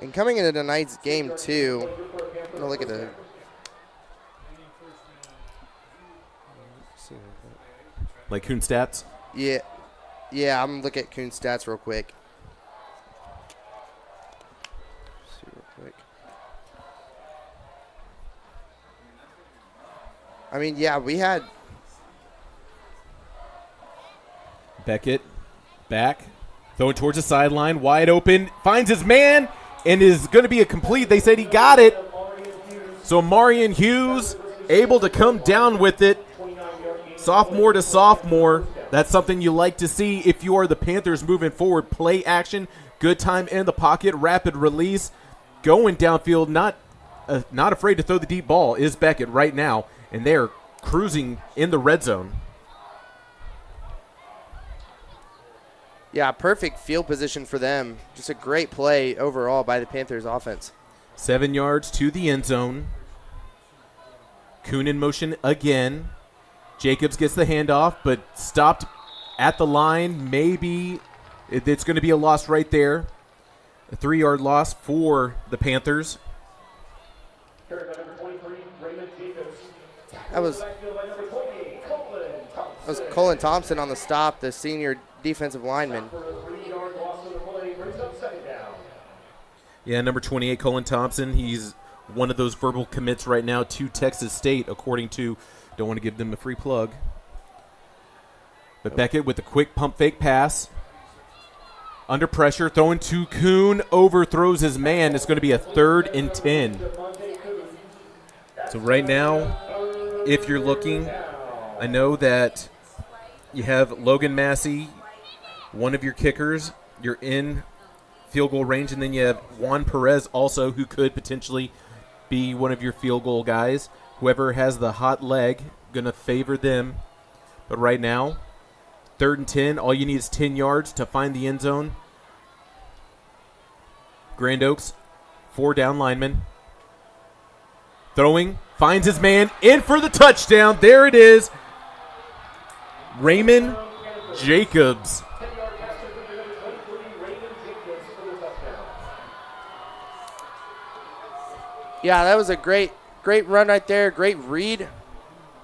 And coming into tonight's game, too, I'm going to look at the – like Kuhn stats? Yeah, I'm going to look at Kuhn's stats real quick. We had Beckett back, throwing towards the sideline, wide open, finds his man, and is going to be a complete. They said he got it. So Marion Hughes able to come down with it, sophomore to sophomore. That's something you like to see if you are the Panthers moving forward. Play action, good time in the pocket, rapid release, going downfield, not afraid to throw the deep ball is Beckett right now, and they're cruising in the red zone. Yeah, perfect field position for them. Just a great play overall by the Panthers offense. 7 yards to the end zone. Kuhn in motion again. Jacobs gets the handoff, but stopped at the line. Maybe it's going to be a loss right there. A 3-yard loss for the Panthers. That was Colin Thompson on the stop, the senior defensive lineman. Yeah, number 28, Colin Thompson. He's one of those verbal commits right now to Texas State, according to, don't want to give them a free plug. But Beckett with a quick pump fake pass. Under pressure, throwing to Kuhn, overthrows his man. It's going to be a 3rd and 10. So right now, if you're looking, I know that you have Logan Massey, one of your kickers. You're in field goal range, and then you have Juan Perez also, who could potentially be one of your field goal guys. Whoever has the hot leg, going to favor them. But right now, 3rd and 10, all you need is 10 yards to find the end zone. Grand Oaks, 4 down linemen. Throwing, finds his man, in for the touchdown. There it is. Raymond Jacobs. Yeah, that was a great run right there. Great read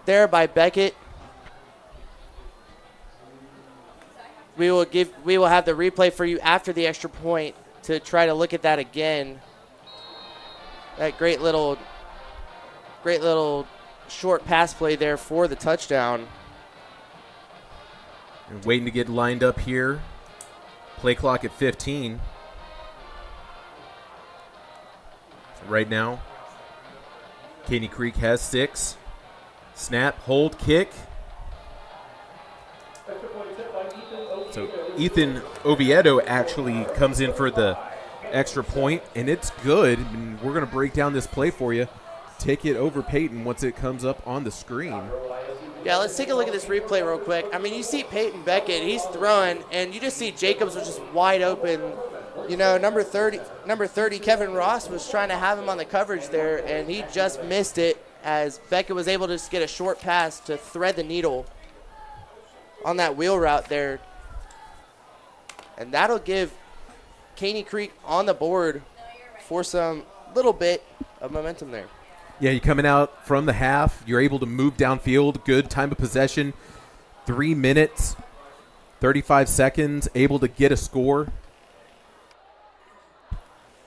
there by Beckett. We will have the replay for you after the extra point to try to look at that again. That great little short pass play there for the touchdown. And waiting to get lined up here. Play clock at 15. So right now, Caney Creek has 6. Snap, hold, kick. So Ethan Oviedo actually comes in for the extra point, and it's good. And we're going to break down this play for you. Take it over Peyton once it comes up on the screen. Yeah, let's take a look at this replay real quick. I mean, you see Peyton Beckett, he's throwing, and you just see Jacobs was just wide open. You know, number 30, Kevin Ross was trying to have him on the coverage there, and he just missed it as Beckett was able to just get a short pass to thread the needle on that wheel route there. And that'll give Caney Creek on the board for some little bit of momentum there. Yeah, you're coming out from the half. You're able to move downfield. Good time of possession. 3 minutes, 35 seconds, able to get a score.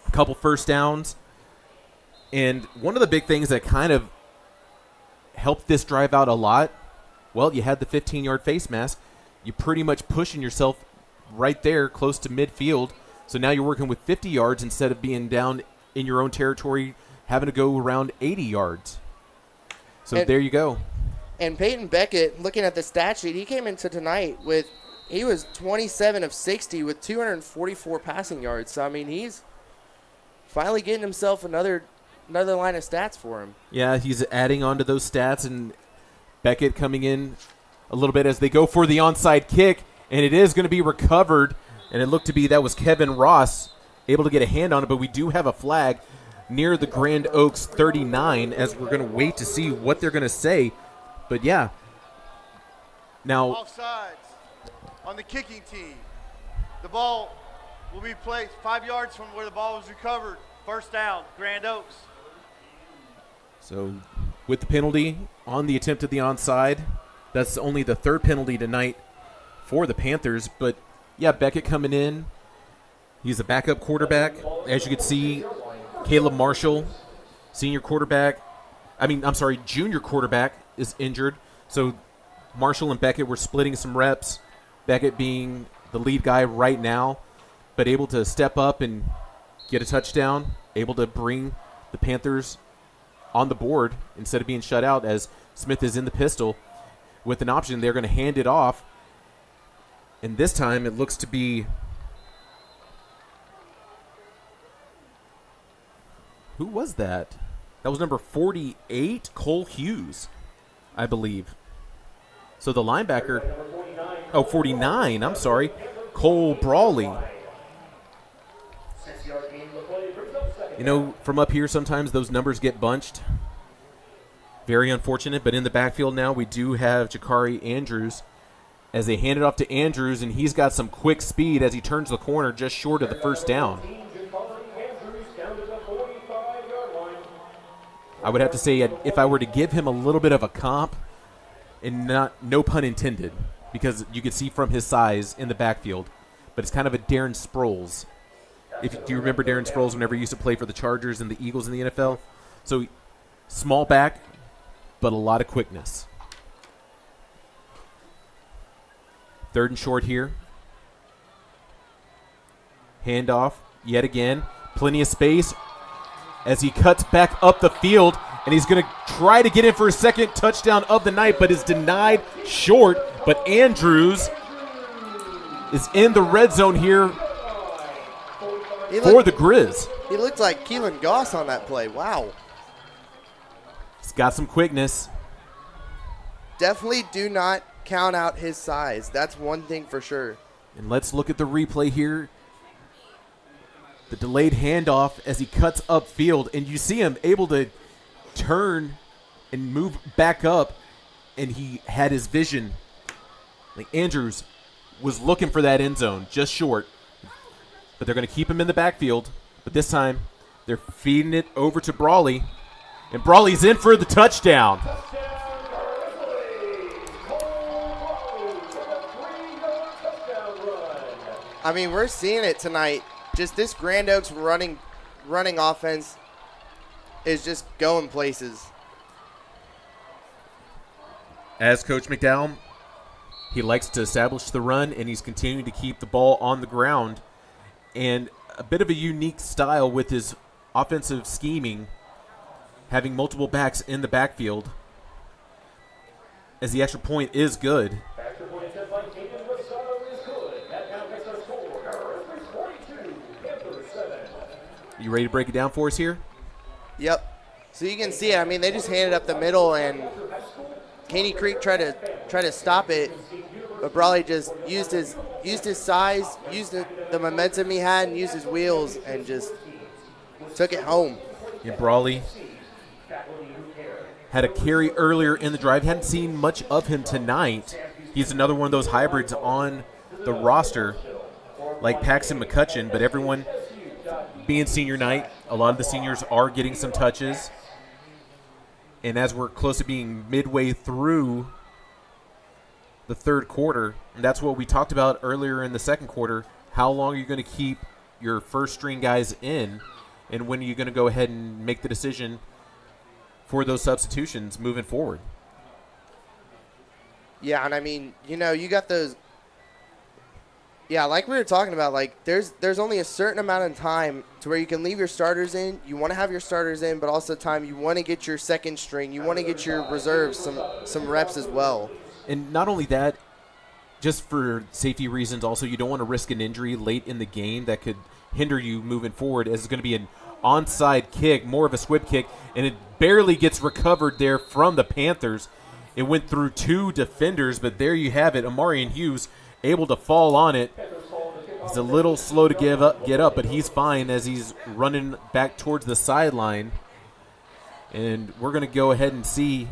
A couple first downs. And one of the big things that kind of helped this drive out a lot, well, you had the 15-yard face mask. You're pretty much pushing yourself right there close to midfield. So now you're working with 50 yards instead of being down in your own territory, having to go around 80 yards. So there you go. And Peyton Beckett, looking at the stat sheet, he came into tonight he was 27 of 60 with 244 passing yards. So, I mean, he's finally getting himself another line of stats for him. Yeah, he's adding on to those stats, and Beckett coming in a little bit as they go for the onside kick, and it is going to be recovered, and it looked to be that was Kevin Ross able to get a hand on it, but we do have a flag near the Grand Oaks 39 as we're going to wait to see what they're going to say. But, yeah. Now, offsides on the kicking team. The ball will be placed 5 yards from where the ball was recovered. First down, Grand Oaks. So with the penalty on the attempt at the onside, that's only the third penalty tonight for the Panthers. But, yeah, Beckett coming in. He's a backup quarterback. As you can see, Caleb Marshall, junior quarterback, is injured. So Marshall and Beckett were splitting some reps. Beckett being the lead guy right now, but able to step up and get a touchdown, able to bring the Panthers on the board instead of being shut out as Smith is in the pistol with an option. They're going to hand it off. And this time it looks to be – who was that? That was number 48, Cole Hughes, I believe. So the linebacker – 49, I'm sorry, Cole Brawley. You know, from up here sometimes those numbers get bunched. Very unfortunate, but in the backfield now we do have Jakari Andrews as they hand it off to Andrews, and he's got some quick speed as he turns the corner just short of the first down. I would have to say if I were to give him a little bit of a comp, and no pun intended, because you could see from his size in the backfield, but it's kind of a Darren Sproles. Do you remember Darren Sproles whenever he used to play for the Chargers and the Eagles in the NFL? So small back, but a lot of quickness. Third and short here. Handoff yet again. Plenty of space as he cuts back up the field, and he's going to try to get in for a second touchdown of the night, but is denied short. But Andrews is in the red zone here for the Grizz. He looked like Keelan Goss on that play. Wow. He's got some quickness. Definitely do not count out his size. That's one thing for sure. And let's look at the replay here. The delayed handoff as he cuts upfield, and you see him able to turn and move back up, and he had his vision Like Andrews was looking for that end zone, just short. But they're going to keep him in the backfield. But this time, they're feeding it over to Brawley. And Brawley's in for the touchdown. I mean, we're seeing it tonight. Just this Grand Oaks running offense is just going places. As Coach McDowell, he likes to establish the run, and he's continuing to keep the ball on the ground. And a bit of a unique style with his offensive scheming, having multiple backs in the backfield, as the extra point is good. You ready to break it down for us here? Yep. So you can see it. I mean, they just handed up the middle, and Caney Creek tried to stop it, but Brawley just used his size, used the momentum he had, and used his wheels, and just took it home. And Brawley had a carry earlier in the drive. Hadn't seen much of him tonight. He's another one of those hybrids on the roster, like Paxton McCutcheon, but everyone being senior night, a lot of the seniors are getting some touches. And as we're close to being midway through the third quarter, and that's what we talked about earlier in the second quarter, how long are you going to keep your first string guys in, and when are you going to go ahead and make the decision for those substitutions moving forward? Yeah, and I mean, you know, you got those. Yeah, like we were talking about, like there's only a certain amount of time to where you can leave your starters in. You want to have your starters in, but also time you want to get your second string. You want to get your reserves some reps as well. And not only that, just for safety reasons, also you don't want to risk an injury late in the game that could hinder you moving forward, as it's going to be an onside kick, more of a squib kick, and it barely gets recovered there from the Panthers. It went through two defenders, but there you have it. Amarian Hughes able to fall on it. He's a little slow to get up, but he's fine as he's running back towards the sideline. And we're going to go ahead and see,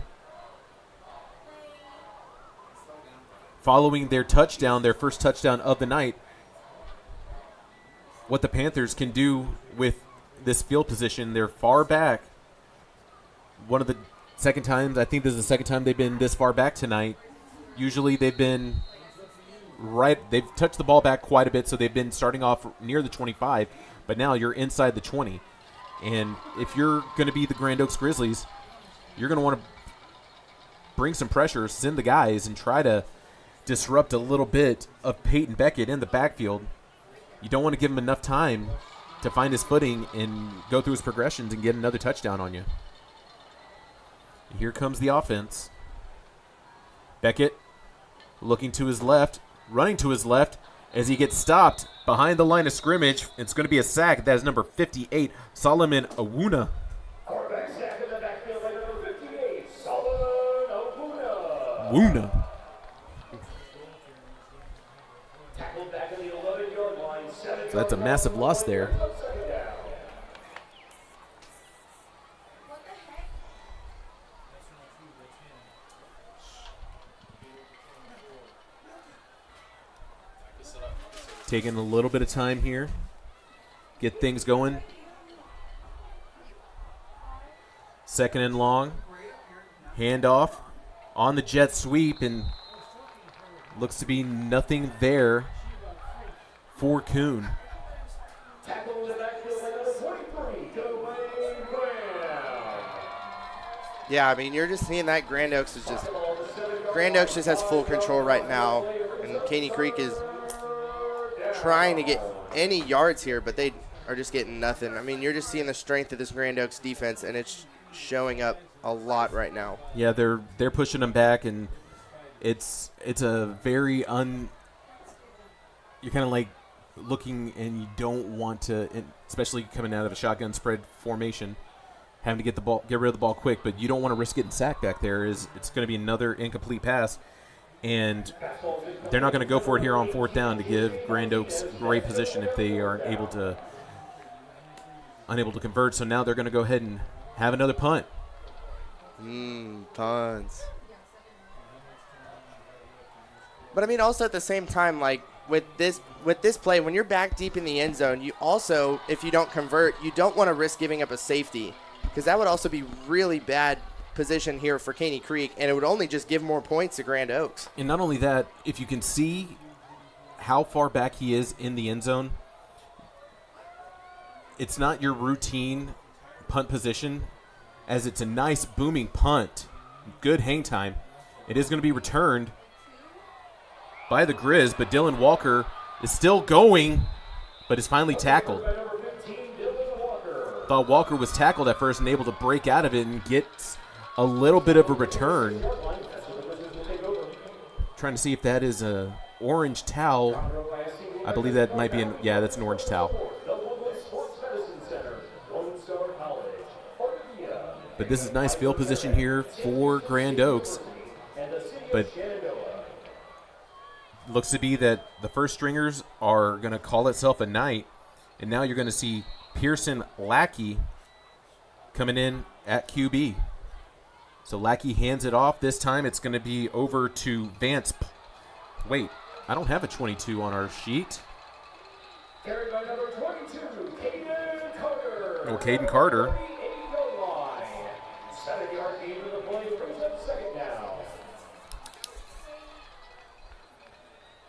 following their touchdown, their first touchdown of the night, what the Panthers can do with this field position. They're far back. One of the second times, I think this is the second time they've been this far back tonight. Usually they've been they've touched the ball back quite a bit, so they've been starting off near the 25, but now you're inside the 20. And if you're going to be the Grand Oaks Grizzlies, you're going to want to bring some pressure, send the guys, and try to disrupt a little bit of Peyton Beckett in the backfield. You don't want to give him enough time to find his footing and go through his progressions and get another touchdown on you. Here comes the offense. Beckett looking to his left, running to his left as he gets stopped behind the line of scrimmage. It's going to be a sack. That is number 58, Solomon Awuna. Awuna. So that's a massive loss there. Taking a little bit of time here, get things going. Second and long, handoff on the jet sweep, and looks to be nothing there for Kuhn. Yeah, I mean, you're just seeing that Grand Oaks just has full control right now, and Caney Creek is trying to get any yards here, but they are just getting nothing. I mean, you're just seeing the strength of this Grand Oaks defense, and it's showing up a lot right now. Yeah, they're pushing them back, and it's a very you're kind of like looking, and you don't want to, especially coming out of a shotgun spread formation, having to get rid of the ball quick, but you don't want to risk getting sacked back there. It's going to be another incomplete pass. And they're not going to go for it here on fourth down to give Grand Oaks great position if they are unable to convert. So now they're going to go ahead and have another punt. Punts. But I mean, also at the same time, like with this play, when you're back deep in the end zone, you also, if you don't convert, you don't want to risk giving up a safety, because that would also be really bad position here for Caney Creek, and it would only just give more points to Grand Oaks. And not only that, if you can see how far back he is in the end zone, it's not your routine punt position, as it's a nice booming punt. Good hang time. It is going to be returned by the Grizz, but Dylan Walker is still going, but is finally tackled. Thought Walker was tackled at first and able to break out of it and get a little bit of a return. Trying to see if that is a orange towel. I believe that might be that's an orange towel. But this is nice field position here for Grand Oaks. But looks to be that the first stringers are going to call itself a night. And now you're going to see Pearson Lackey coming in at QB. So Lackey hands it off. This time it's going to be over to Vance. Wait, I don't have a 22 on our sheet. Carried by number 22, Caden Carter. Oh, Caden Carter. 7-yard gain to the play, brings up second down.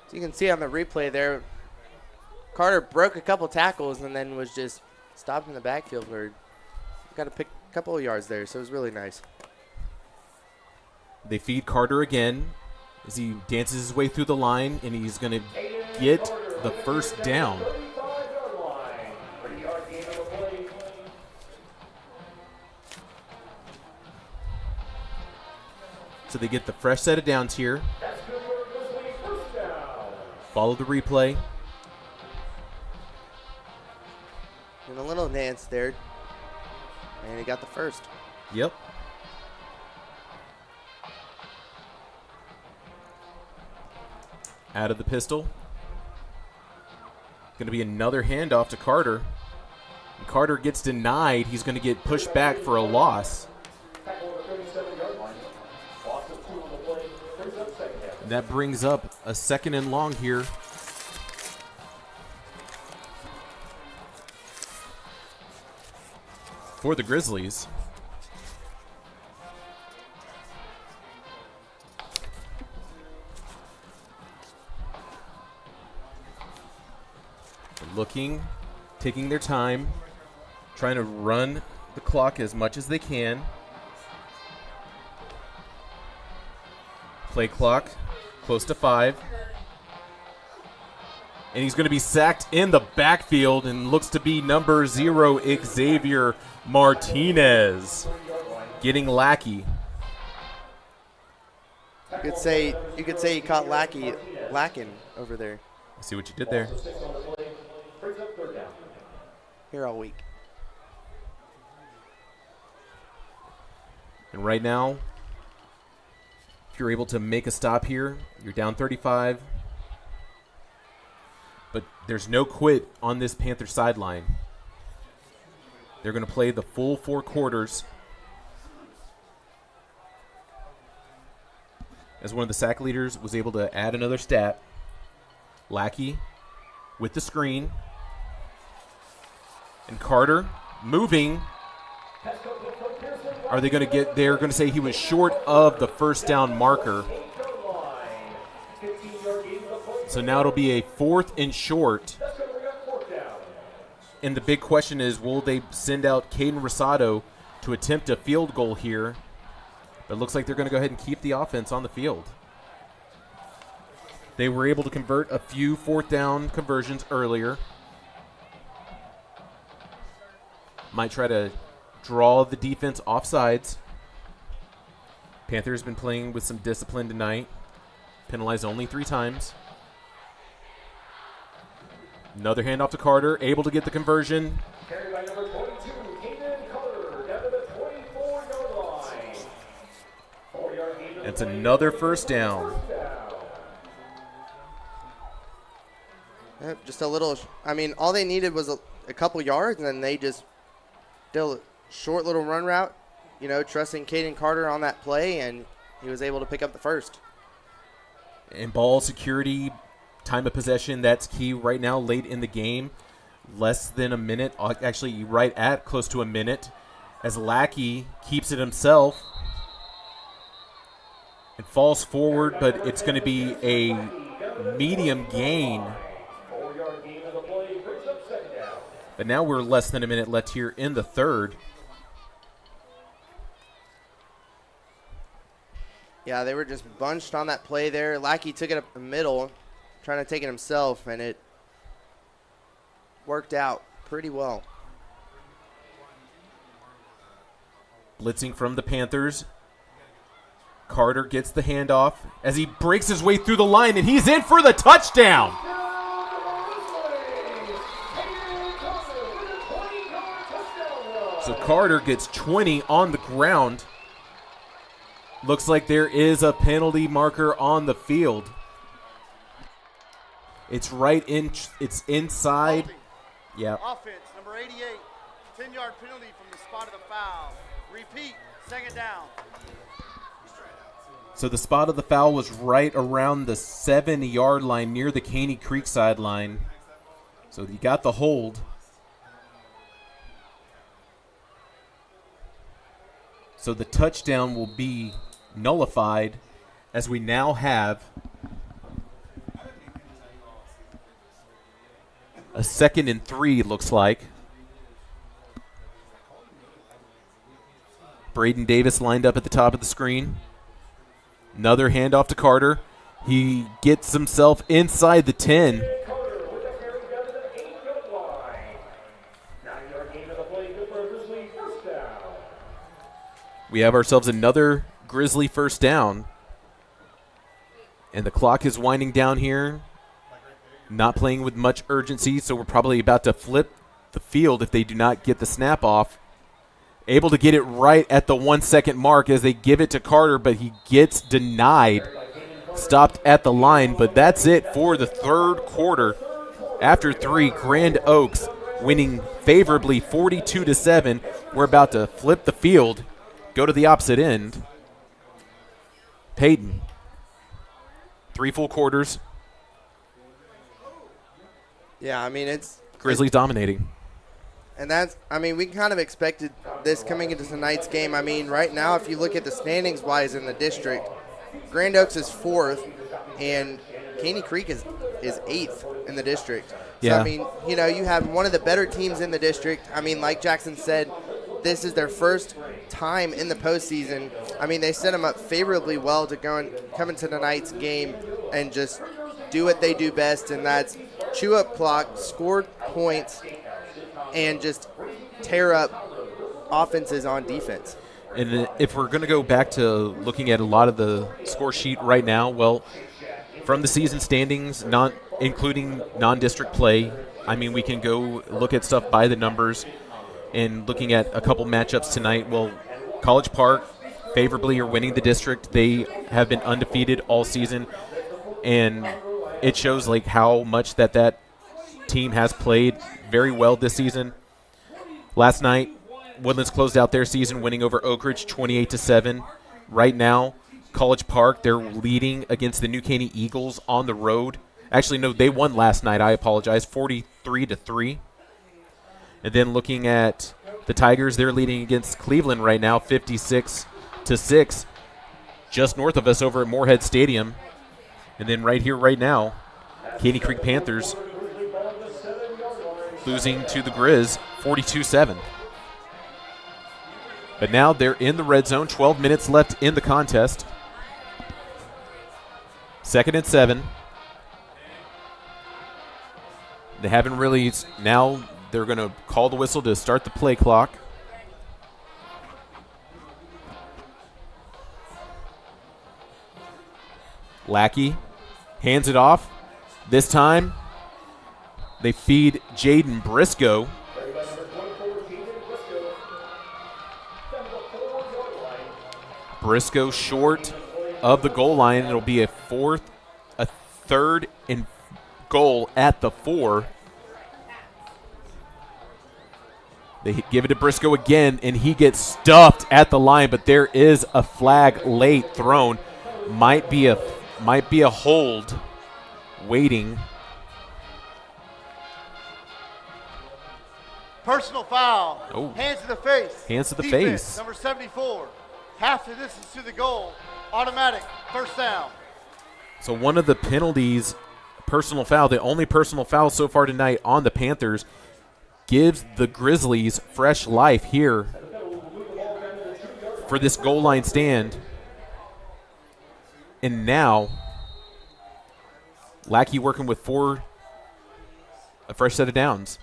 So you can see on the replay there, Carter broke a couple tackles and then was just stopped in the backfield where got to pick a couple of yards there, so it was really nice. They feed Carter again as he dances his way through the line, and he's going to get the first down. So they get the fresh set of downs here. Follow the replay. And a little dance there. And he got the first. Yep. Out of the pistol. Going to be another handoff to Carter. And Carter gets denied. He's going to get pushed back for a loss. And that brings up a second and long here. For the Grizzlies. They're looking, taking their time, trying to run the clock as much as they can. Play clock, close to 5. And he's going to be sacked in the backfield, and looks to be number 0, Xavier Martinez, getting Lackey. You could say he caught lacking over there. I see what you did there. Here all week. And right now, if you're able to make a stop here, you're down 35. But there's no quit on this Panther sideline. They're going to play the full 4 quarters. As one of the sack leaders was able to add another stat. Lackey with the screen. And Carter moving. Are they going to get, they're going to say he was short of the first down marker. So now it'll be a 4th and short. And the big question is, will they send out Caden Rosado to attempt a field goal here? But it looks like they're going to go ahead and keep the offense on the field. They were able to convert a few 4th down conversions earlier. Might try to draw the defense off sides. Panthers been playing with some discipline tonight. Penalized only 3 times. Another handoff to Carter, able to get the conversion. Carried by number 22, Caden Carter, down to the 24-yard line. 4-yard gain to the It's another first down. Yep, just a little. I mean, all they needed was a couple yards, and then they just did a short little run route, trusting Caden Carter on that play, and he was able to pick up the first. And ball security, time of possession, that's key right now late in the game. Less than a minute, actually right at close to a minute, as Lackey keeps it himself and falls forward, but it's going to be a medium gain. But now we're less than a minute left here in the third. Yeah, they were just bunched on that play there. Lackey took it up the middle, trying to take it himself, and it worked out pretty well. Blitzing from the Panthers. Carter gets the handoff as he breaks his way through the line, and he's in for the touchdown. So Carter gets 20 on the ground. Looks like there is a penalty marker on the field. It's right in. It's inside. Yeah. Offense, number 88, 10-yard penalty from the spot of the foul. Repeat, second down. So the spot of the foul was right around the 7-yard line near the Caney Creek sideline. So you got the hold. So the touchdown will be nullified as we now have a 2nd and 3, looks like. Braden Davis lined up at the top of the screen. Another handoff to Carter. He gets himself inside the 10. We have ourselves another Grizzly first down. And the clock is winding down here. Not playing with much urgency, so we're probably about to flip the field if they do not get the snap off. Able to get it right at the 1-second mark as they give it to Carter, but he gets denied. Stopped at the line, but that's it for the third quarter. After 3, Grand Oaks winning favorably 42-7. We're about to flip the field, go to the opposite end. Peyton, 3 full quarters. Yeah, I mean, it's Grizzlies dominating. And that's, I mean, we kind of expected this coming into tonight's game. I mean, right now, if you look at the standings-wise in the district, Grand Oaks is 4th, and Caney Creek is 8th in the district. Yeah. So, I mean, you know, you have one of the better teams in the district. I mean, like Jackson said, this is their first time in the postseason. I mean, they set them up favorably well to come into tonight's game and just do what they do best, and that's chew up clock, score points, and just tear up offenses on defense. And if we're going to go back to looking at a lot of the score sheet right now, well, from the season standings, not including non-district play, I mean, we can go look at stuff by the numbers. And looking at a couple matchups tonight, well, College Park favorably are winning the district. They have been undefeated all season, and it shows like how much that team has played very well this season. Last night, Woodlands closed out their season winning over Oak Ridge 28-7. Right now, College Park, they're leading against the New Caney Eagles on the road. Actually, no, they won last night. I apologize, 43-3. And then looking at the Tigers, they're leading against Cleveland right now, 56-6, just north of us over at Moorhead Stadium. And then right here, right now, Caney Creek Panthers losing to the Grizz 42-7. But now they're in the red zone, 12 minutes left in the contest. 2nd and 7. They haven't really, now they're going to call the whistle to start the play clock. Lackey hands it off. This time, they feed Jaden Briscoe. Briscoe short of the goal line. It'll be a 3rd and goal at the 4. They give it to Briscoe again, and he gets stuffed at the line, but there is a flag late thrown. Might be a might be a hold waiting. Personal foul. Oh. Hands to the face. Hands to the Defense, face. Number 74. Half the distance to the goal. Automatic. First down. So one of the penalties, personal foul, the only personal foul so far tonight on the Panthers, gives the Grizzlies fresh life here for this goal line stand. And now, Lackey working with a fresh set of downs.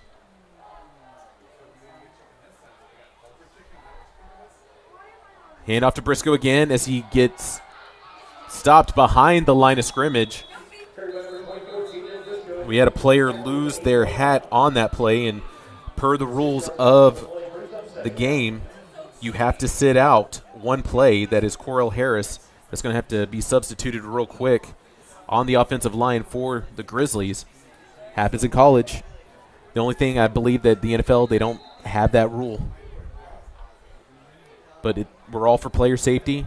Hand off to Briscoe again as he gets stopped behind the line of scrimmage. We had a player lose their hat on that play, and per the rules of the game, you have to sit out one play. That is Corell Harris. That's going to have to be substituted real quick on the offensive line for the Grizzlies. Happens in college. The only thing I believe that the NFL, they don't have that rule. But we're all for player safety.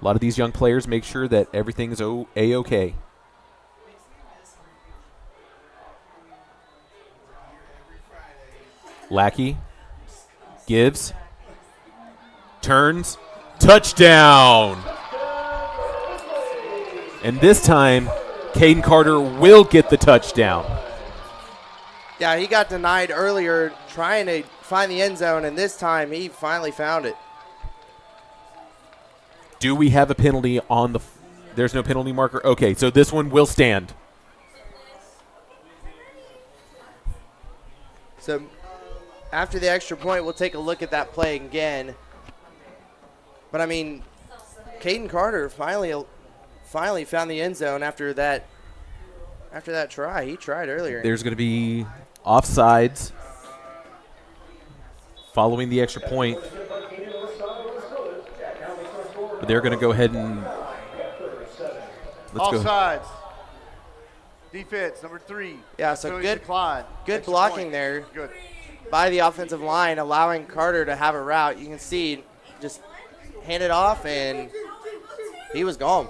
A lot of these young players make sure that everything's A-OK. Lackey gives, turns, touchdown. And this time, Caden Carter will get the touchdown. Yeah, he got denied earlier trying to find the end zone, and this time he finally found it. Do we have a penalty on the there's no penalty marker? Okay, so this one will stand. So after the extra point, we'll take a look at that play again. But, I mean, Caden Carter finally found the end zone after that try. He tried earlier. There's going to be offsides following the extra point. But they're going to go ahead and Offsides. Defense, number 3. Yeah, so good Extra blocking point. there Good. by the offensive line, allowing Carter to have a route. You can see just hand it off, and he was gone.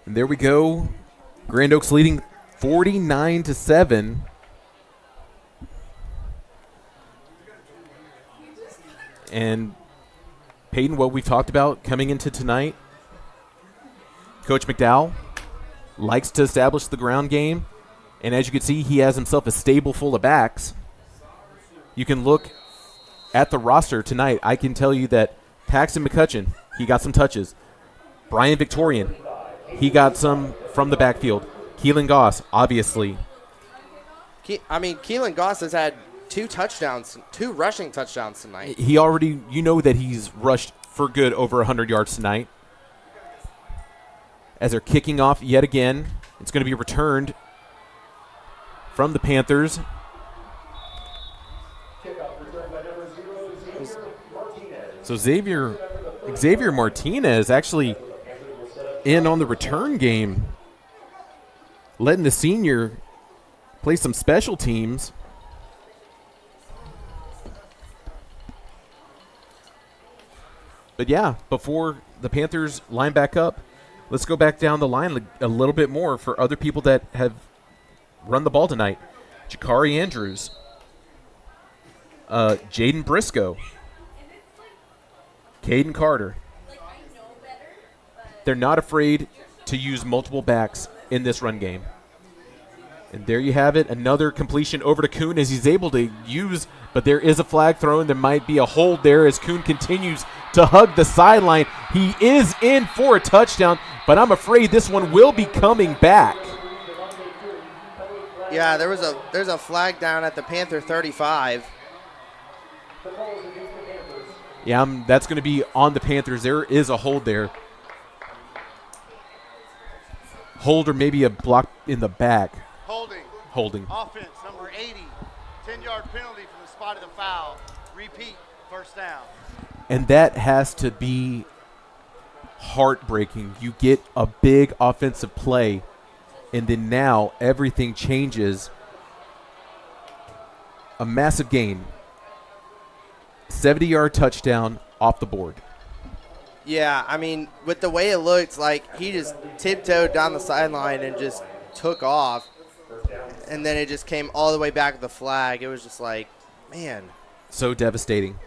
And there we go. Grand Oaks leading 49-7. And Peyton, what we've talked about coming into tonight, Coach McDowell likes to establish the ground game. And as you can see, he has himself a stable full of backs. You can look at the roster tonight. I can tell you that Paxton McCutcheon, he got some touches. Brian Victorian, he got some from the backfield. Keelan Goss, obviously. Keelan Goss has had 2 rushing touchdowns tonight. He already, you know that he's rushed for good over 100 yards tonight. As they're kicking off yet again, it's going to be returned from the Panthers. So Xavier Martinez actually in on the return game, letting the senior play some special teams. But yeah, before the Panthers line back up, let's go back down the line a little bit more for other people that have run the ball tonight. Jakari Andrews, Jaden Briscoe, Caden Carter. They're not afraid to use multiple backs in this run game. And there you have it, another completion over to Kuhn as he's able to use, but there is a flag thrown. There might be a hold there as Kuhn continues to hug the sideline. He is in for a touchdown, but I'm afraid this one will be coming back. Yeah, there's a flag down at the Panther 35. Yeah, that's going to be on the Panthers. There is a hold there. Hold or maybe a block in the back. Holding. Holding. Offense, number 80. 10-yard penalty from the spot of the foul. Repeat, first down. And that has to be heartbreaking. You get a big offensive play, and then now everything changes. A massive gain. 70-yard touchdown off the board. Yeah, I mean, with the way it looked, like he just tiptoed down the sideline and just took off. And then it just came all the way back to the flag. It was just like, man. So devastating.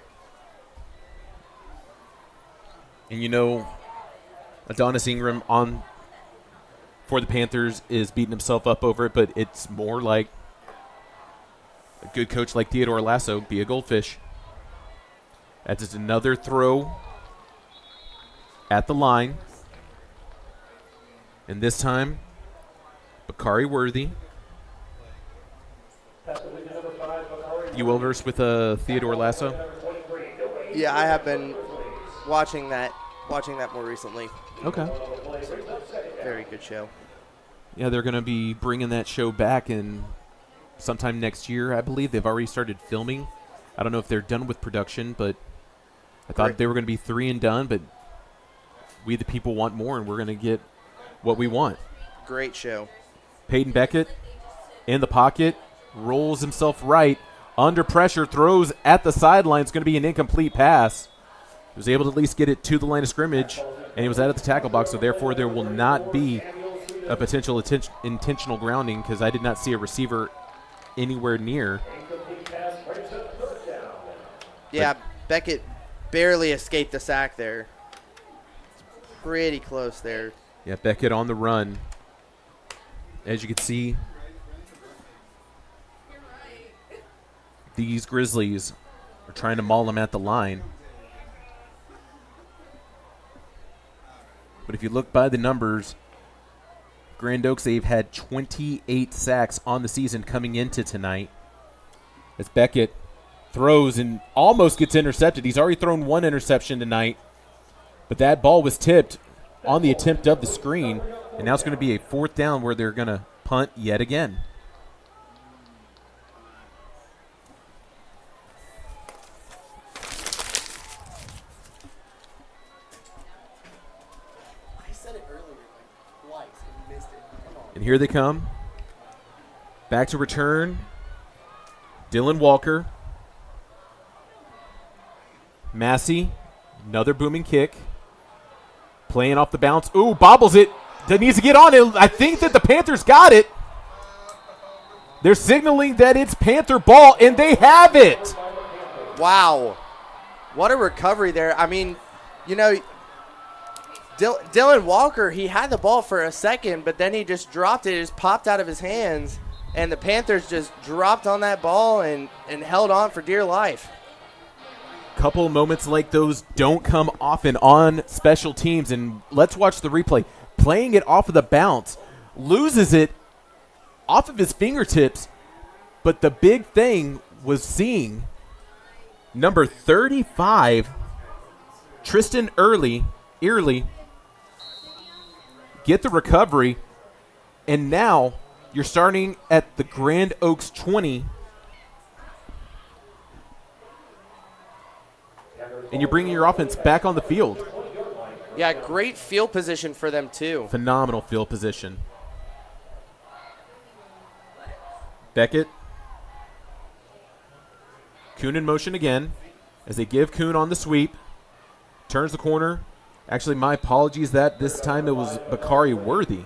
And you know, Adonis Ingram for the Panthers is beating himself up over it, but it's more like a good coach like Theodore Lasso, be a goldfish. That's just another throw at the line. And this time, Bakari Worthy. You well versed with Theodore Lasso? Yeah, I have been watching that more recently. Okay. Very good show. Yeah, they're going to be bringing that show back in sometime next year, I believe. They've already started filming. I don't know if they're done with production, but I thought they were going to be 3 and done, but we the people want more, and we're going to get what we want. Great show. Peyton Beckett in the pocket, rolls himself right, under pressure, throws at the sideline. It's going to be an incomplete pass. He was able to at least get it to the line of scrimmage, and he was out of the tackle box, so therefore there will not be a potential intentional grounding because I did not see a receiver anywhere near. Yeah, Beckett barely escaped the sack there. Pretty close there. Yeah, Beckett on the run. As you can see, these Grizzlies are trying to maul him at the line. But if you look by the numbers, Grand Oaks, they've had 28 sacks on the season coming into tonight. As Beckett throws and almost gets intercepted. He's already thrown 1 interception tonight, but that ball was tipped on the attempt of the screen, and now it's going to be a 4th down where they're going to punt yet again. And here they come. Back to return. Dylan Walker. Massey. Another booming kick. Playing off the bounce. Ooh, bobbles it. That needs to get on it. I think that the Panthers got it. They're signaling that it's Panther ball, and they have it. Wow. What a recovery there. I mean, you know, Dylan Walker, he had the ball for a second, but then he just dropped it. It just popped out of his hands, and the Panthers just dropped on that ball and held on for dear life. Couple of moments like those don't come often on special teams, and let's watch the replay. Playing it off of the bounce, loses it off of his fingertips, but the big thing was seeing number 35, Tristan Early, get the recovery, and now you're starting at the Grand Oaks 20, and you're bringing your offense back on the field. Yeah, great field position for them, too. Phenomenal field position. Beckett. Kuhn in motion again as they give Kuhn on the sweep. Turns the corner. Actually, my apologies that this time it was Bakari Worthy.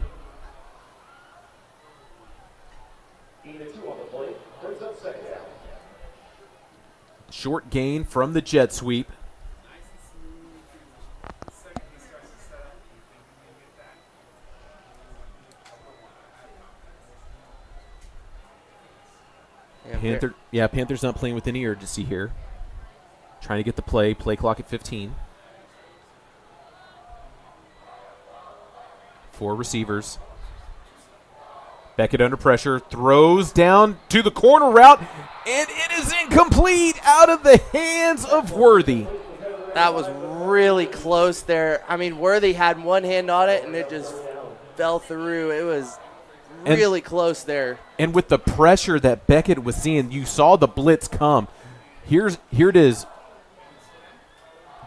Short gain from the jet sweep. Panthers not playing with any urgency here. Trying to get the play clock at 15. 4 receivers. Beckett under pressure, throws down to the corner route, and it is incomplete out of the hands of Worthy. That was really close there. I mean, Worthy had one hand on it, and it just fell through. It was really close there. And with the pressure that Beckett was seeing, you saw the blitz come. Here it is.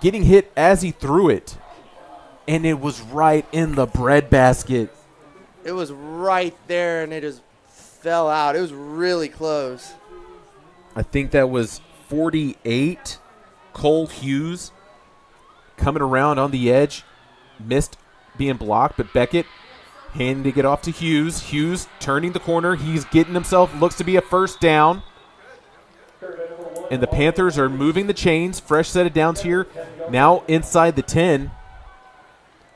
Getting hit as he threw it. And it was right in the breadbasket. It was right there, and it just fell out. It was really close. I think that was 48. Cole Hughes coming around on the edge. Missed being blocked, but Beckett handing it off to Hughes. Hughes turning the corner. He's getting himself, looks to be a first down. And the Panthers are moving the chains. Fresh set of downs here. Now inside the 10.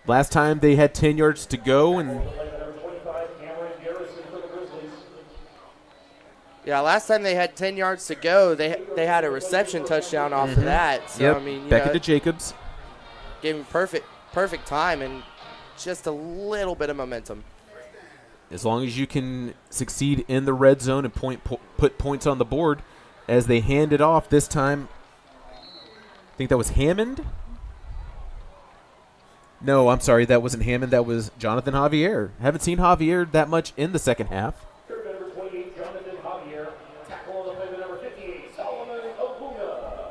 Last time they had 10 yards to go. And yeah, last time they had 10 yards to go, they had a reception touchdown off of that. So, yep. I mean, Beckett to Jacobs. Gave him perfect time and just a little bit of momentum. As long as you can succeed in the red zone and put points on the board as they hand it off this time. I think that was Hammond. No, I'm sorry, that wasn't Hammond. That was Jonathan Javier. Haven't seen Javier that much in the second half. Number 28, Jonathan Javier. Tackle on the play, number 58, Solomon Okunga.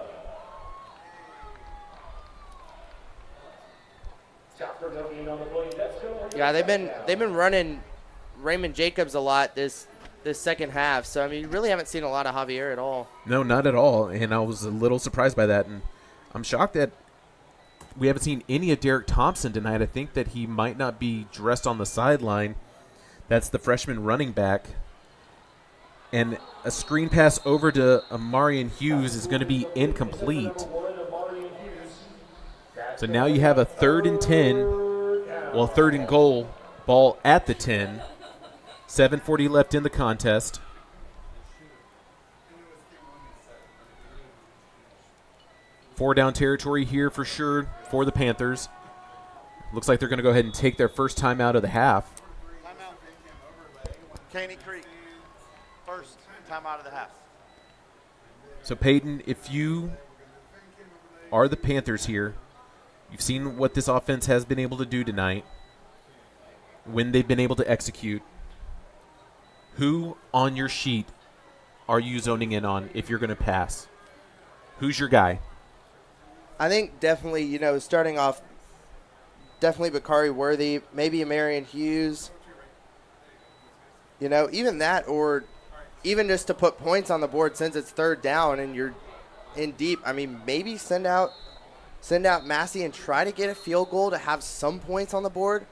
Yeah, they've been running Raymond Jacobs a lot this second half. So I mean, you really haven't seen a lot of Javier at all. No, not at all. And I was a little surprised by that. And I'm shocked that we haven't seen any of Derek Thompson tonight. I think that he might not be dressed on the sideline. That's the freshman running back. And a screen pass over to Amarian Hughes is going to be incomplete. So now you have a 3rd and 10, well, 3rd and goal, ball at the 10. 7:40 left in the contest. Four down territory here for sure for the Panthers. Looks like they're going to go ahead and take their first timeout of the half. Timeout. Caney Creek, first timeout of the half. So, Peyton, if you are the Panthers here, you've seen what this offense has been able to do tonight, when they've been able to execute. Who on your sheet are you zoning in on if you're going to pass? Who's your guy? I think definitely, starting off, definitely Bakari Worthy, maybe Amarian Hughes. Even that, or even just to put points on the board since it's 3rd down and you're in deep. I mean, maybe send out Massey and try to get a field goal to have some points on the board.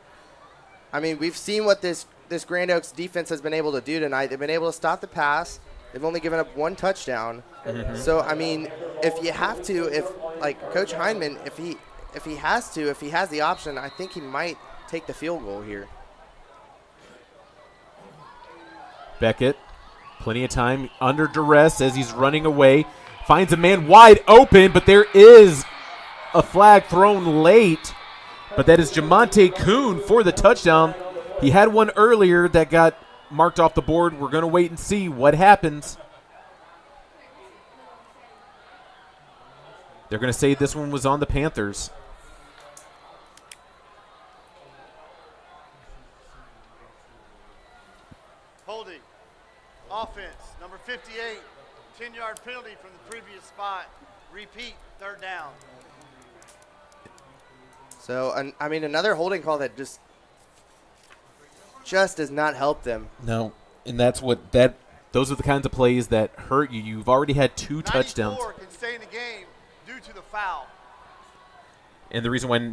I mean, we've seen what this Grand Oaks defense has been able to do tonight. They've been able to stop the pass. They've only given up 1 touchdown. Mm-hmm. So, I mean, if you have to, Coach Heineman, if he has the option, I think he might take the field goal here. Beckett, plenty of time under duress as he's running away. Finds a man wide open, but there is a flag thrown late. But that is Jamonte Kuhn for the touchdown. He had one earlier that got marked off the board. We're going to wait and see what happens. They're going to say this one was on the Panthers. Holding. Offense, number 58, 10-yard penalty from the previous spot. Repeat, 3rd down. So, I mean, another holding call that just does not help them. No, and those are the kinds of plays that hurt you. You've already had 2 touchdowns. 94 can stay in the game due to the foul. And the reason why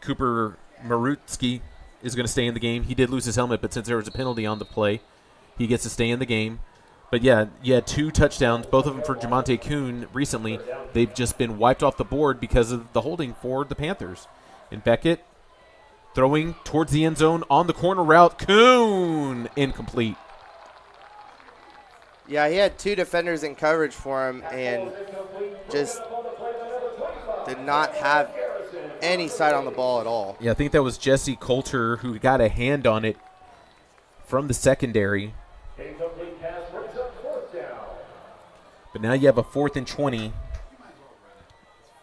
Cooper Marutsky is going to stay in the game, he did lose his helmet, but since there was a penalty on the play, he gets to stay in the game. But, yeah, you had 2 touchdowns, both of them for Jamonte Kuhn recently. They've just been wiped off the board because of the holding for the Panthers. And Beckett throwing towards the end zone on the corner route. Kuhn, incomplete. Yeah, he had 2 defenders in coverage for him and just did not have any sight on the ball at all. Yeah, I think that was Jesse Coulter who got a hand on it from the secondary. But now you have a 4th and 20.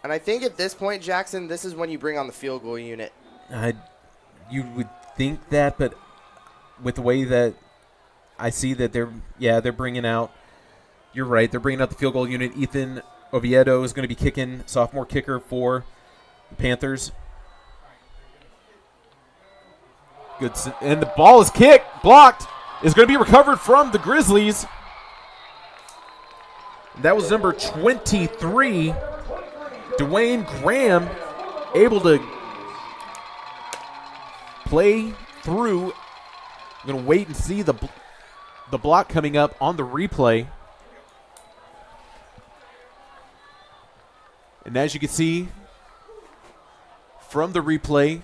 And I think at this point, Jackson, this is when you bring on the field goal unit. You would think that, but with the way that I see that they're bringing out. You're right. They're bringing out the field goal unit. Ethan Oviedo is going to be kicking, sophomore kicker for the Panthers. Good, and the ball is kicked, blocked. Is going to be recovered from the Grizzlies. That was number 23, Dwayne Graham, able to play through. I'm going to wait and see the block coming up on the replay. And as you can see from the replay,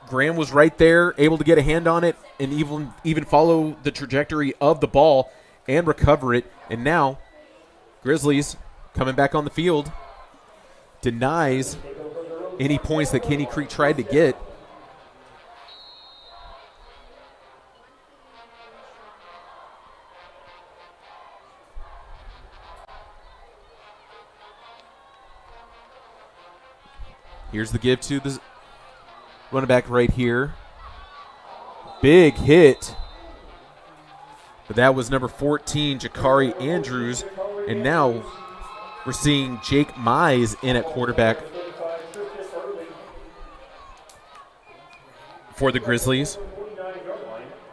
Graham was right there, able to get a hand on it and even follow the trajectory of the ball and recover it. And now Grizzlies coming back on the field denies any points that Caney Creek tried to get. Here's the give to the running back right here. Big hit. But that was number 14, Jakari Andrews. And now we're seeing Jake Mize in at quarterback for the Grizzlies.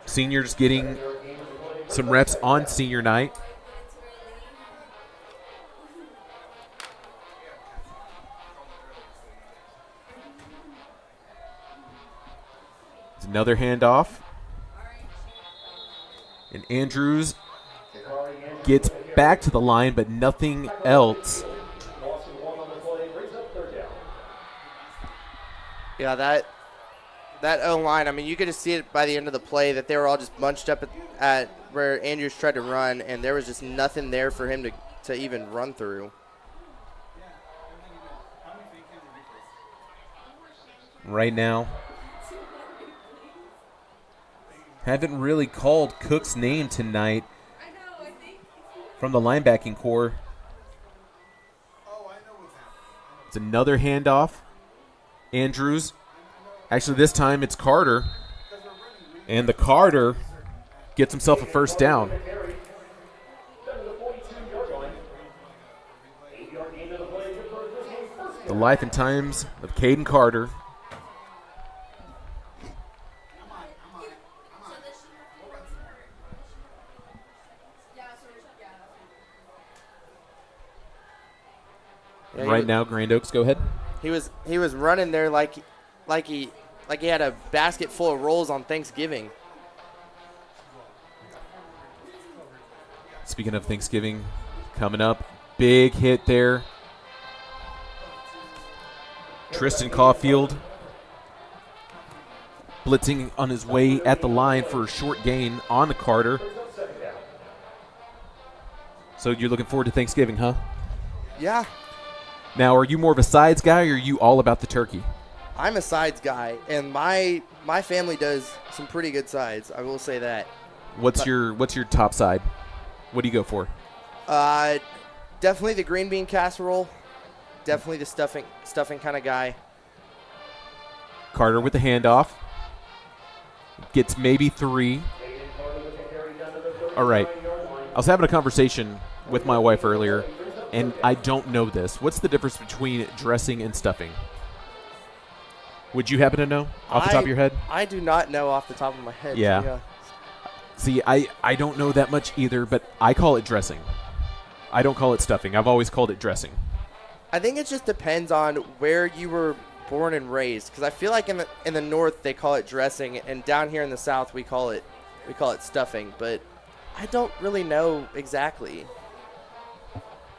Seniors getting some reps on senior night. Another handoff. And Andrews gets back to the line, but nothing else. Yeah, that O-line, I mean, you could just see it by the end of the play that they were all just bunched up at where Andrews tried to run, and there was just nothing there for him to even run through. Right now, haven't really called Cook's name tonight from the linebacking core. It's another handoff. Andrews. Actually, this time it's Carter. And the Carter gets himself a first down. The life and times of Caden Carter. Right now, Grand Oaks, go ahead. He was running there like he had a basket full of rolls on Thanksgiving. Speaking of Thanksgiving coming up, big hit there. Tristan Caulfield blitzing on his way at the line for a short gain on the Carter. So you're looking forward to Thanksgiving, huh? Yeah. Now, are you more of a sides guy or are you all about the turkey? I'm a sides guy, and my family does some pretty good sides. I will say that. What's your top side? What do you go for? Definitely the green bean casserole. Definitely the stuffing kind of guy. Carter with the handoff. Gets maybe 3. All right. I was having a conversation with my wife earlier, and I don't know this. What's the difference between dressing and stuffing? Would you happen to know off the top of your head? I do not know off the top of my head. Yeah. See, I don't know that much either, but I call it dressing. I don't call it stuffing. I've always called it dressing. I think it just depends on where you were born and raised, because I feel like in the north they call it dressing, and down here in the south we call it stuffing, but I don't really know exactly.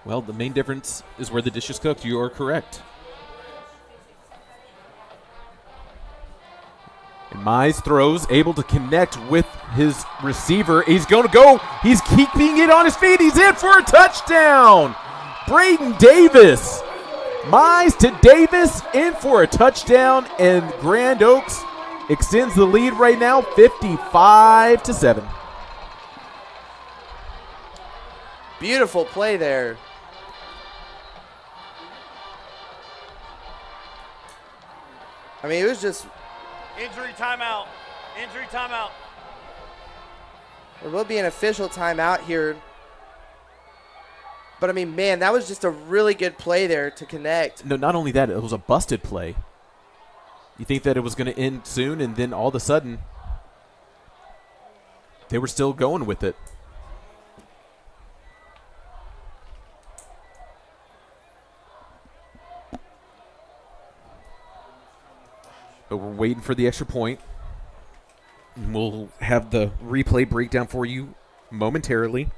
Well, the main difference is where the dish is cooked. You are correct. And Mize throws, able to connect with his receiver. He's going to go. He's keeping it on his feet. He's in for a touchdown. Braden Davis. Mize to Davis, in for a touchdown, and Grand Oaks extends the lead right now, 55-7. Beautiful play there. I mean, it was just Injury timeout. Injury timeout. There will be an official timeout here. But, I mean, man, that was just a really good play there to connect. No, not only that, it was a busted play. You think that it was going to end soon, and then all of a sudden, they were still going with it. But we're waiting for the extra point. And we'll have the replay breakdown for you momentarily.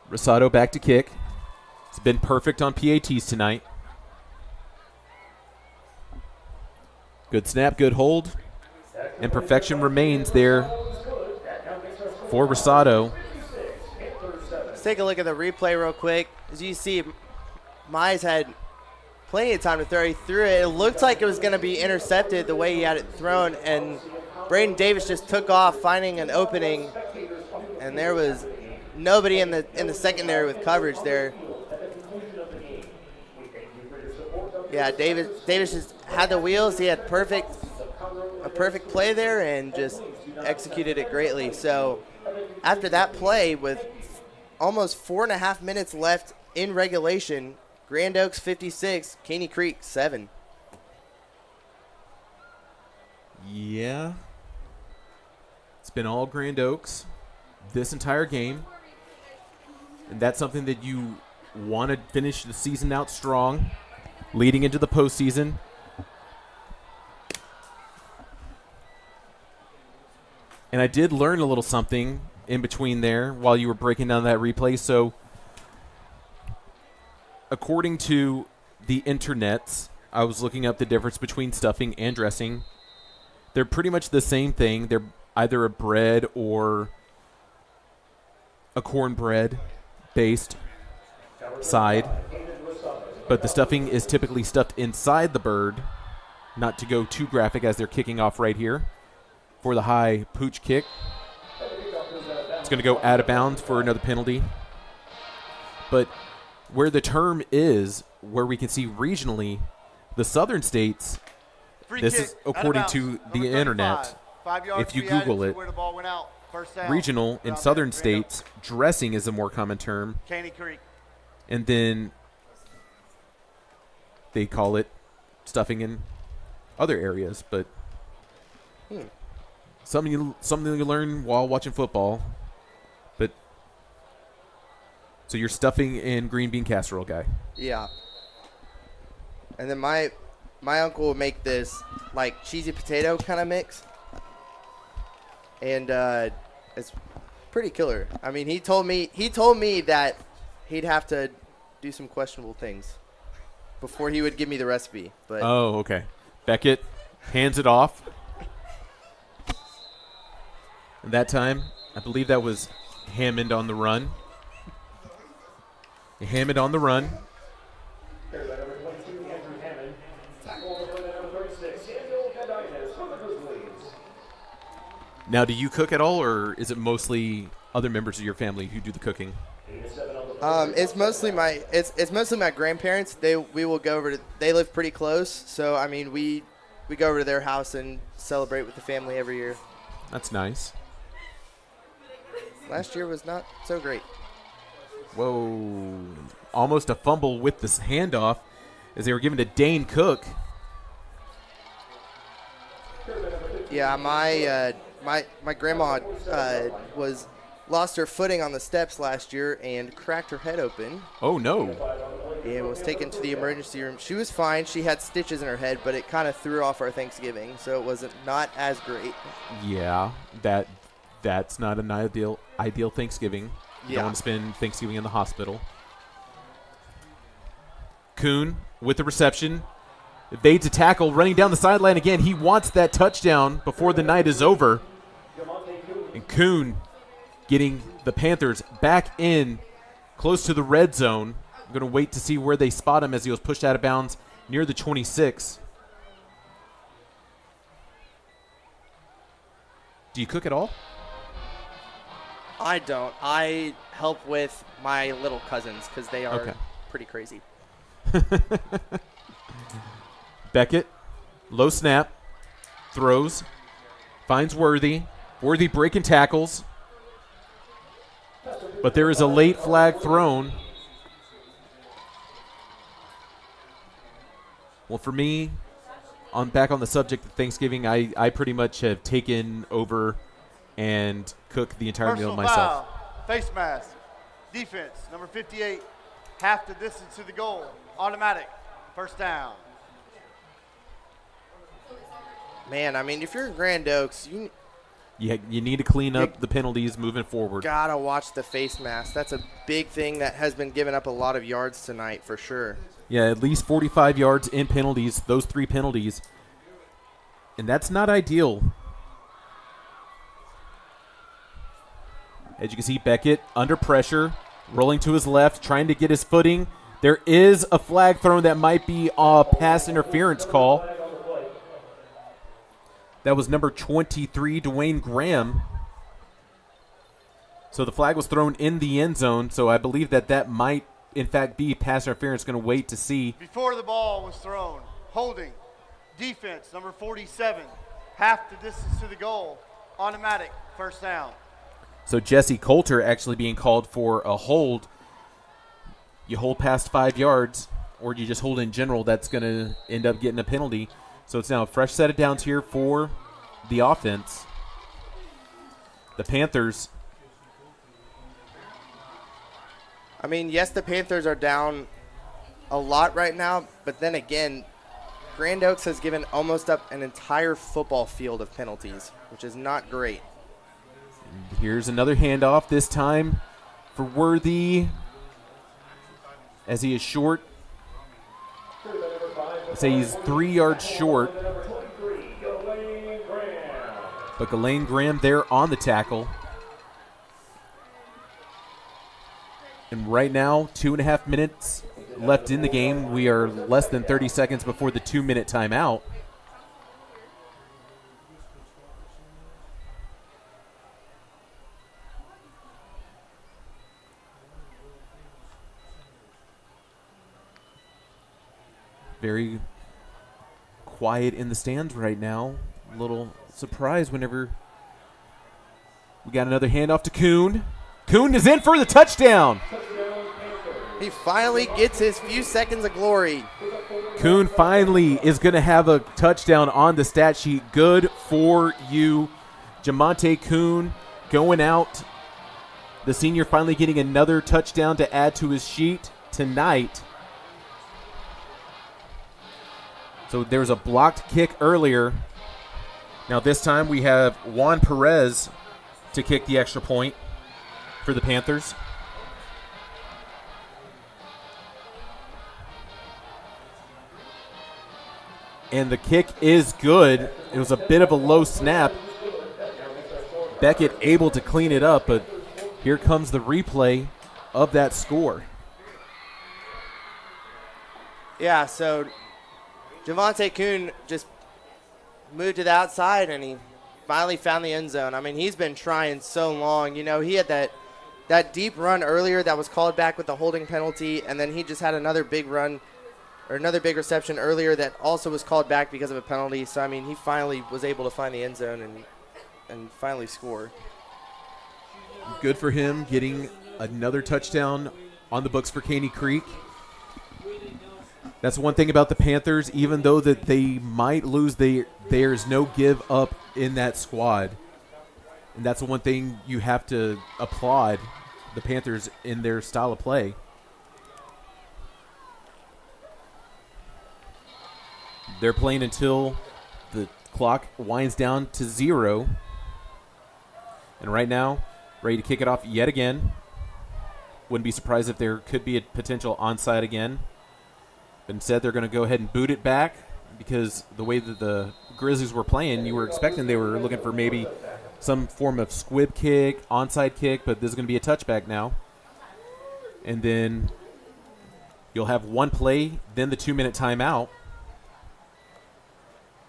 Rosado back to kick. It's been perfect on PATs tonight. Good snap, good hold. And perfection remains there for Rosado. Let's take a look at the replay real quick. As you see, Mize had plenty of time to throw. He threw it. It looked like it was going to be intercepted the way he had it thrown, and Braden Davis just took off, finding an opening, and there was nobody in the secondary with coverage there. Yeah, Davis just had the wheels. He had a perfect play there and just executed it greatly. So after that play, with almost 4.5 minutes left in regulation, Grand Oaks 56, Caney Creek 7. Yeah. It's been all Grand Oaks this entire game. And that's something that you want to finish the season out strong, leading into the postseason. And I did learn a little something in between there while you were breaking down that replay. So, according to the internets, I was looking up the difference between stuffing and dressing. They're pretty much the same thing. They're either a bread or a cornbread-based side. But the stuffing is typically stuffed inside the bird, not to go too graphic as they're kicking off right here for the high pooch kick. It's going to go out of bounds for another penalty. But where the term is, where we can see regionally, the southern states, this is according to the internet, if you Google it, regional in southern states, dressing is a more common term. Caney Creek. And then they call it stuffing in other areas, but something you learn while watching football. But so you're stuffing in green bean casserole, guy. Yeah. And then my uncle would make this like cheesy potato kind of mix, and it's pretty killer. I mean, he told me that he'd have to do some questionable things before he would give me the recipe. But oh, okay. Beckett hands it off. And that time, I believe that was Hammond on the run. Hammond on the run. Now, do you cook at all, or is it mostly other members of your family who do the cooking? It's mostly my grandparents. We will go over to. They live pretty close, so I mean we go over to their house and celebrate with the family every year. That's nice. Last year was not so great. Whoa! Almost a fumble with this handoff as they were given to Dane Cook. Yeah, my grandma lost her footing on the steps last year and cracked her head open. Oh, no. And was taken to the emergency room. She was fine. She had stitches in her head, but it kind of threw off our Thanksgiving, so it wasn't not as great. Yeah, that's not an ideal Thanksgiving. You don't want to spend Thanksgiving in the hospital. Kuhn with the reception. Evades a tackle, running down the sideline again. He wants that touchdown before the night is over. And Kuhn getting the Panthers back in close to the red zone. I'm going to wait to see where they spot him as he was pushed out of bounds near the 26. Do you cook at all? I don't. I help with my little cousins because they are Okay. pretty crazy. Beckett, low snap, throws, finds Worthy. Worthy breaking tackles. But there is a late flag thrown. Well, for me, back on the subject of Thanksgiving, I pretty much have taken over and cook the entire meal Personal myself. foul, face mask, defense, number 58, half the distance to the goal, automatic, first down. Man, I mean, if you're in Grand Oaks, you You need to clean up the penalties moving forward. gotta watch the face mask. That's a big thing that has been giving up a lot of yards tonight for sure. Yeah, at least 45 yards in penalties, those 3 penalties. And that's not ideal. As you can see, Beckett under pressure, rolling to his left, trying to get his footing. There is a flag thrown that might be a pass interference call. That was number 23, Dwayne Graham. So the flag was thrown in the end zone, so I believe that might, in fact, be pass interference. Going to wait to see. Before the ball was thrown, holding, defense, number 47, half the distance to the goal, automatic, first down. So Jesse Coulter actually being called for a hold. You hold past 5 yards, or you just hold in general, that's going to end up getting a penalty. So it's now a fresh set of downs here for the offense. The Panthers. I mean, yes, the Panthers are down a lot right now, but then again, Grand Oaks has given almost up an entire football field of penalties, which is not great. Here's another handoff, this time for Worthy, as he is short. Say he's 3 yards short. But Ghislaine Graham there on the tackle. And right now, 2.5 minutes left in the game. We are less than 30 seconds before the 2-minute timeout. Very quiet in the stands right now. A little surprised whenever we got another handoff to Kuhn. Kuhn is in for the touchdown. He finally gets his few seconds of glory. Kuhn finally is going to have a touchdown on the stat sheet. Good for you. Jamonte Kuhn going out. The senior finally getting another touchdown to add to his sheet tonight. So there was a blocked kick earlier. Now this time we have Juan Perez to kick the extra point for the Panthers. And the kick is good. It was a bit of a low snap. Beckett able to clean it up, but here comes the replay of that score. Yeah, so Javonte Kuhn just moved to the outside, and he finally found the end zone. I mean, he's been trying so long. You know, he had that deep run earlier that was called back with the holding penalty, and then he just had another big run or another big reception earlier that also was called back because of a penalty. So, I mean, he finally was able to find the end zone and finally score. Good for him getting another touchdown on the books for Caney Creek. That's one thing about the Panthers. Even though that they might lose, there's no give up in that squad. And that's the one thing you have to applaud the Panthers in their style of play. They're playing until the clock winds down to 0. And right now, ready to kick it off yet again. Wouldn't be surprised if there could be a potential onside again. But instead, they're going to go ahead and boot it back because the way that the Grizzlies were playing, you were expecting they were looking for maybe some form of squib kick, onside kick, but this is going to be a touchback now. And then you'll have one play, then the 2-minute timeout.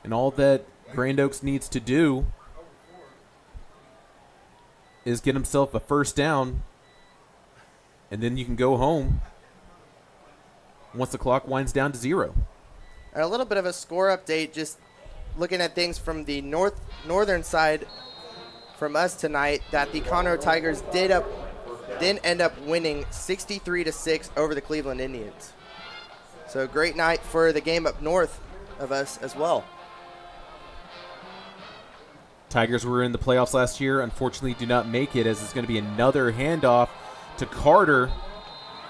And all that Grand Oaks needs to do is get himself a first down, and then you can go home once the clock winds down to 0. And a little bit of a score update, just looking at things from the northern side from us tonight, that the Conroe Tigers did end up winning 63-6 over the Cleveland Indians. So great night for the game up north of us as well. Tigers were in the playoffs last year. Unfortunately, do not make it, as it's going to be another handoff to Carter.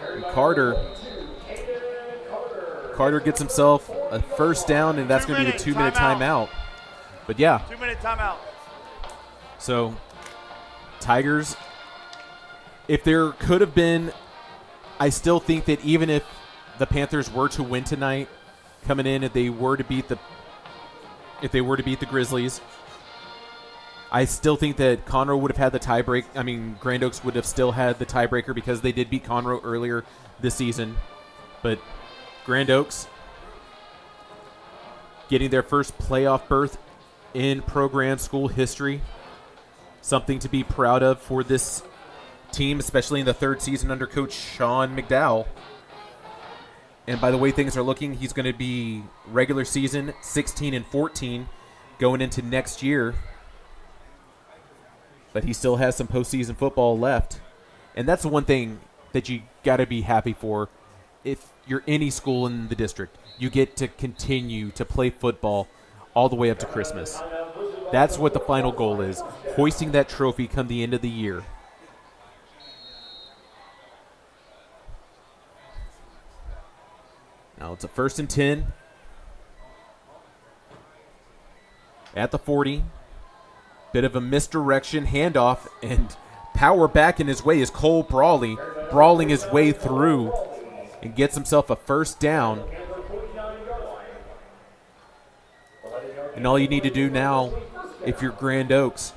And Carter gets himself a first down, and that's going to be the 2-minute timeout. But yeah. 2-minute timeout. So, Tigers, if there could have been, I still think that even if the Panthers were to win tonight, coming in, if they were to beat the Grizzlies, I still think that Conroe would have had the tiebreak. I mean, Grand Oaks would have still had the tiebreaker because they did beat Conroe earlier this season. But Grand Oaks getting their first playoff berth in program school history. Something to be proud of for this team, especially in the third season under Coach Sean McDowell. And by the way things are looking, he's going to be regular season 16-14 going into next year. But he still has some postseason football left. And that's the one thing that you got to be happy for. If you're any school in the district, you get to continue to play football all the way up to Christmas. That's what the final goal is, hoisting that trophy come the end of the year. Now it's a 1st and 10 at the 40. Bit of a misdirection, handoff, and power back in his way is Cole Brawley, brawling his way through and gets himself a first down. And all you need to do now, if you're Grand Oaks,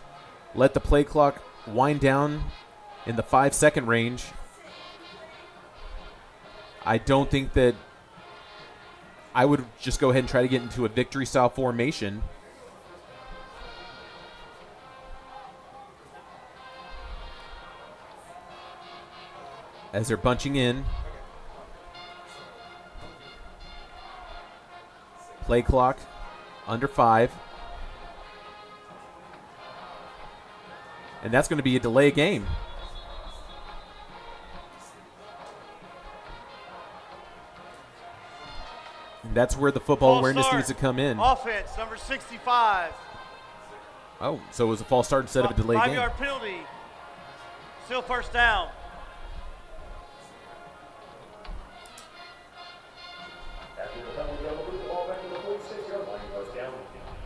let the play clock wind down in the 5-second range. I don't think that I would just go ahead and try to get into a victory-style formation. As they're bunching in. Play clock under 5. And that's going to be a delay game. And that's where the football awareness needs to come in. Offense, number 65. Oh, so it was a false start instead of a delay game. 5-yard penalty. Still first down.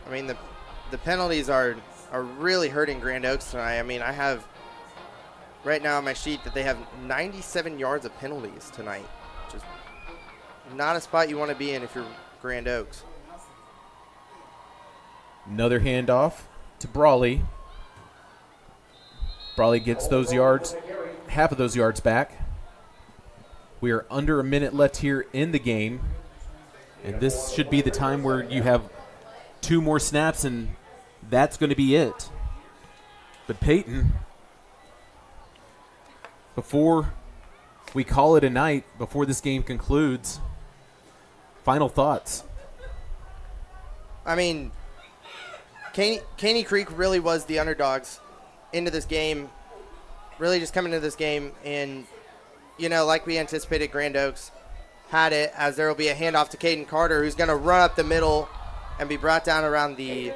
I mean, the penalties are really hurting Grand Oaks tonight. I mean, I have right now on my sheet that they have 97 yards of penalties tonight. Just not a spot you want to be in if you're Grand Oaks. Another handoff to Brawley. Brawley gets those yards, half of those yards back. We are under a minute left here in the game. And this should be the time where you have 2 more snaps, and that's going to be it. But Peyton, before we call it a night, before this game concludes, final thoughts. I mean, Caney Creek really was the underdogs into this game, really just coming into this game. And, you know, like we anticipated, Grand Oaks had it, as there will be a handoff to Caden Carter, who's going to run up the middle and be brought down around the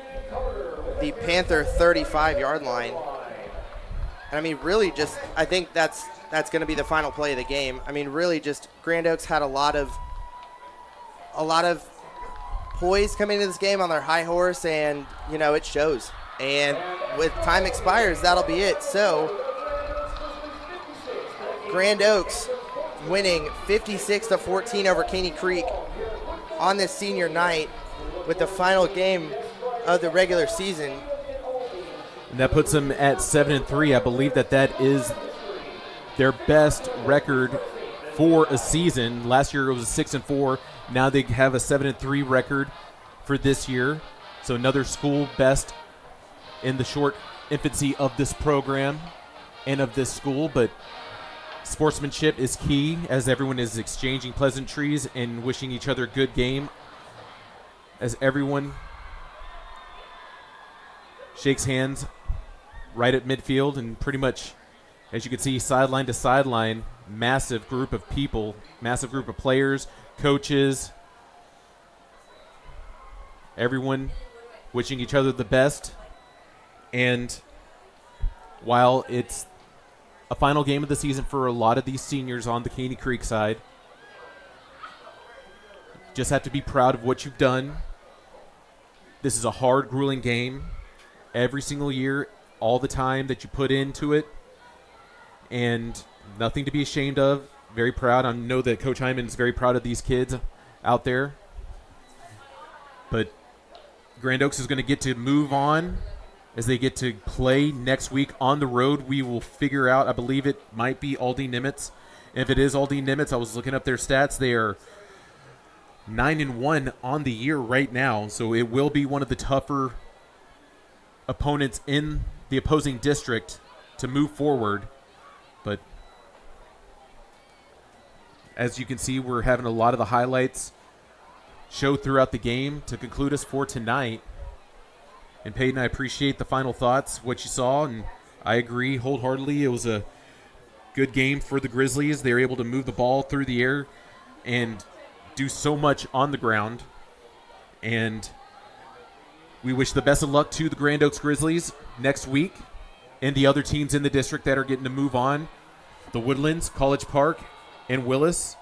Panther 35-yard line. And I mean, really just, I think that's going to be the final play of the game. I mean, really just Grand Oaks had a lot of poise coming into this game on their high horse, and, you know, it shows. And with time expires, that'll be it. So Grand Oaks winning 56-14 over Caney Creek on this senior night with the final game of the regular season. And that puts them at 7-3. I believe that is their best record for a season. Last year it was a 6-4. Now they have a 7-3 record for this year. So another school best in the short infancy of this program. and of this school, but sportsmanship is key as everyone is exchanging pleasantries and wishing each other a good game as everyone shakes hands right at midfield, and pretty much, as you can see, sideline to sideline, massive group of people, massive group of players, coaches, everyone wishing each other the best. And while it's a final game of the season for a lot of these seniors on the Caney Creek side, just have to be proud of what you've done. This is a hard, grueling game every single year, all the time that you put into it, and nothing to be ashamed of. Very proud. I know that Coach Hyman is very proud of these kids out there. But Grand Oaks is going to get to move on as they get to play next week on the road. We will figure out, I believe it might be Aldine Nimitz. If it is Aldine Nimitz, I was looking up their stats. They are 9-1 on the year right now, so it will be one of the tougher opponents in the opposing district to move forward. But as you can see, we're having a lot of the highlights show throughout the game to conclude us for tonight. And Peyton, I appreciate the final thoughts, what you saw, and I agree wholeheartedly. It was a good game for the Grizzlies. They were able to move the ball through the air and do so much on the ground. And we wish the best of luck to the Grand Oaks Grizzlies next week and the other teams in the district that are getting to move on. The Woodlands, College Park, and Willis.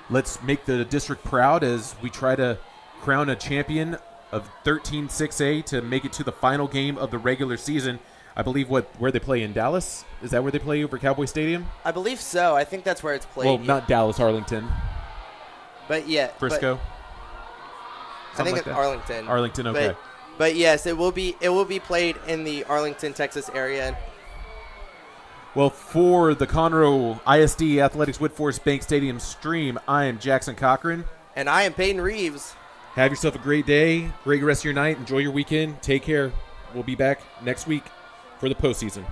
Let's make the district proud as we try to crown a champion of 13-6A to make it to the final game of the regular season. I believe where they play in Dallas? Is that where they play, over Cowboy Stadium? I believe so. I think that's where it's played. Well, not Dallas, Arlington. But yeah. Frisco? I think like it's that. Arlington. Arlington, okay. But yes, it will be played in the Arlington, Texas area. Well, for the Conroe ISD Athletics Woodforest Bank Stadium stream, I am Jackson Cochran. And I am Peyton Reeves. Have yourself a great day, great rest of your night. Enjoy your weekend. Take care. We'll be back next week for the postseason.